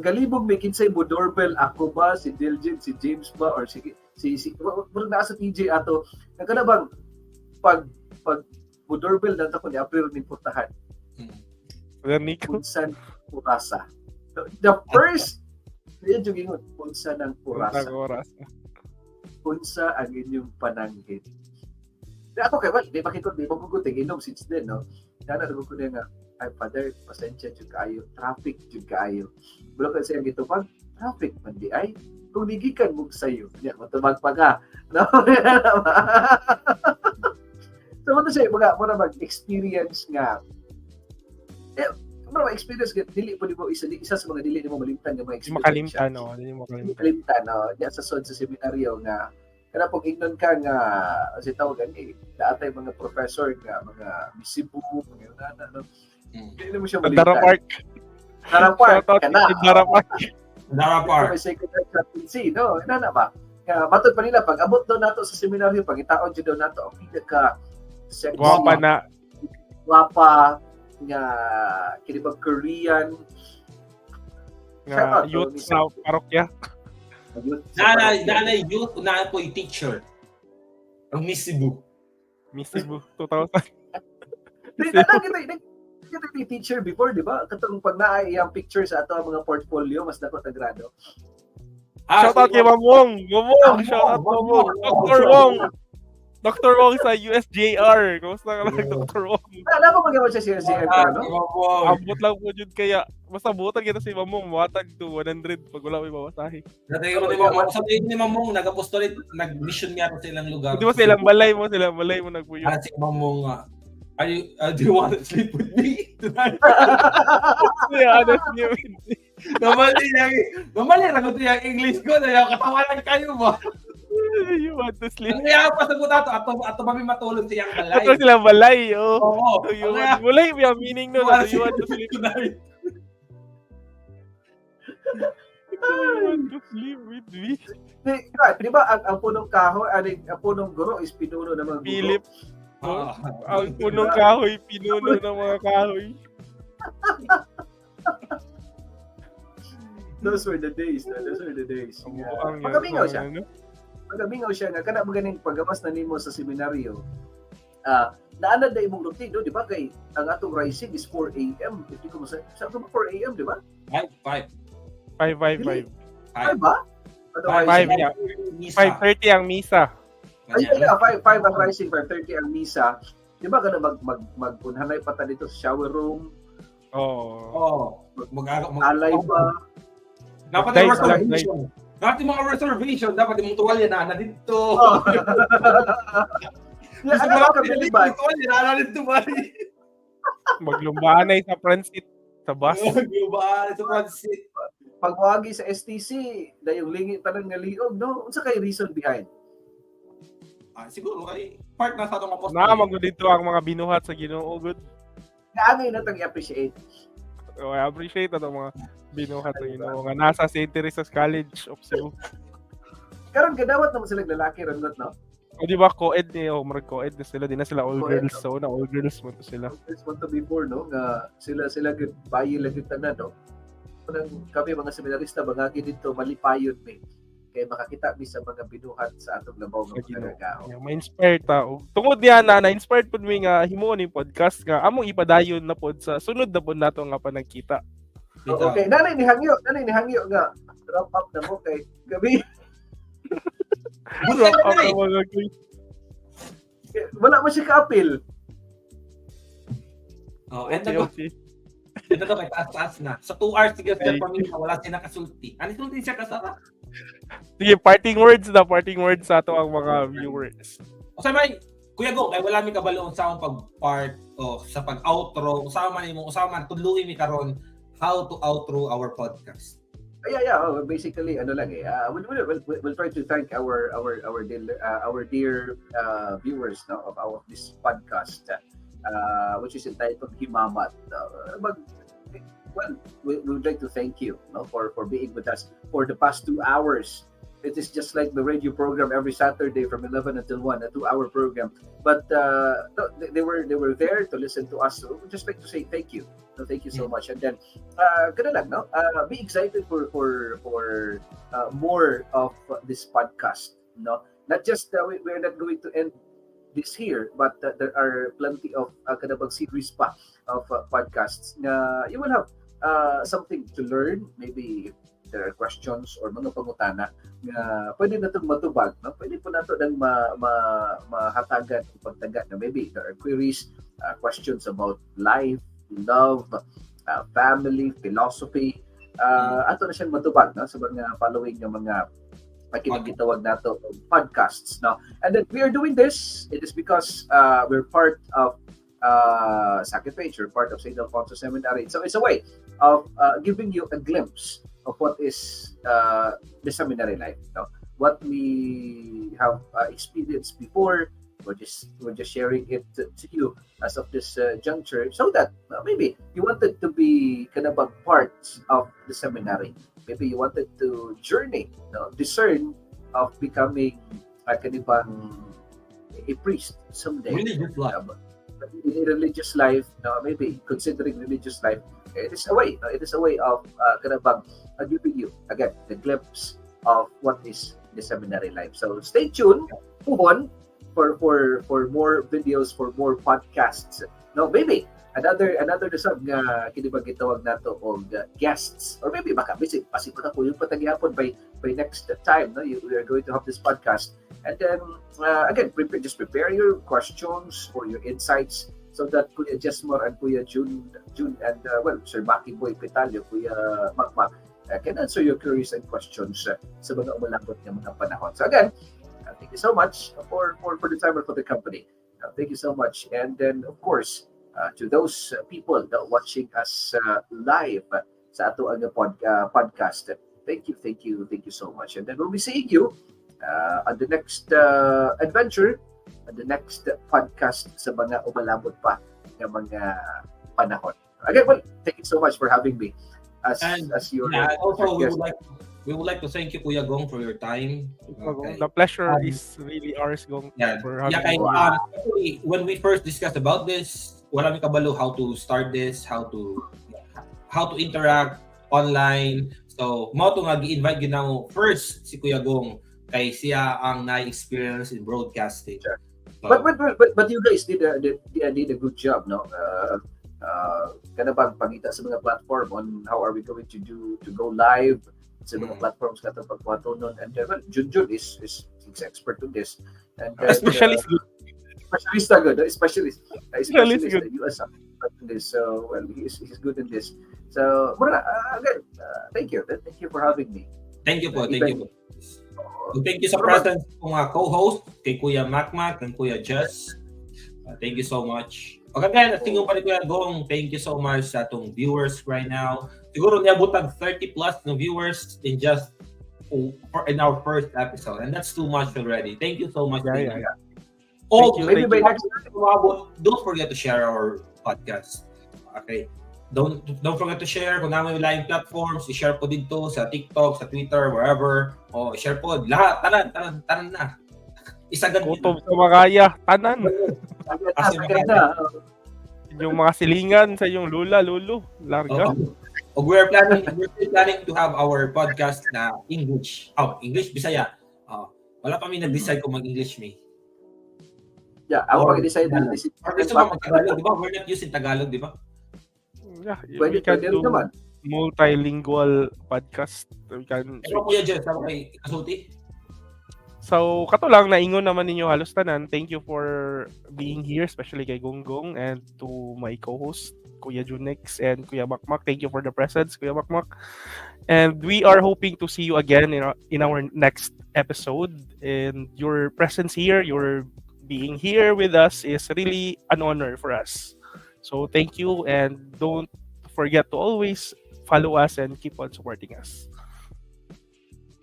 Speaker 3: galibog may kinsay mo doorbell ako ba si Diljin, si James ba or si wala na sa TJ ato nagkana bang pag mo doorbell na ko ni April ni putahan Punsan Purasa the first yun yung ingon punsa ng Purasa punsa ang inyong pananghit ako kay di makikuting inom since then no kaya na ko na nga ay Father, pasensya jud kaayo, traffic jud kaayo. Bulo ka siya gito pag traffic man di ay kung digikan mo sayo. Nya matubag pa ka. No? So mo siya mga experience nga. Mga experience nga dili po di mo isa sa mga dili mo malimtan nga mga experience.
Speaker 2: Makalimtan no, dili mo
Speaker 3: kalimtan no. Nya sa seminaryo nga kana pag ignon ka nga si tawagan daatay mga professor nga mga Cebu mga no. Hindi mo siya malitan. Dara Park. Dara Park. May secretary chaplaincy, no? Inana ba? Matod pa nila, pag abot daw nato sa seminaryo, pag itaon dyan daw nato, okay ka sexy. Wapa, nga, kinibag Korean.
Speaker 2: Nga, youth sa parokya.
Speaker 1: Nanay youth, na po yung teacher. Ang Miss Cebu.
Speaker 2: 2000.
Speaker 3: Kita teacher before, di ba? Katong pag naay ang picture sa ato mga portfolio, mas dako tagrado.
Speaker 2: Shout out kay Ma'am Wong. Shout out Ma'am Wong. Dr. Wong sa USJR. Kumusta ka lang, Dr. Wong?
Speaker 3: Alam mo mag-iwan siya sa USJR, no?
Speaker 2: Abot lang po yun kaya. Basta butan kita si Ma'am Wong, matag to 100 pag wala may bawasahin.
Speaker 1: Sabi ni Ma'am Wong, nag-apostolate, nag-mission niya sa ilang lugar.
Speaker 2: Di ba silang balay mo nagpuyo.
Speaker 1: Si Ma'am Wong nga. Do you want to sleep with me tonight?
Speaker 2: Yeah, honestly,
Speaker 1: Mamali na ko yung English ko na katawanan kayo mo.
Speaker 2: You want to sleep?
Speaker 1: Ang kaya pasagot ato ba may matulog siyang balay?
Speaker 2: Ato silang balay,
Speaker 1: Oo.
Speaker 2: Balay, may meaning no. You want to sleep
Speaker 1: tonight?
Speaker 2: You want to sleep with me?
Speaker 3: Di ba ang punong kahoy, ang punong guro is pinuno ng mga guro?
Speaker 2: Philip. Ang punong kahoy, pinuno ng mga kahoy.
Speaker 3: Those were the days. Magamingaw siya nga kana maganing pagawas na nimo sa seminaryo. Naanad na imong routine, no? Di ba kay ang atong rising is 4 AM. Hindi ko masabi. Sabi mo 4 AM, di ba?
Speaker 2: 5
Speaker 3: ba?
Speaker 2: 5:30 ang misa.
Speaker 3: Ay, 5 ang rising, 5:30 ang misa. Di ba kana magpunhanay pa ta dito sa shower room?
Speaker 2: Oh.
Speaker 3: Alay pa.
Speaker 1: Dapat
Speaker 2: Dive,
Speaker 1: yung
Speaker 2: dive.
Speaker 1: reservation. Dapat yung mga reservation, dapat yung tuwalya na dito.
Speaker 3: Oh.
Speaker 1: Gusto
Speaker 3: Ano
Speaker 1: mo
Speaker 3: ba
Speaker 1: lang
Speaker 3: kabili
Speaker 1: pinili
Speaker 3: ba?
Speaker 1: yung tuwalya na dito ba?
Speaker 2: Maglumbanay sa front seat sa bus.
Speaker 1: Ba? Sa front seat.
Speaker 3: Pagwagi sa STC, na yung lingi tanan nga liog, no? Unsa kay reason behind?
Speaker 1: Siguro kay part na sa itong apostol.
Speaker 2: Naamag dito ang mga binuhat sa Ginoo good.
Speaker 3: Naangay na tang i-appreciate.
Speaker 2: So, I appreciate ato mga binuhat sa Ginoo nga nasa St. Teresa's College of Cebu.
Speaker 3: Karon gadawat naman sila lalaki rangot, no?
Speaker 2: O di ba co-ed ni marag co-ed na sila, di na sila all
Speaker 3: Co-ed,
Speaker 2: girls. So na all girls mo to sila.
Speaker 3: This one to before, no? Nga sila gud bayi lang gud tanan, no? Kami mga seminarista bangagi dito malipayon mi kay makakita mi sa mga binuhat sa atong labaw nga pagkagao.
Speaker 2: Yeah, ma-inspire ta. Tungod diyan na-inspired pud mi nga himuon ni podcast nga among ipadayon na pod sa sunod na pod nato nga panagkita.
Speaker 3: Okay, nanay ni hangyo nga wrap up na mo kay gabi.
Speaker 2: Wrap up na mga guys.
Speaker 3: Wala mo siya ka-appeal.
Speaker 2: Okay.
Speaker 1: Ito to kay taas na. Sa 2 hours sige sa pamilya wala siya nakasulti. Ano sulti siya kasara?
Speaker 2: Sige, parting words sa ato ang mga viewers.
Speaker 1: O sa may Kuya Go, kay wala mi kabalo sa akong pag-part o sa pag-outro, usama man tudluin mi karon how to outro our podcast.
Speaker 3: Yeah. Basically, ano lang eh. We'll try to thank our dear viewers, no, of this podcast, which is entitled HIMAMAT. We would like to thank you, no, for being with us for the past 2 hours. It is just like the radio program every Saturday from 11 until 1, a 2-hour program. But no, they were there to listen to us. So we'd just like to say thank you. No, thank you so much. And then, ganun lang, no? Be excited for more of this podcast, no? Not just we're not going to end this here, but there are plenty of kanabang series pa of podcasts na you will have something to learn. Maybe there are questions or mga pangutana na pwede na itong matubag, no? Pwede po na ito nang mahatagan o pagtaga na maybe there are queries, questions about life, love, family, philosophy. Ato na siyang matubag, no? Sa mga following ng mga kinagitawag nato podcasts, no? And then we are doing this, it is because we're part of Sakit Page, we're part of St. Alfonso Seminary. So it's a way of giving you a glimpse of what is the seminary life, no? What we have experienced before. We're just sharing it to you as of this juncture, so that maybe you wanted to be kanabang parts of the seminary. Maybe you wanted to journey, no, discern of becoming kanibang a priest someday.
Speaker 1: Religious life.
Speaker 3: In religious life, no, maybe considering religious life, it is a way. No, it is a way of kanabang giving you again the glimpse of what is the seminary life. So stay tuned. Puhon for more videos, for more podcasts. No, maybe another desab nga kinibang gitawag nato og guests, or maybe baka visit pasig pa ko yung patagyapon by next time, no, we are going to have this podcast. And then again, prepare your questions or your insights so that Kuya Jesmor and Kuya June and Sir Maki Boy Pitalio, Kuya Makmak can answer your queries and questions sa mga umalabot ng mga panahon. So again, thank you so much for the time and for the company. Thank you so much. And then, of course, to those people that watching us live sa ato ang podcast, thank you so much. And then we'll be seeing you on the next adventure, on the next podcast sa mga umalabot pa ng mga panahon. Again, well, thank you so much for having me as your
Speaker 1: also
Speaker 3: guest.
Speaker 1: we would like to thank you, Kuya Gong, for your time. Okay.
Speaker 2: The pleasure is really ours, Gong. For having
Speaker 1: actually, when we first discussed about this, wala mi kabalo how to start this, how to interact online. So, mao to nga gi-invite ginamo first si Kuya Gong kay siya ang na-experience in broadcasting.
Speaker 3: Sure. So, but you guys did a good job, no? Kanabang pangita sa mga platform on how are we going to go live sa mga platforms katong pagpatunon, and Jun is expert on this, and
Speaker 2: specialist
Speaker 3: specialist good, specialist
Speaker 2: good.
Speaker 3: US this. So well, he's good in this. So again, thank you for having me.
Speaker 1: Thank you po. So, thank you sa presence ng mga co-host kay Kuya Macmac and Kuya Jess. Thank you so much. Again, tingin pa rin Kuya Gong, thank you so much sa atong viewers right now. Siguro niabot ang 30 plus ng viewers in just in our first episode, and that's too much already. Thank you so much.
Speaker 2: Yeah.
Speaker 1: Oh,
Speaker 3: Maybe by next
Speaker 1: time, don't forget to share our podcast. Okay. Don't forget to share kung naman yung live platforms, i-share po dito sa TikTok, sa Twitter, wherever. O share po lahat, tanan na. Isagad
Speaker 2: Kutob sa Makaya, tanan. Yung mga silingan sa yung lula, lulu, larga.
Speaker 1: We're planning to have our podcast na English. English, Bisaya. Wala pa nag-decide kung mag-English me.
Speaker 3: Yeah, ako mag-decide na this.
Speaker 1: Gusto mo mag-Tagalog, di ba? We're not using Tagalog, di ba?
Speaker 2: Yeah, we
Speaker 3: Pwede
Speaker 2: can do
Speaker 3: naman.
Speaker 2: multilingual podcast. We can
Speaker 1: Ano Kuya Jess, ako kay Kasuti?
Speaker 2: So, kato lang, naingon naman ninyo halos tanan. Thank you for being here, especially kay Gonggong and to my co-host, Kuya Junix and Kuya Makmak. Thank you for the presence, Kuya Makmak. And we are hoping to see you again in our next episode. And your presence here, your being here with us is really an honor for us. So, thank you, and don't forget to always follow us and keep on supporting us.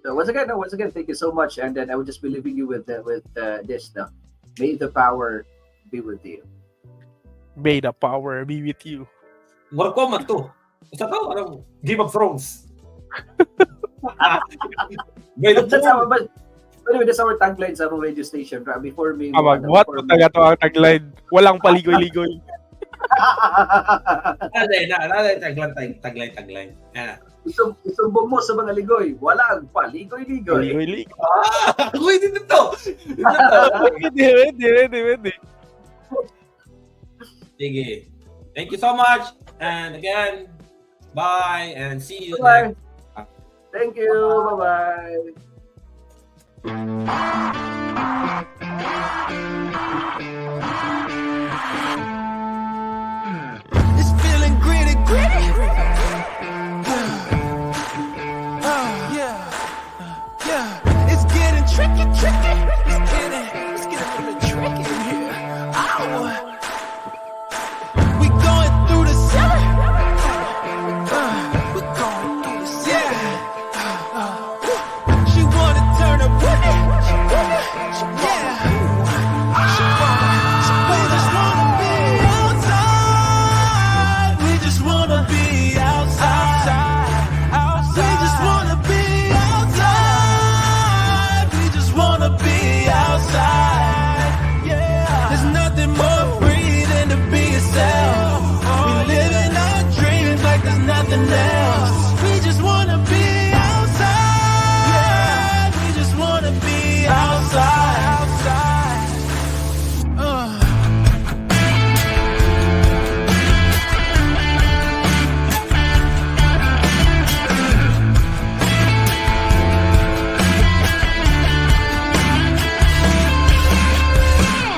Speaker 3: So once again, thank you so much, and then I will just be leaving you with this. Now, may the power be with you.
Speaker 2: May the power be with you.
Speaker 1: War Command to. Isa to, anong Game of Thrones. May the power.
Speaker 3: But anyway, that's our tagline sa radio station. Before me,
Speaker 2: What talaga to ang tagline? Walang paligoy-ligoy.
Speaker 1: Tagline.
Speaker 3: Isumbong mo sa mga ligoy. Walang paligoy-ligoy.
Speaker 2: Paligoy-ligoy.
Speaker 1: Uy, dito to.
Speaker 2: Pwede.
Speaker 1: Sige. Thank you so much. And again, bye and see you
Speaker 3: Bye.
Speaker 1: next.
Speaker 3: Thank you. Bye-bye.
Speaker 5: It's feeling gritty. Yeah. It's getting tricky. It's getting a little bit tricky in here. We going through the city. We going through the city. She wanna turn her booty. We just wanna be outside. We just wanna be outside. We just wanna be outside. Yeah. There's nothing more free than to be yourself. We living our dreams like there's nothing else. We just wanna be outside. We just wanna be outside.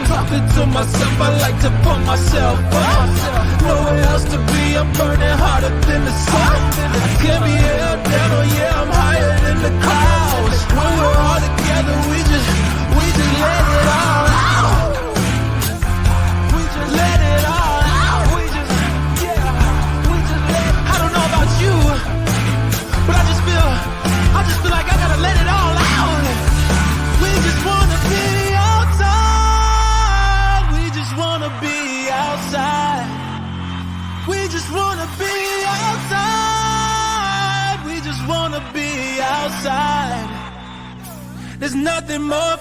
Speaker 5: Talking to myself, I like to pump myself up. Nowhere else to be, I'm burning harder than the sun. I can't be held down, oh yeah, I'm higher than the clouds. When we're all together, we just let it all out. We just let it all out. We just let it. I don't know about you, but I just feel like I gotta let it all out. We just wanna be outside. We just wanna be outside. We just wanna be outside. We just wanna be outside. There's nothing more